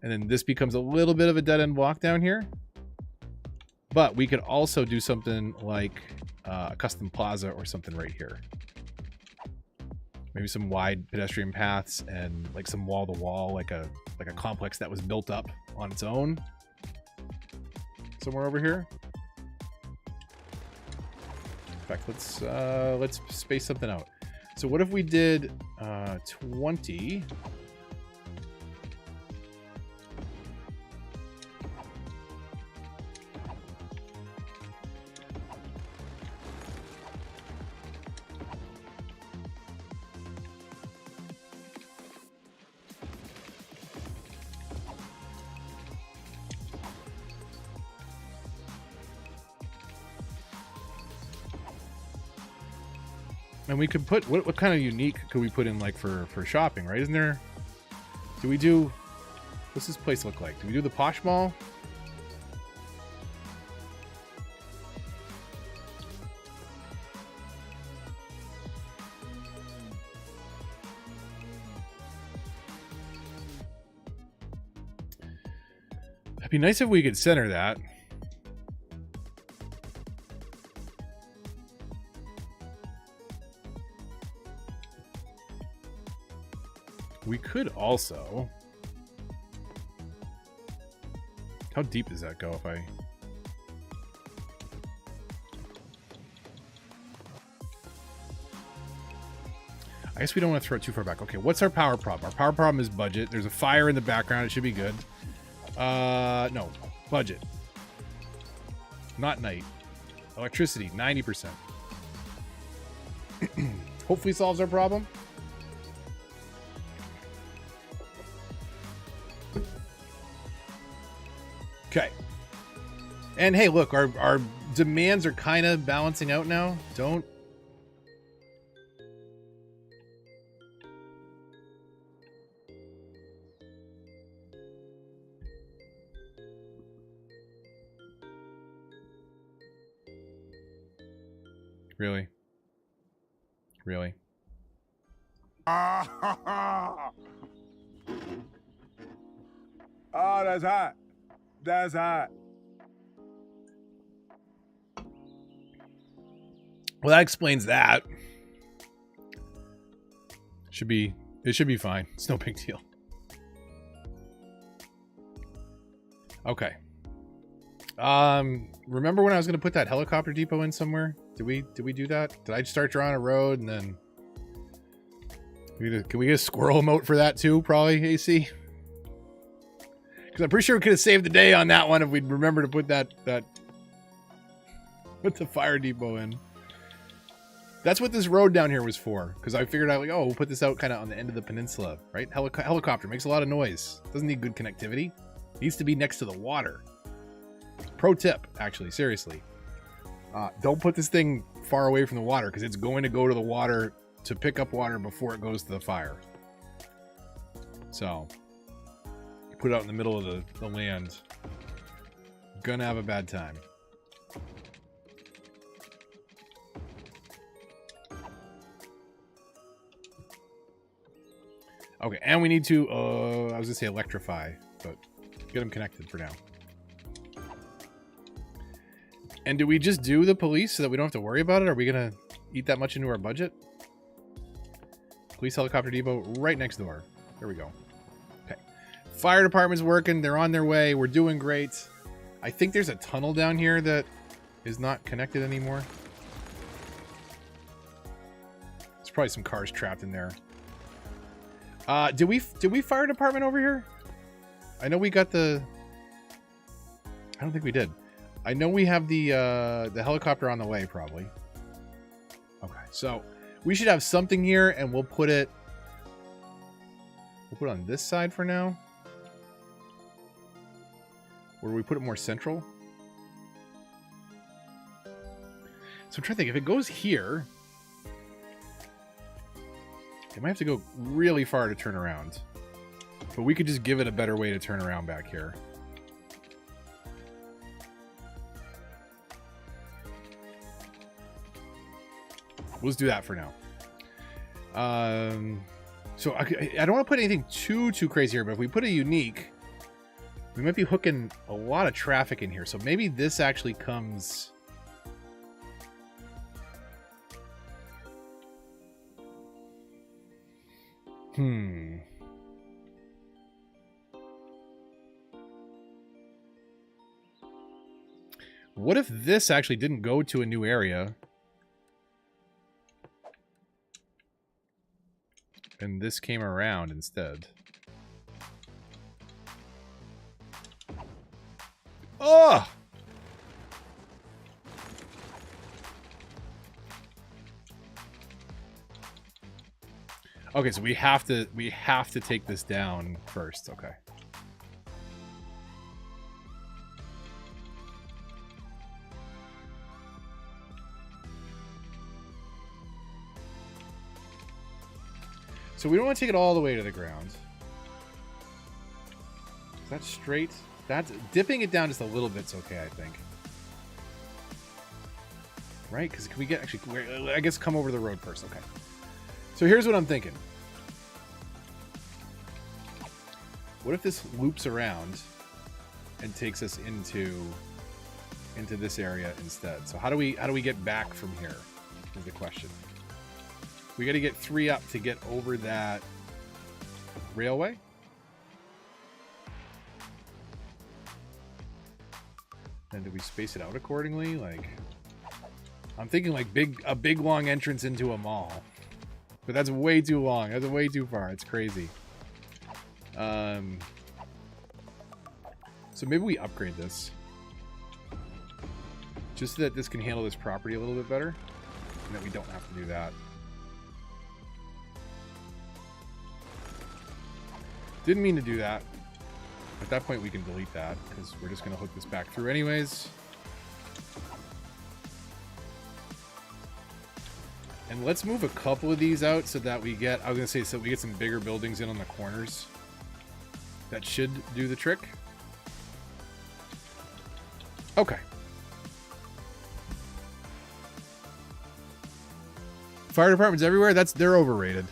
And then this becomes a little bit of a dead-end block down here. But we could also do something like a custom plaza or something right here. Maybe some wide pedestrian paths and like some wall-to-wall, like a complex that was built up on its own. Somewhere over here. In fact, let's space something out. So what if we did 20? And we could put, what kind of unique could we put in like for shopping, right? Isn't there, do we do, what's this place look like? Do we do the Posh Mall? It'd be nice if we could center that. We could also... How deep does that go if I... I guess we don't want to throw it too far back. Okay, what's our power problem? Our power problem is budget. There's a fire in the background. It should be good. No. Budget. Not night. Electricity, 90%. Hopefully solves our problem. Okay. And hey, look, our demands are kind of balancing out now. Don't... Really? Really? Oh, that's hot. That's hot. Well, that explains that. It should be fine. It's no big deal. Okay. Remember when I was going to put that helicopter depot in somewhere? Did we do that? Did I start drawing a road and then... Can we get a squirrel emote for that too, probably, AC? Because I'm pretty sure we could have saved the day on that one if we'd remember to put put the fire depot in. That's what this road down here was for. Because I figured out, like, oh, we'll put this out kind of on the end of the peninsula, right? Helicopter makes a lot of noise. Doesn't need good connectivity. Needs to be next to the water. Pro tip, actually, seriously. Don't put this thing far away from the water because it's going to go to the water to pick up water before it goes to the fire. So... put it out in the middle of the land, gonna have a bad time. Okay, and we need to, I was gonna say electrify, but get them connected for now. And do we just do the police so that we don't have to worry about it? Are we gonna eat that much into our budget? Police helicopter depot right next door. There we go. Fire department's working. They're on their way. We're doing great. I think there's a tunnel down here that is not connected anymore. probably some cars trapped in there. Did we fire department over here? I know we got the... I don't think we did. I know we have the helicopter on the way, probably. Okay, so we should have something here, and we'll put it... We'll put it on this side for now. Or do we put it more central? So I'm trying to think, if it goes here... It might have to go really far to turn around. But we could just give it a better way to turn around back here. We'll just do that for now. So I don't want to put anything too crazy here, but if we put a unique, we might be hooking a lot of traffic in here. So maybe this actually comes... What if this actually didn't go to a new area? And this came around instead. Oh! Okay, so we have to take this down first. Okay. So we don't want to take it all the way to the ground. Is that straight? That's dipping it down just a little bit's okay, I think. Right? Because can we get actually? I guess come over the road first. Okay. So here's what I'm thinking. What if this loops around and takes us into this area instead? So how do we get back from here? Is the question. We got to get 3 up to get over that railway. And do we space it out accordingly? Like, I'm thinking like a big long entrance into a mall. But that's way too long. That's way too far. It's crazy. So maybe we upgrade this. Just so that this can handle this property a little bit better. And that we don't have to do that. Didn't mean to do that. At that point, we can delete that, because we're just going to hook this back through anyways. And let's move a couple of these out so that we get, I was going to say, so we get some bigger buildings in on the corners. That should do the trick. Okay. Fire departments everywhere? They're overrated.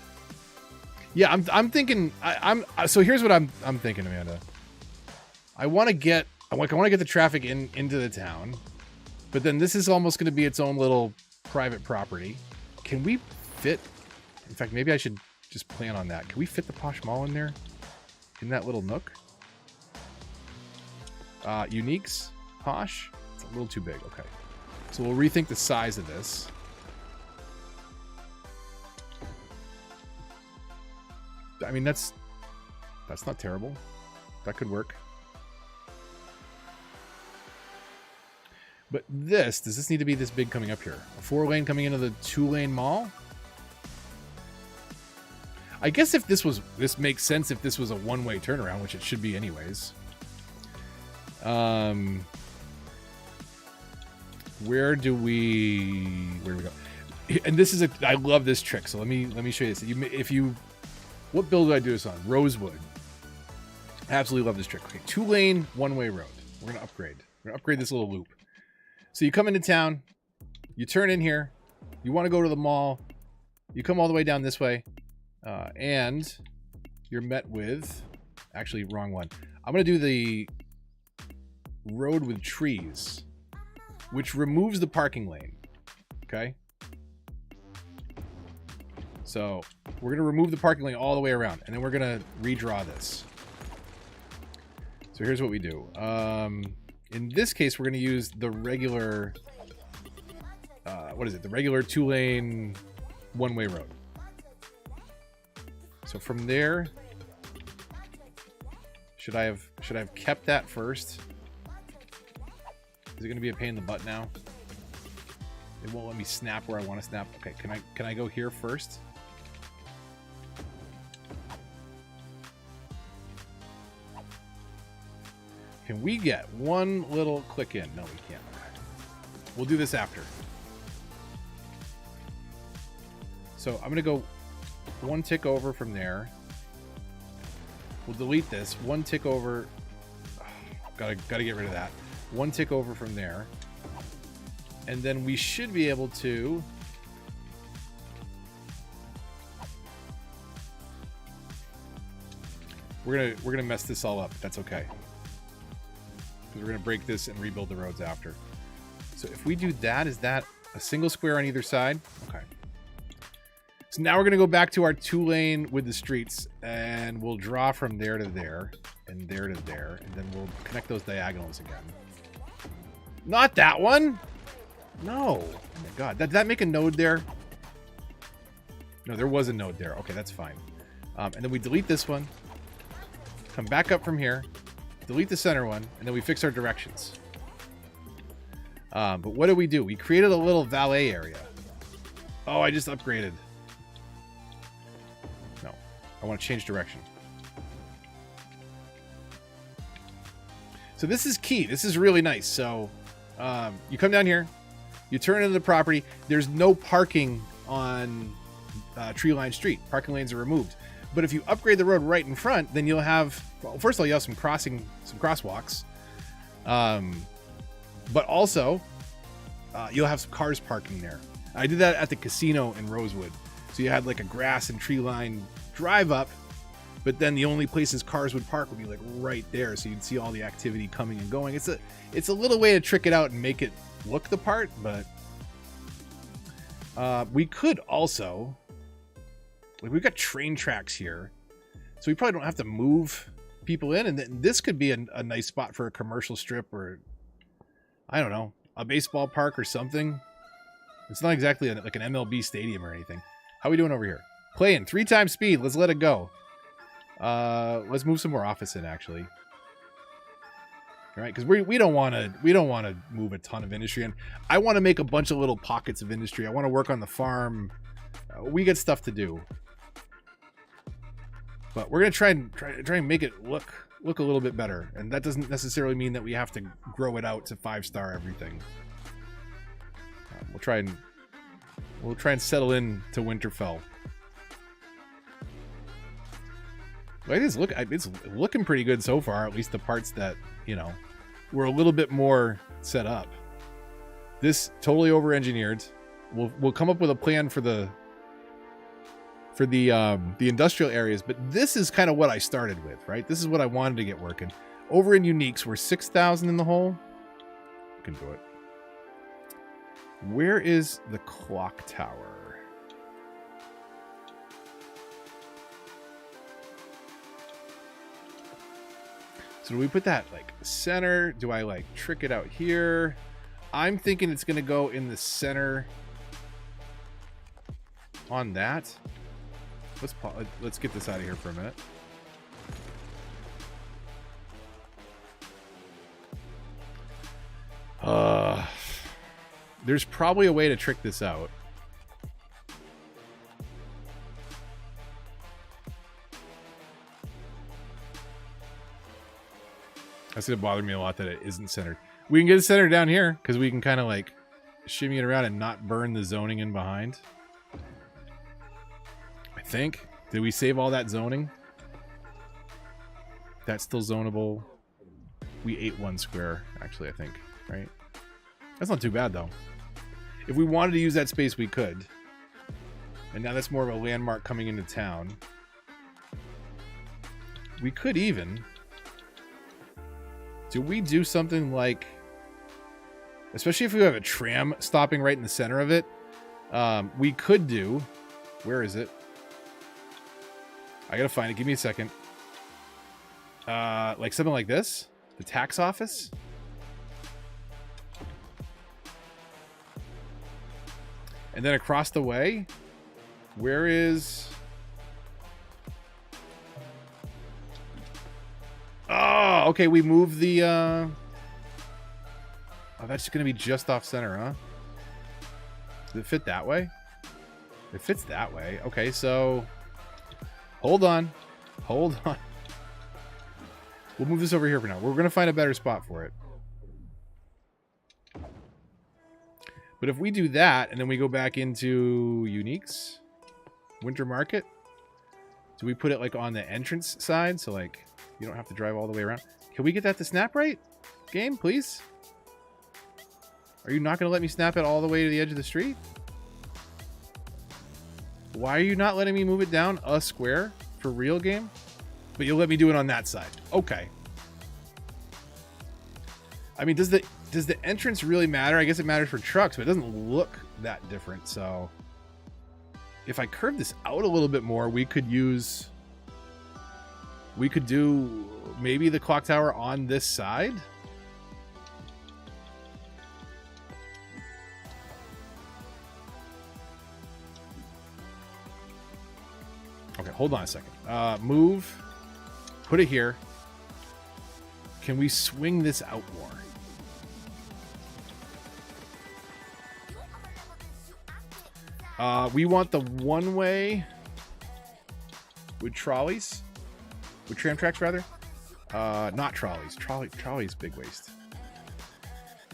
Yeah, I'm thinking. So here's what I'm thinking, Amanda. I want to get the traffic into the town, but then this is almost going to be its own little private property. Can we fit? In fact, maybe I should just plan on that. Can we fit the Posh Mall in there, in that little nook? Uniques, Posh. It's a little too big. Okay, so we'll rethink the size of this. I mean, that's not terrible. That could work. But does this need to be this big coming up here? A 4-lane coming into the 2-lane mall? I guess if this makes sense if this was a one-way turnaround, which it should be anyways. Where do we go? And this is I love this trick. So let me show you this. What build do I do this on? Rosewood. Absolutely love this trick. Okay, 2-lane, 1-way road. We're going to upgrade. We're going to upgrade this little loop. So you come into town. You turn in here. You want to go to the mall. You come all the way down this way. And you're met with... Actually, wrong one. I'm going to do the road with trees, which removes the parking lane. Okay? So we're going to remove the parking lane all the way around, and then we're going to redraw this. So here's what we do. In this case, we're going to use the regular, what is it? The regular 2-lane 1-way road. So from there, should I have kept that first? Is it going to be a pain in the butt now? It won't let me snap where I want to snap. Okay, can I go here first? Can we get one little click in? No, we can't. We'll do this after. So I'm going to go one tick over from there. We'll delete this. One tick over. Gotta get rid of that. One tick over from there. And then we should be able to... We're gonna mess this all up. That's okay. Because we're gonna break this and rebuild the roads after. So if we do that, is that a single square on either side? Okay. So now we're going to go back to our 2-lane with the streets, and we'll draw from there to there, and there to there, and then we'll connect those diagonals again. Not that one! No! Oh my god. Did that make a node there? No, there was a node there. Okay, that's fine. And then we delete this one, come back up from here, delete the center one, and then we fix our directions. But what do? We created a little valet area. Oh, I just upgraded. No, I want to change direction. So this is key. This is really nice. So you come down here, you turn into the property. There's no parking on Tree Line Street. Parking lanes are removed. But if you upgrade the road right in front, then you'll have, well, first of all, you have some crosswalks. But also, you'll have some cars parking there. I did that at the casino in Rosewood. So you had like a grass and tree line drive up, but then the only places cars would park would be like right there. So you'd see all the activity coming and going. It's a little way to trick it out and make it look the part, but we could also, like, we've got train tracks here. So we probably don't have to move people in. And this could be a nice spot for a commercial strip or, I don't know, a baseball park or something. It's not exactly like an MLB stadium or anything. How are we doing over here? Playing 3 times speed. Let's let it go. Let's move some more office in, actually. All right, because we don't want to move a ton of industry in. I want to make a bunch of little pockets of industry. I want to work on the farm. We got stuff to do. But we're gonna try and make it look a little bit better, and that doesn't necessarily mean that we have to grow it out to 5-star everything. We'll try and settle in to Winterfell. But it's looking pretty good so far, at least the parts that, you know, were a little bit more set up. This totally over-engineered. We'll come up with a plan for the industrial areas, but this is kind of what I started with, right? This is what I wanted to get working. Over in Uniques, we're 6,000 in the hole. We can do it. Where is the clock tower? So do we put that like center? Do I like trick it out here? I'm thinking it's going to go in the center on that. Let's get this out of here for a minute. There's probably a way to trick this out. That's gonna bother me a lot that it isn't centered. We can get it centered down here because we can kind of like shimmy it around and not burn the zoning in behind. I think. Did we save all that zoning? That's still zonable. We ate 1 square, actually, I think, right? That's not too bad, though. If we wanted to use that space, we could. And now that's more of a landmark coming into town. We could even... Do we do something like... Especially if we have a tram stopping right in the center of it. We could do... Where is it? I gotta find it. Give me a second. Like something like this? The tax office? And then across the way, where is... Oh, okay. We move the... Oh, that's going to be just off center, huh? Does it fit that way? It fits that way. Okay, so... Hold on. Hold on. We'll move this over here for now. We're going to find a better spot for it. But if we do that, and then we go back into uniques, winter market, do we put it like on the entrance side? So like, you don't have to drive all the way around. Can we get that to snap right? Game, please? Are you not going to let me snap it all the way to the edge of the street? Why are you not letting me move it down a square for real, game? But you'll let me do it on that side. Okay. I mean, does the entrance really matter? I guess it matters for trucks, but it doesn't look that different. So if I curve this out a little bit more, we could do maybe the clock tower on this side. Okay, hold on a second. Move. Put it here. Can we swing this out more? We want the one-way with trolleys. With tram tracks, rather. Not trolleys. Trolleys, big waste.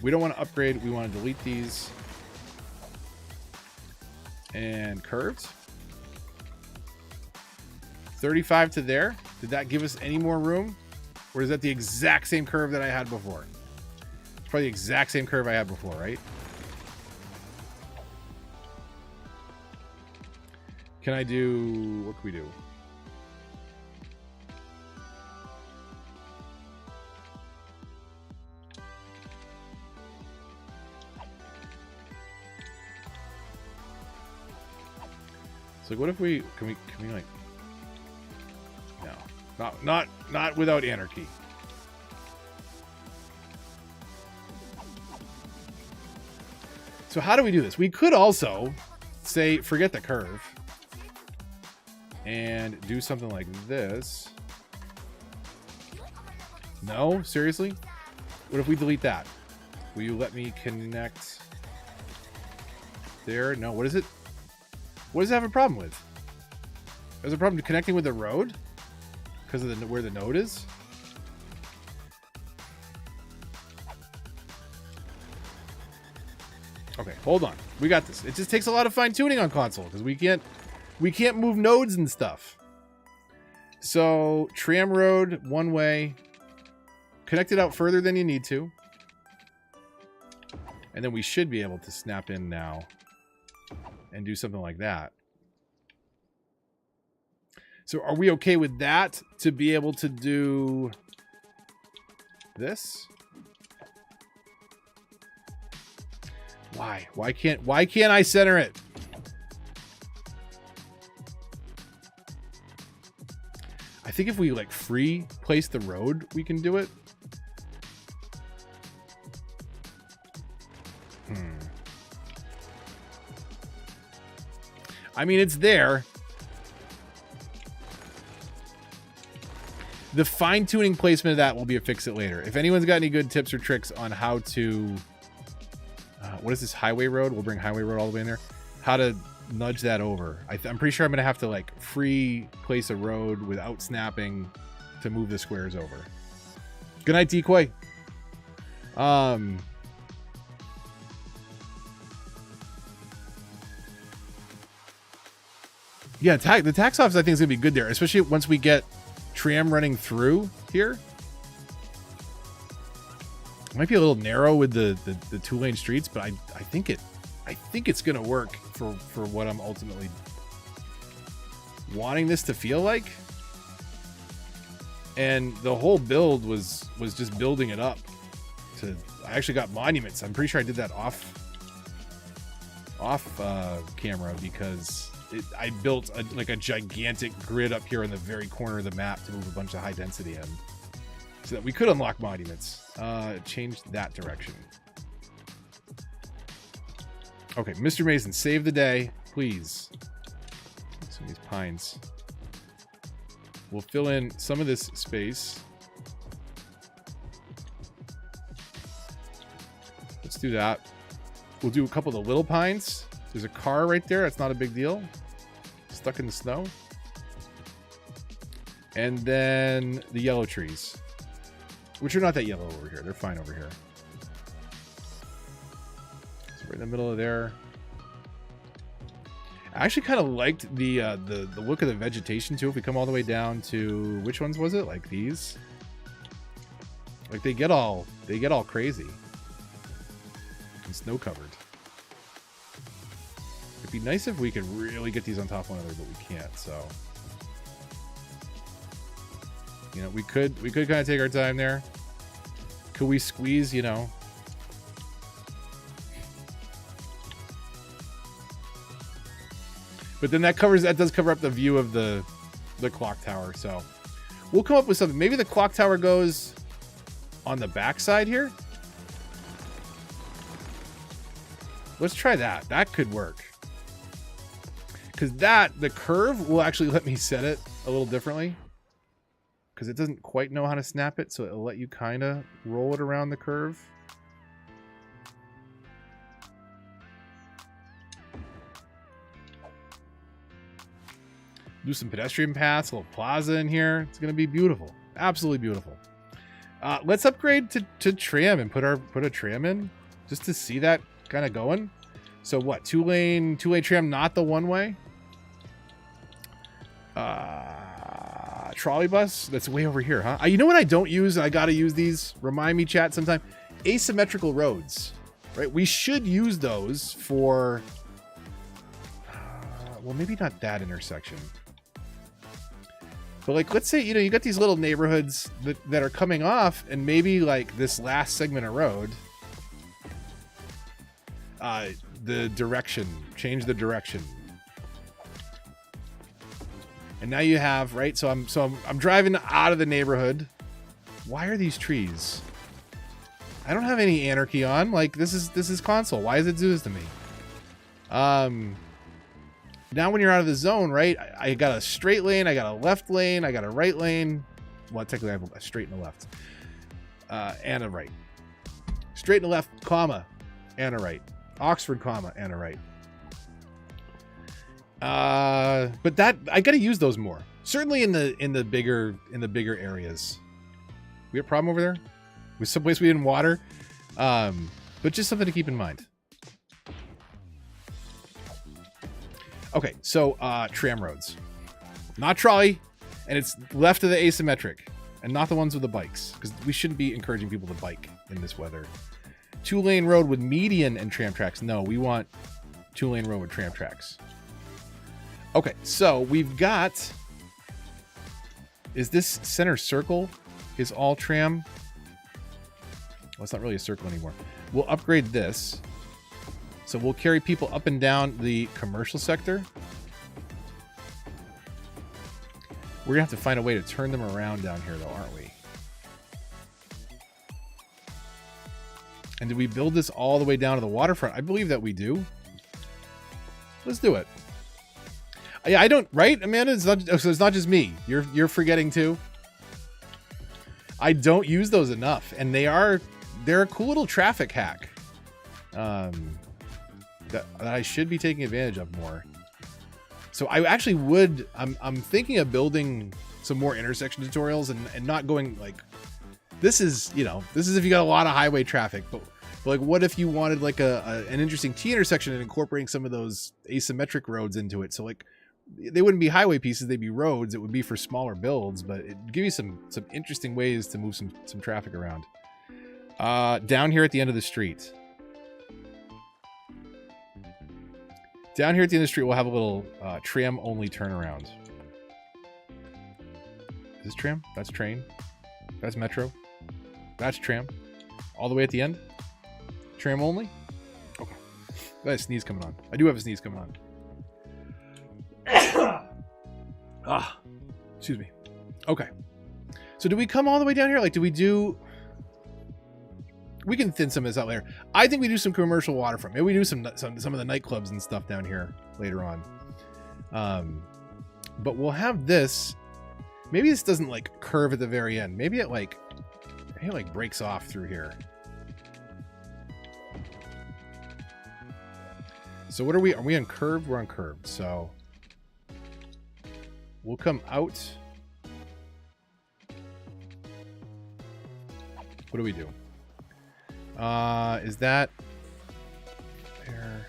We don't want to upgrade. We want to delete these. And curves. 35 to there. Did that give us any more room? Or is that the exact same curve that I had before? It's probably the exact same curve I had before, right? Can I do... What can we do? So what if we... Can we like... No. Not without anarchy. So how do we do this? We could also say, forget the curve. And do something like this. No? Seriously? What if we delete that? Will you let me connect there? No. What is it? What does it have a problem with? There's a problem connecting with the road? Because of where the node is? Okay, hold on. We got this. It just takes a lot of fine-tuning on console because we can't move nodes and stuff. So, tram road, one way. Connect it out further than you need to. And then we should be able to snap in now and do something like that. So are we okay with that to be able to do this? Why? Why can't I center it? I think if we like free place the road, we can do it. I mean, it's there. The fine-tuning placement of that will be a fix it later. If anyone's got any good tips or tricks on how to... what is this, highway road? We'll bring highway road all the way in there. How to nudge that over. I'm pretty sure I'm going to have to like free place a road without snapping to move the squares over. Good night, Decoy. Yeah, the tax office I think is going to be good there, especially once we get tram running through here. It might be a little narrow with the 2-lane streets, but I think it's going to work for what I'm ultimately wanting this to feel like. And the whole build was just building it up to... I actually got monuments. I'm pretty sure I did that off camera because I built a gigantic grid up here in the very corner of the map to move a bunch of high density in so that we could unlock monuments. Change that direction. Okay, Mr. Mason, save the day, please. Some of these pines. We'll fill in some of this space Let's do that. We'll do a couple of the little pines. There's a car right there. That's not a big deal. Stuck in the snow. And then the yellow trees, which are not that yellow over here. They're fine over here. So right in the middle of there. I actually kind of liked the look of the vegetation too. If we come all the way down to, which ones was it? Like these? Like they get all crazy and snow covered. It'd be nice if we could really get these on top of one another, but we can't. So, you know, we could kind of take our time there. Could we squeeze, you know? But then that does cover up the view of the clock tower. So we'll come up with something. Maybe the clock tower goes on the back side here. Let's try that. That could work. Because the curve will actually let me set it a little differently. Because it doesn't quite know how to snap it, so it'll let you kind of roll it around the curve. Do some pedestrian paths, a little plaza in here. It's going to be beautiful. Absolutely beautiful. Let's upgrade to tram and put a tram in just to see that kind of going. So what? Two-lane tram, not the one-way? Trolley bus? That's way over here, huh? You know what I don't use, and I got to use these? Remind me, chat, sometime. Asymmetrical roads, right? We should use those for... well, maybe not that intersection. But like, let's say, you know, you got these little neighborhoods that are coming off, and maybe like this last segment of road, the direction, change the direction. And now you have, right? So I'm driving out of the neighborhood. Why are these trees? I don't have any anarchy on. Like, this is console. Why does it do this to me? Now when you're out of the zone, right? I got a straight lane, I got a left lane, I got a right lane. Well, technically I have a straight and a left. And a right. Straight and a left, comma, and a right. Oxford, comma, and a right. But that I gotta use those more. Certainly in the bigger areas. We have a problem over there? With someplace we didn't water? But just something to keep in mind. Okay, so tram roads. Not trolley, and it's left of the asymmetric, and not the ones with the bikes, because we shouldn't be encouraging people to bike in this weather. 2-lane road with median and tram tracks. No, we want 2-lane road with tram tracks. Okay, so we've got... Is this center circle is all tram? Well, it's not really a circle anymore. We'll upgrade this. So we'll carry people up and down the commercial sector. We're going to have to find a way to turn them around down here, though, aren't we? And did we build this all the way down to the waterfront? I believe that we do. Let's do it. Yeah, I don't... Right, Amanda? It's not just me. You're forgetting, too. I don't use those enough. And they're a cool little traffic hack. That I should be taking advantage of more. So I actually would... I'm thinking of building some more intersection tutorials and not going like... This is, you know, this is if you got a lot of highway traffic, but like what if you wanted like an interesting T intersection and incorporating some of those asymmetric roads into it? So like they wouldn't be highway pieces, they'd be roads. It would be for smaller builds, but it'd give you some interesting ways to move some traffic around. Down here at the end of the street. Down here at the end of the street, we'll have a little tram-only turnaround. Is this tram? That's train. That's metro. That's tram. All the way at the end? Tram only? Okay. I have a sneeze coming on. I do have a sneeze coming on. Excuse me. Okay. So do we come all the way down here? Like, do we do... We can thin some of this out later. I think we do some commercial waterfront. Maybe we do some of the nightclubs and stuff down here later on. But we'll have this. Maybe this doesn't like curve at the very end. Maybe it like breaks off through here. So what are we? Are we on curved? We're on curved. So we'll come out. What do we do? Is that there?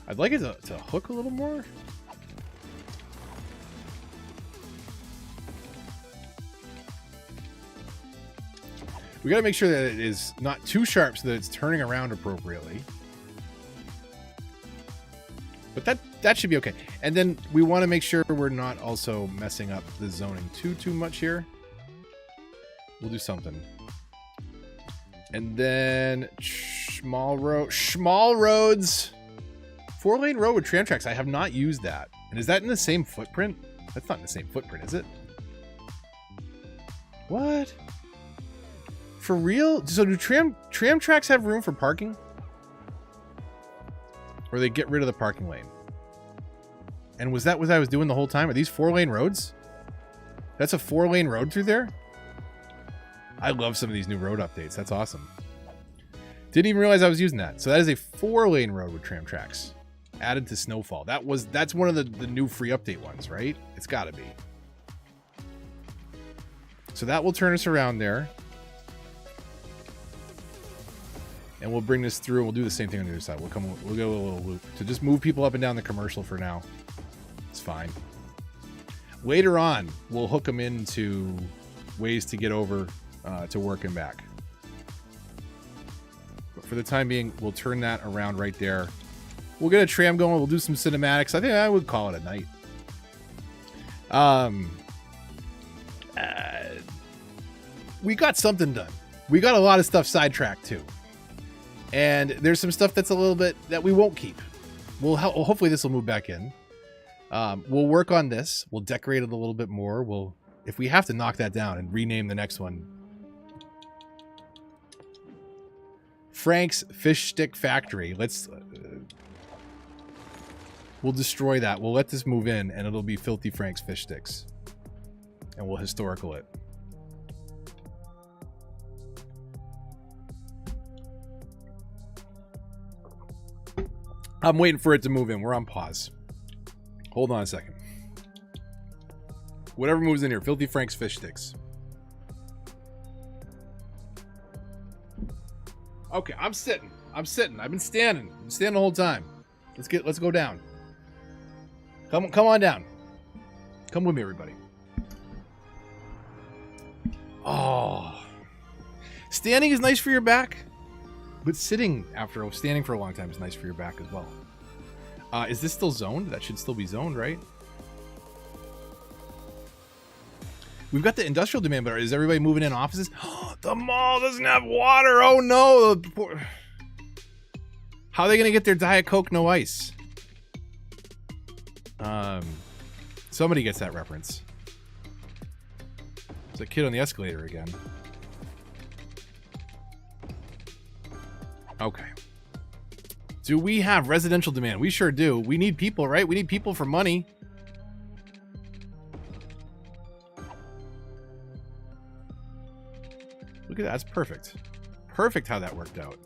I'd like it to hook a little more. We got to make sure that it is not too sharp so that it's turning around appropriately. But that should be okay. And then we want to make sure we're not also messing up the zoning too much here. We'll do something. And then small roads. 4-lane road with tram tracks. I have not used that. And is that in the same footprint? That's not in the same footprint, is it? What? For real? So do tram tracks have room for parking? Or they get rid of the parking lane? And was that what I was doing the whole time? Are these 4-lane roads? That's a 4-lane road through there? I love some of these new road updates. That's awesome. Didn't even realize I was using that. So that is a 4-lane road with tram tracks. Added to Snowfall. That's one of the new free update ones, right? It's gotta be. So that will turn us around there. And we'll bring this through and we'll do the same thing on the other side. We'll go a little loop to just move people up and down the commercial for now. It's fine. Later on, we'll hook them into ways to get over to work and back. But for the time being, we'll turn that around right there. We'll get a tram going. We'll do some cinematics. I think I would call it a night. We got something done. We got a lot of stuff sidetracked too. And there's some stuff that's a little bit that we won't keep. Hopefully this will move back in. We'll work on this. We'll decorate it a little bit more. If we have to knock that down and rename the next one. Frank's Fish Stick Factory. We'll destroy that. We'll let this move in and it'll be Filthy Frank's Fish Sticks. And we'll historical it. I'm waiting for it to move in. We're on pause. Hold on a second. Whatever moves in here. Filthy Frank's Fish Sticks. Okay, I'm sitting. I've been standing. I'm standing the whole time. Let's go down. Come on down. Come with me, everybody. Oh. Standing is nice for your back. But sitting after standing for a long time is nice for your back as well. Is this still zoned? That should still be zoned, right? We've got the industrial demand, but is everybody moving in offices? The mall doesn't have water. Oh no. How are they going to get their Diet Coke no ice? Somebody gets that reference. There's a kid on the escalator again. Okay. Do we have residential demand? We sure do. We need people, right? We need people for money. Look at that. That's perfect. Perfect how that worked out.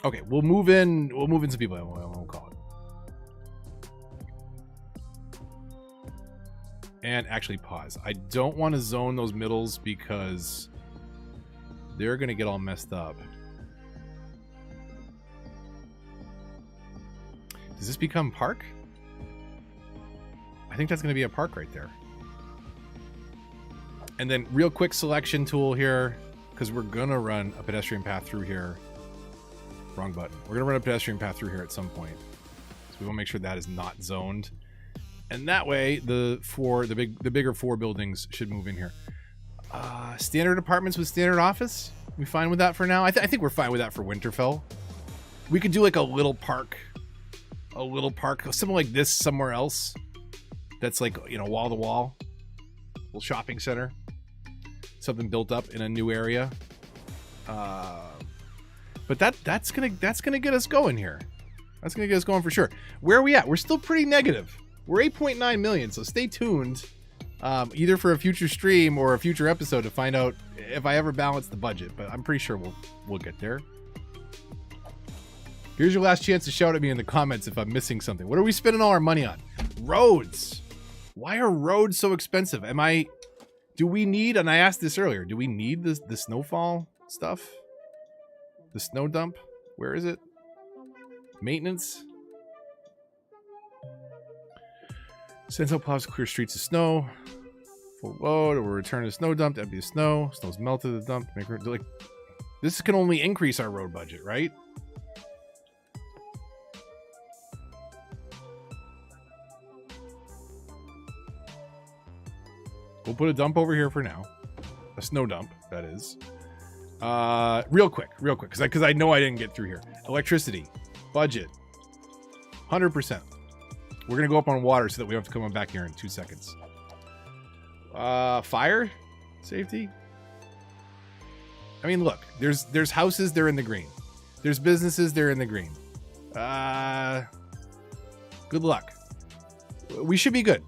Okay, we'll move in some people. We'll call it. And actually pause. I don't want to zone those middles because they're going to get all messed up. Does this become park? I think that's going to be a park right there. And then real quick selection tool here, because we're going to run a pedestrian path through here. Wrong button. We're going to run a pedestrian path through here at some point. So we want to make sure that is not zoned. And that way, the bigger 4 buildings should move in here. Standard apartments with standard office? We fine with that for now? I think we're fine with that for Winterfell. We could do like a little park. Something like this somewhere else. That's like, wall to wall. Little shopping center. Something built up in a new area. But But that's gonna get us going here. That's gonna get us going for sure. Where are we at? We're still pretty negative. We're 8.9 million, so stay tuned, either for a future stream or a future episode to find out if I ever balance the budget. But I'm pretty sure we'll get there. Here's your last chance to shout at me in the comments if I'm missing something. What are we spending all our money on? Roads. Why are roads so expensive? Do we need, and I asked this earlier, do we need the snowfall stuff? The snow dump? Where is it? Maintenance? Sends out plows to clear streets of snow. Full load, or return to the snow dump to empty the snow. Snow's melted the dump. Like, this can only increase our road budget, right? We'll put a dump over here for now. A snow dump, that is. Real quick, because I know I didn't get through here. Electricity, budget, 100%. We're gonna go up on water so that we don't have to come back here in 2 seconds. Fire, safety. I mean, look, there's houses, they're in the green. There's businesses, they're in the green. Good luck. We should be good.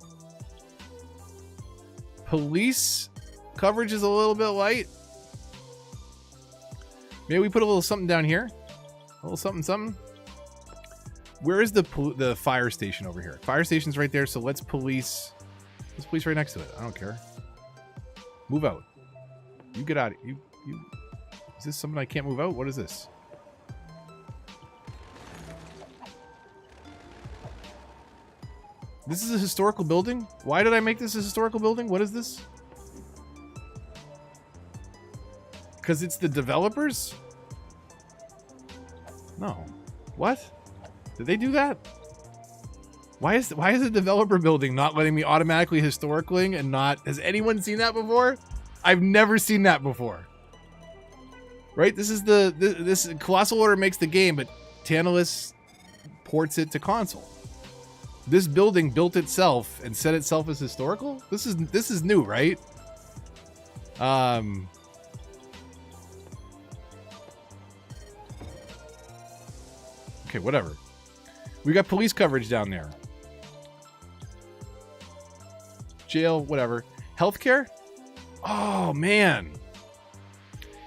Police coverage is a little bit light. Maybe we put a little something down here. A little something. Where is the fire station over here? Fire station's right there, so let's police right next to it. I don't care. Move out. You get out. You. Is this something I can't move out? What is this? This is a historical building? Why did I make this a historical building? What is this? Because it's the developers? No. What? Did they do that? Why is the developer building not letting me automatically historically and not... Has anyone seen that before? I've never seen that before. Right? This is this Colossal Order makes the game, but Tantalus ports it to console. This building built itself and set itself as historical? This is new, right? Okay, whatever. We got police coverage down there. Jail, whatever. Healthcare? Oh, man.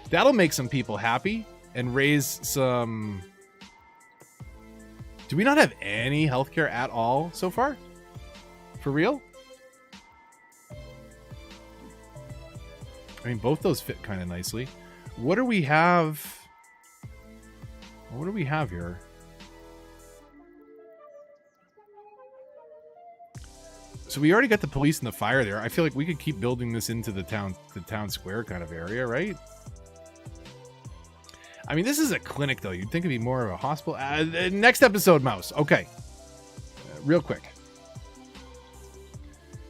That'll make some people happy and raise some... Do we not have any healthcare at all so far? For real? I mean, both those fit kind of nicely. What do we have? What do we have here? So we already got the police and the fire there. I feel like we could keep building this into the town square kind of area, right? I mean, this is a clinic, though. You'd think it'd be more of a hospital. Next episode, Mouse. Okay. Real quick.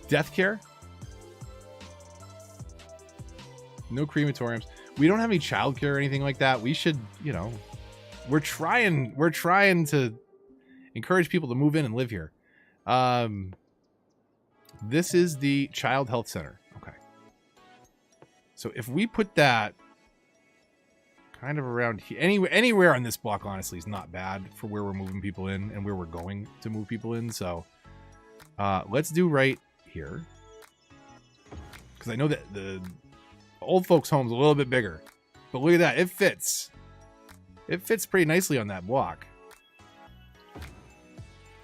Death care. No crematoriums. We don't have any childcare or anything like that. We should, you know, we're trying to encourage people to move in and live here. This is the Child Health Center. Okay. So if we put that kind of around here, anywhere on this block, honestly, is not bad for where we're moving people in and where we're going to move people in. So let's do right here, because I know that the old folks' home's a little bit bigger, but look at that. It fits pretty nicely on that block.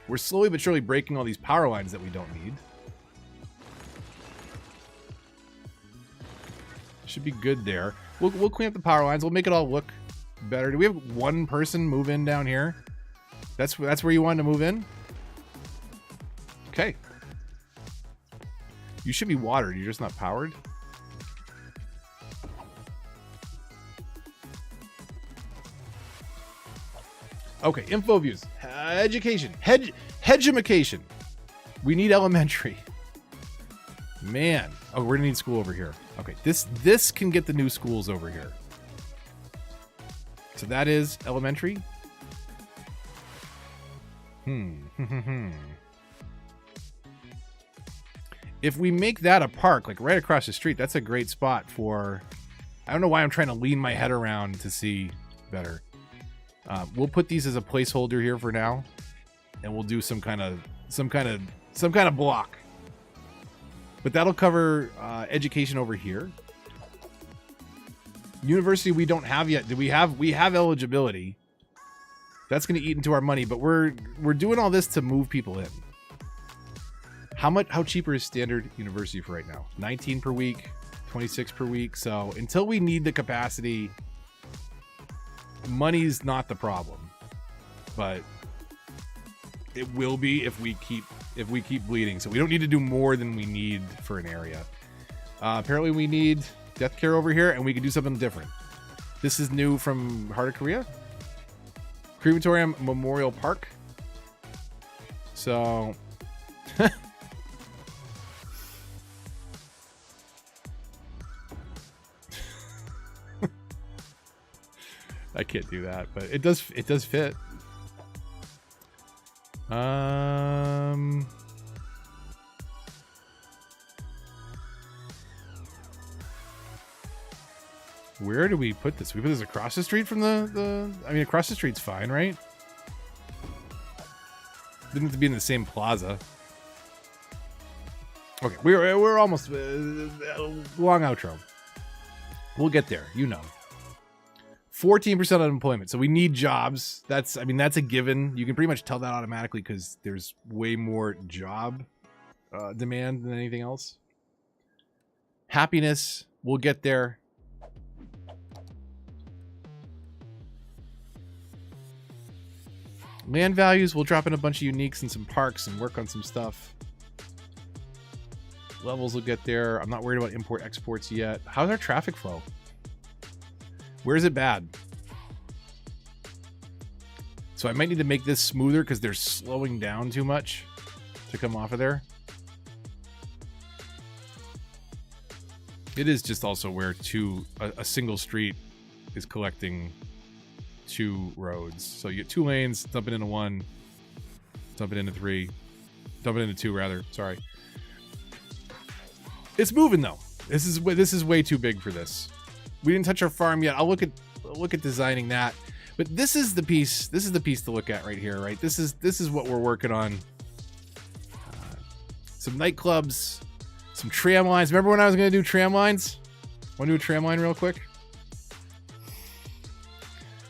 We're slowly but surely breaking all these power lines that we don't need. Should be good there. We'll clean up the power lines. We'll make it all look better. Do we have one person move in down here? That's where you wanted to move in? Okay. You should be watered. You're just not powered. Okay, info views. Education. Hegemocation. We need elementary. Man. Oh, we're gonna need school over here. Okay, this can get the new schools over here. So that is elementary. If we make that a park, like right across the street, that's a great spot for... I don't know why I'm trying to lean my head around to see better. We'll put these as a placeholder here for now, and we'll do some kind of block. But that'll cover education over here. University we don't have yet. We have eligibility. That's going to eat into our money, but we're doing all this to move people in. How cheaper is standard university for right now? 19 per week, 26 per week. So until we need the capacity, money's not the problem, but it will be if we keep bleeding. So we don't need to do more than we need for an area. Apparently we need death care over here, and we can do something different. This is new from Heart of Korea. Crematorium Memorial Park. So I can't do that, but it does fit. Where do we put this? We put this across the street from the I mean, across the street's fine, right? Didn't have to be in the same plaza. Okay, we're almost long outro. We'll get there, you know. 14% unemployment, so we need jobs. That's a given. You can pretty much tell that automatically because there's way more job demand than anything else. Happiness, we'll get there. Land values, we'll drop in a bunch of uniques and some parks and work on some stuff. Levels will get there. I'm not worried about import exports yet. How's our traffic flow? Where is it bad? So I might need to make this smoother because they're slowing down too much to come off of there. It is just also where a single street is collecting 2 roads. So you get 2 lanes, dump it into 1, dump it into 3, dump it into 2 rather. Sorry. It's moving though. This is way too big for this. We didn't touch our farm yet. I'll look at designing that. But this is the piece. This is the piece to look at right here, right? This is what we're working on. Some nightclubs, some tram lines. Remember when I was going to do tram lines? Want to do a tram line real quick?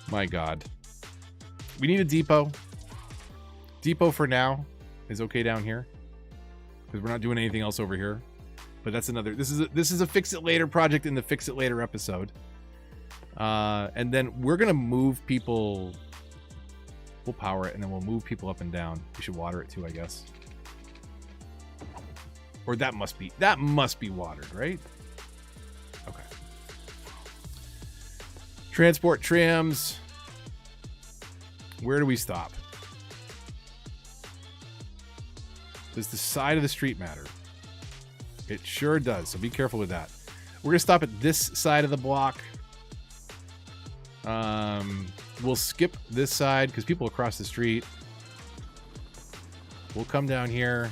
My God. We need a depot. Depot for now is okay down here because we're not doing anything else over here. But that's another. This is a fix it later project in the fix it later episode. And then we're gonna move people. We'll power it and then we'll move people up and down. We should water it too, I guess. Or that must be watered, right? Okay. Transport trams. Where do we stop? Does the side of the street matter? It sure does, so be careful with that. We're going to stop at this side of the block. We'll skip this side because people across the street. We'll come down here.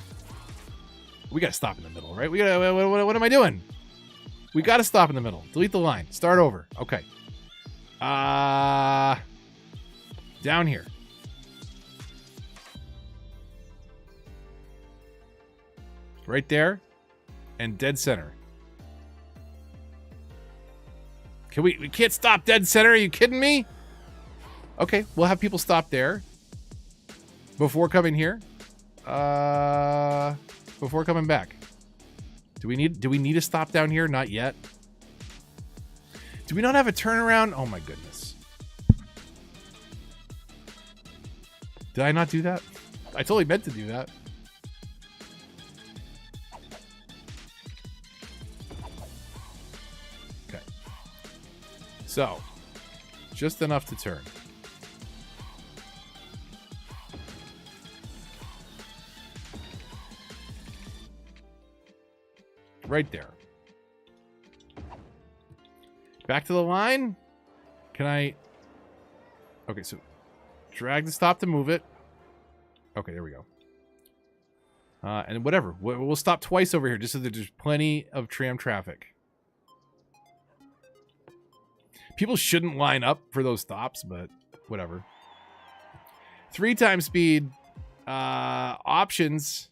We got to stop in the middle, right? What am I doing? We got to stop in the middle. Delete the line. Start over. Okay. Down here. Right there. And dead center. We can't stop dead center. Are you kidding me? Okay, we'll have people stop there before coming here. Before coming back. Do we need to stop down here? Not yet. Do we not have a turnaround? Oh my goodness. Did I not do that? I totally meant to do that. So, just enough to turn. Right there. Back to the line. Can I... Okay, so drag the stop to move it. Okay, there we go. And whatever. We'll stop twice over here just so that there's plenty of tram traffic. People shouldn't line up for those stops, but whatever. 3 times speed. Options.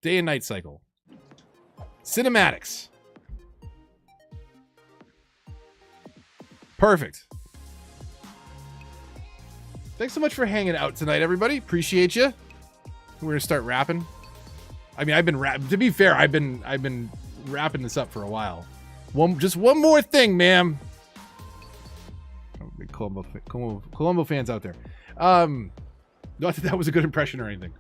Day and night cycle. Cinematics. Perfect. Thanks so much for hanging out tonight, everybody. Appreciate you. We're gonna start rapping. I mean, I've been to be fair, I've been wrapping this up for a while. Just one more thing, ma'am. Oh, big Colombo fans out there. Not that that was a good impression or anything.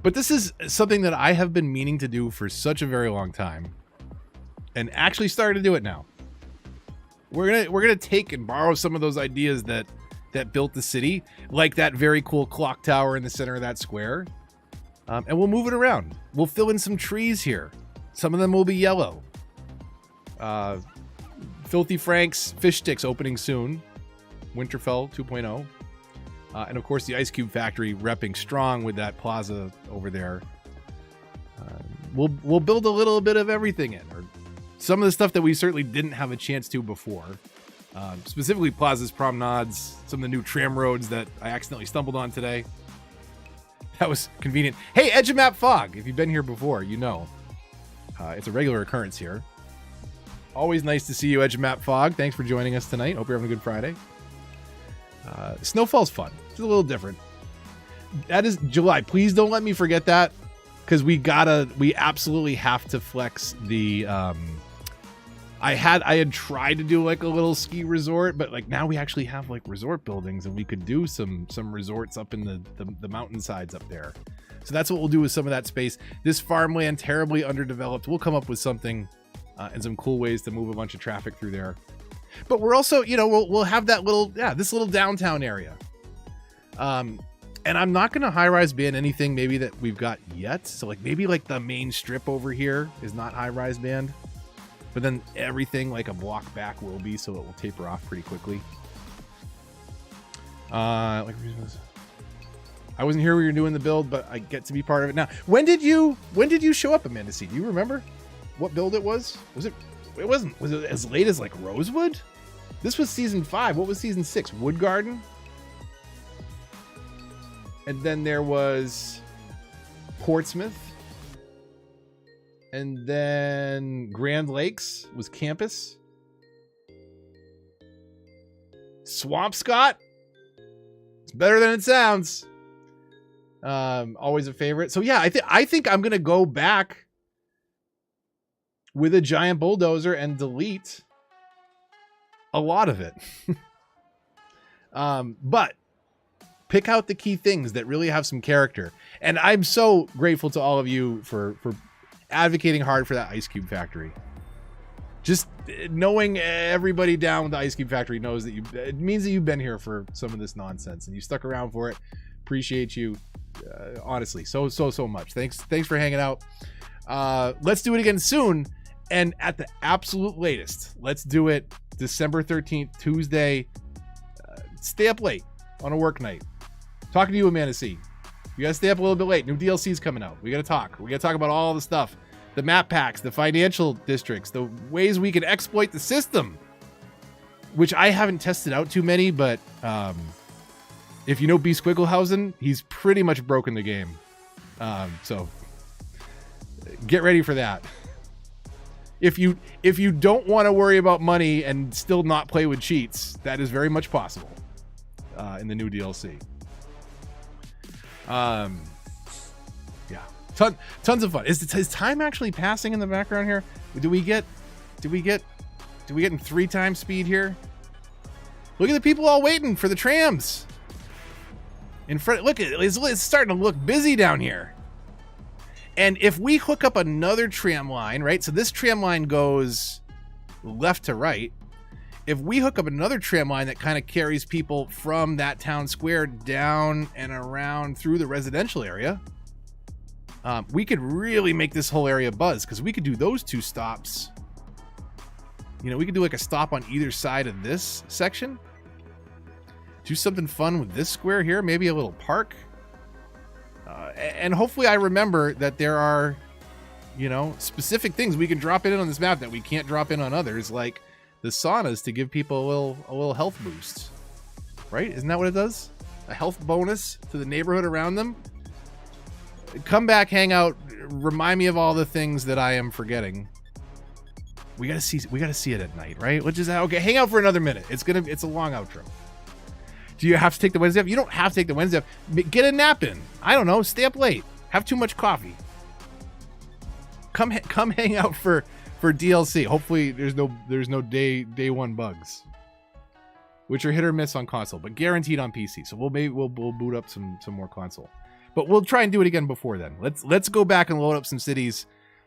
But this is something that I have been meaning to do for such a very long time, and actually started to do it now. We're gonna take and borrow some of those ideas that built the city, like that very cool clock tower in the center of that square, and we'll move it around. We'll fill in some trees here. Some of them will be yellow. Filthy Frank's fish sticks opening soon. Winterfell 2.0. And of course the Ice Cube Factory repping strong with that plaza over there. We'll build a little bit of everything in, or some of the stuff that we certainly didn't have a chance to before. Specifically Plaza's promenades, some of the new tram roads that I accidentally stumbled on today. That was convenient. Hey, Edge of Map Fog, if you've been here before, you know. It's a regular occurrence here. Always nice to see you, Edge of Map Fog. Thanks for joining us tonight. Hope you're having a good Friday. Snowfall's fun. It's a little different. That is July. Please don't let me forget that, because we absolutely have to flex the I had tried to do like a little ski resort, but like now we actually have like resort buildings, and we could do some resorts up in the mountainsides up there. So that's what we'll do with some of that space. This farmland, terribly underdeveloped. We'll come up with something and some cool ways to move a bunch of traffic through there. But we're also, we'll have that this little downtown area. And I'm not going to high-rise ban anything maybe that we've got yet. So like maybe like the main strip over here is not high-rise banned, but then everything like a block back will be, so it will taper off pretty quickly. I wasn't here when you were doing the build, but I get to be part of it now. When did you show up, Amanda C? Do you remember what build it was? Was it as late as like Rosewood? This was season 5. What was season 6? Wood Garden? And then there was Portsmouth. And then Grand Lakes was Campus. Swampscott. It's better than it sounds. Always a favorite. So yeah, I think I'm gonna go back with a giant bulldozer and delete a lot of it. But pick out the key things that really have some character. And I'm so grateful to all of you for advocating hard for that Ice Cube Factory. Just knowing everybody down with the Ice Cube Factory knows that it means that you've been here for some of this nonsense and you stuck around for it. Appreciate you, honestly, so much. Thanks for hanging out. Let's do it again soon. And at the absolute latest, let's do it December 13th, Tuesday. Stay up late on a work night. Talking to you, Amanda C. You gotta stay up a little bit late. New DLC's coming out. We gotta talk. We gotta talk about all the stuff. The map packs, the financial districts, the ways we can exploit the system. Which I haven't tested out too many, but if you know B. Squigglehausen, he's pretty much broken the game. So get ready for that. If you don't want to worry about money and still not play with cheats, that is very much possible in the new DLC. Yeah, tons of fun. Is time actually passing in the background here? Do we get in 3 times speed here? Look at the people all waiting for the trams in front. Look, it's starting to look busy down here. And if we hook up another tram line, right? So this tram line goes left to right. If we hook up another tram line that kind of carries people from that town square down and around through the residential area, we could really make this whole area buzz, because we could do those 2 stops. We could do like a stop on either side of this section. Do something fun with this square here, maybe a little park. And hopefully I remember that there are you know, specific things we can drop in on this map that we can't drop in on others, like the saunas to give people a little health boost, right? Isn't that what it does? A health bonus to the neighborhood around them. Come back, hang out, remind me of all the things that I am forgetting. We gotta see it at night, right? Which is okay. Hang out for another minute. It's a long outro. Do you have to take the Wednesday off? You don't have to take the Wednesday off. Get a nap in. I don't know. Stay up late. Have too much coffee. Come hang out for DLC. Hopefully there's no day one bugs, which are hit or miss on console, but guaranteed on PC. So we'll boot up some more console, but we'll try and do it again before then. Let's go back and load up some cities.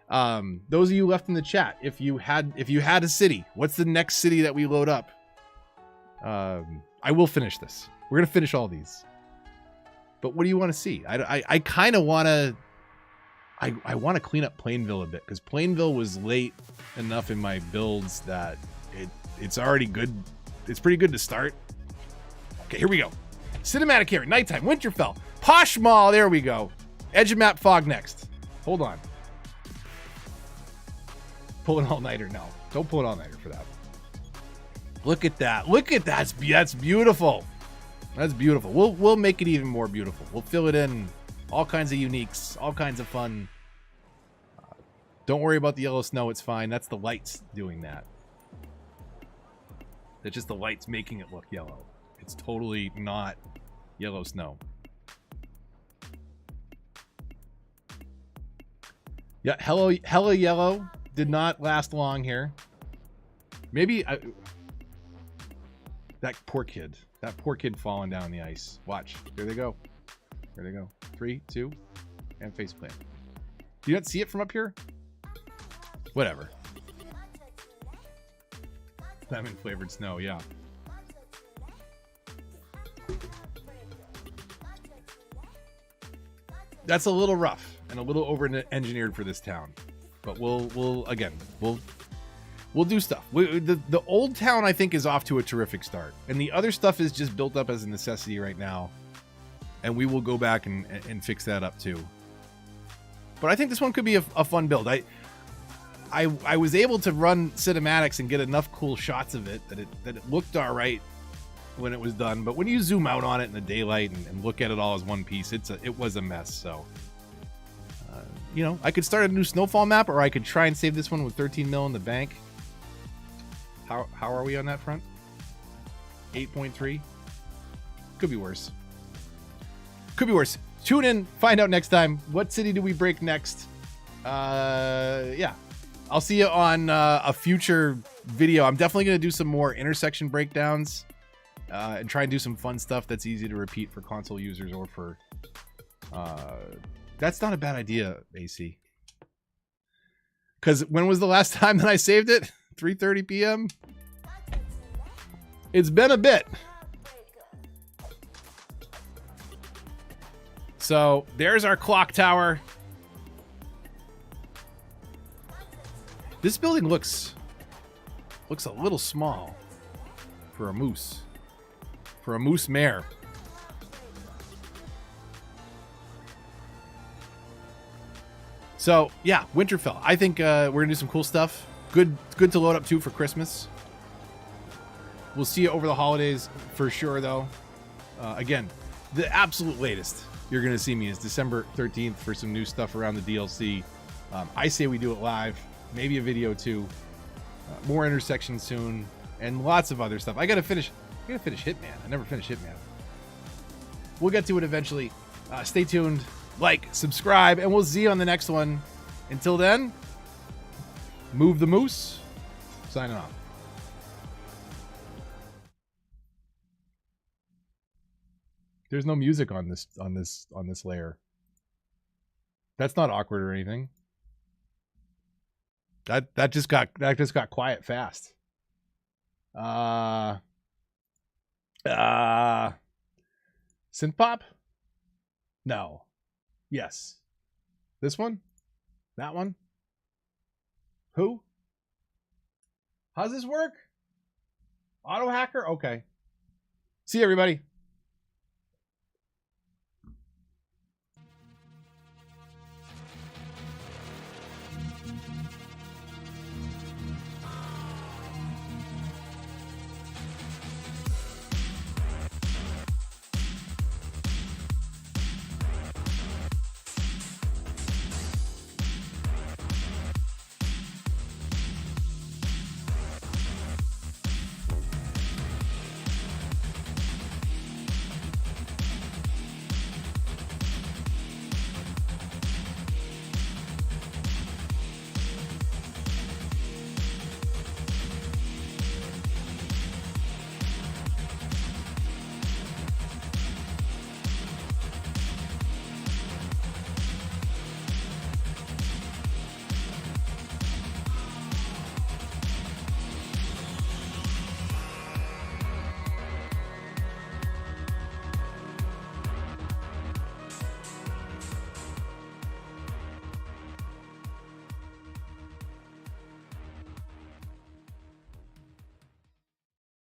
Those of you left in the chat, if you had a city, what's the next city that we load up? I will finish this. We're gonna finish all these. But what do you want to see? I kind of want to. I want to clean up Plainville a bit, because Plainville was late enough in my builds that it's already good. It's pretty good to start. Okay, here we go. Cinematic area, nighttime, Winterfell, Posh Mall. There we go. Edge of map fog next. Hold on. Pull an all-nighter. No, don't pull an all-nighter for that. Look at that. Look at that. That's beautiful. That's beautiful. We'll make it even more beautiful. We'll fill it in. All kinds of uniques, all kinds of fun. Don't worry about the yellow snow, it's fine. That's the lights doing that. It's just the lights making it look yellow. It's totally not yellow snow. Yeah, hella yellow did not last long here. Maybe that poor kid falling down the ice. Watch, there they go. There they go. 3, 2, and faceplant. Do you not see it from up here? Whatever. Lemon flavored snow, yeah. That's a little rough and a little over engineered for this town, but we'll do stuff. The old town, I think, is off to a terrific start, and the other stuff is just built up as a necessity right now. And we will go back and fix that up too. But I think this one could be a fun build. I was able to run cinematics and get enough cool shots of it that it looked all right when it was done. But when you zoom out on it in the daylight and look at it all as one piece, it was a mess. So, you know, I could start a new snowfall map, or I could try and save this one with 13 mil in the bank. How are we on that front? 8.3. Could be worse. Could be worse. Tune in, find out next time. What city do we break next? Yeah. I'll see you on a future video. I'm definitely going to do some more intersection breakdowns and try and do some fun stuff that's easy to repeat for console users or for... that's not a bad idea, AC. Because when was the last time that I saved it? 3:30 p.m.? It's been a bit. So there's our clock tower. This building looks a little small for a moose. For a moose mare. So yeah, Winterfell. I think we're gonna do some cool stuff. Good to load up to for Christmas. We'll see you over the holidays for sure, though. Again, the absolute latest you're going to see me is December 13th for some new stuff around the DLC. I say we do it live, maybe a video too. More intersections soon, and lots of other stuff. I gotta finish Hitman. I never finished Hitman. We'll get to it eventually. Stay tuned, like, subscribe, and we'll see you on the next one. Until then, move the moose. Signing off. There's no music on this layer. That's not awkward or anything. That just got quiet fast. Synth pop? No. Yes. This one? That one? Who? How's this work? Auto hacker? Okay. See you, everybody.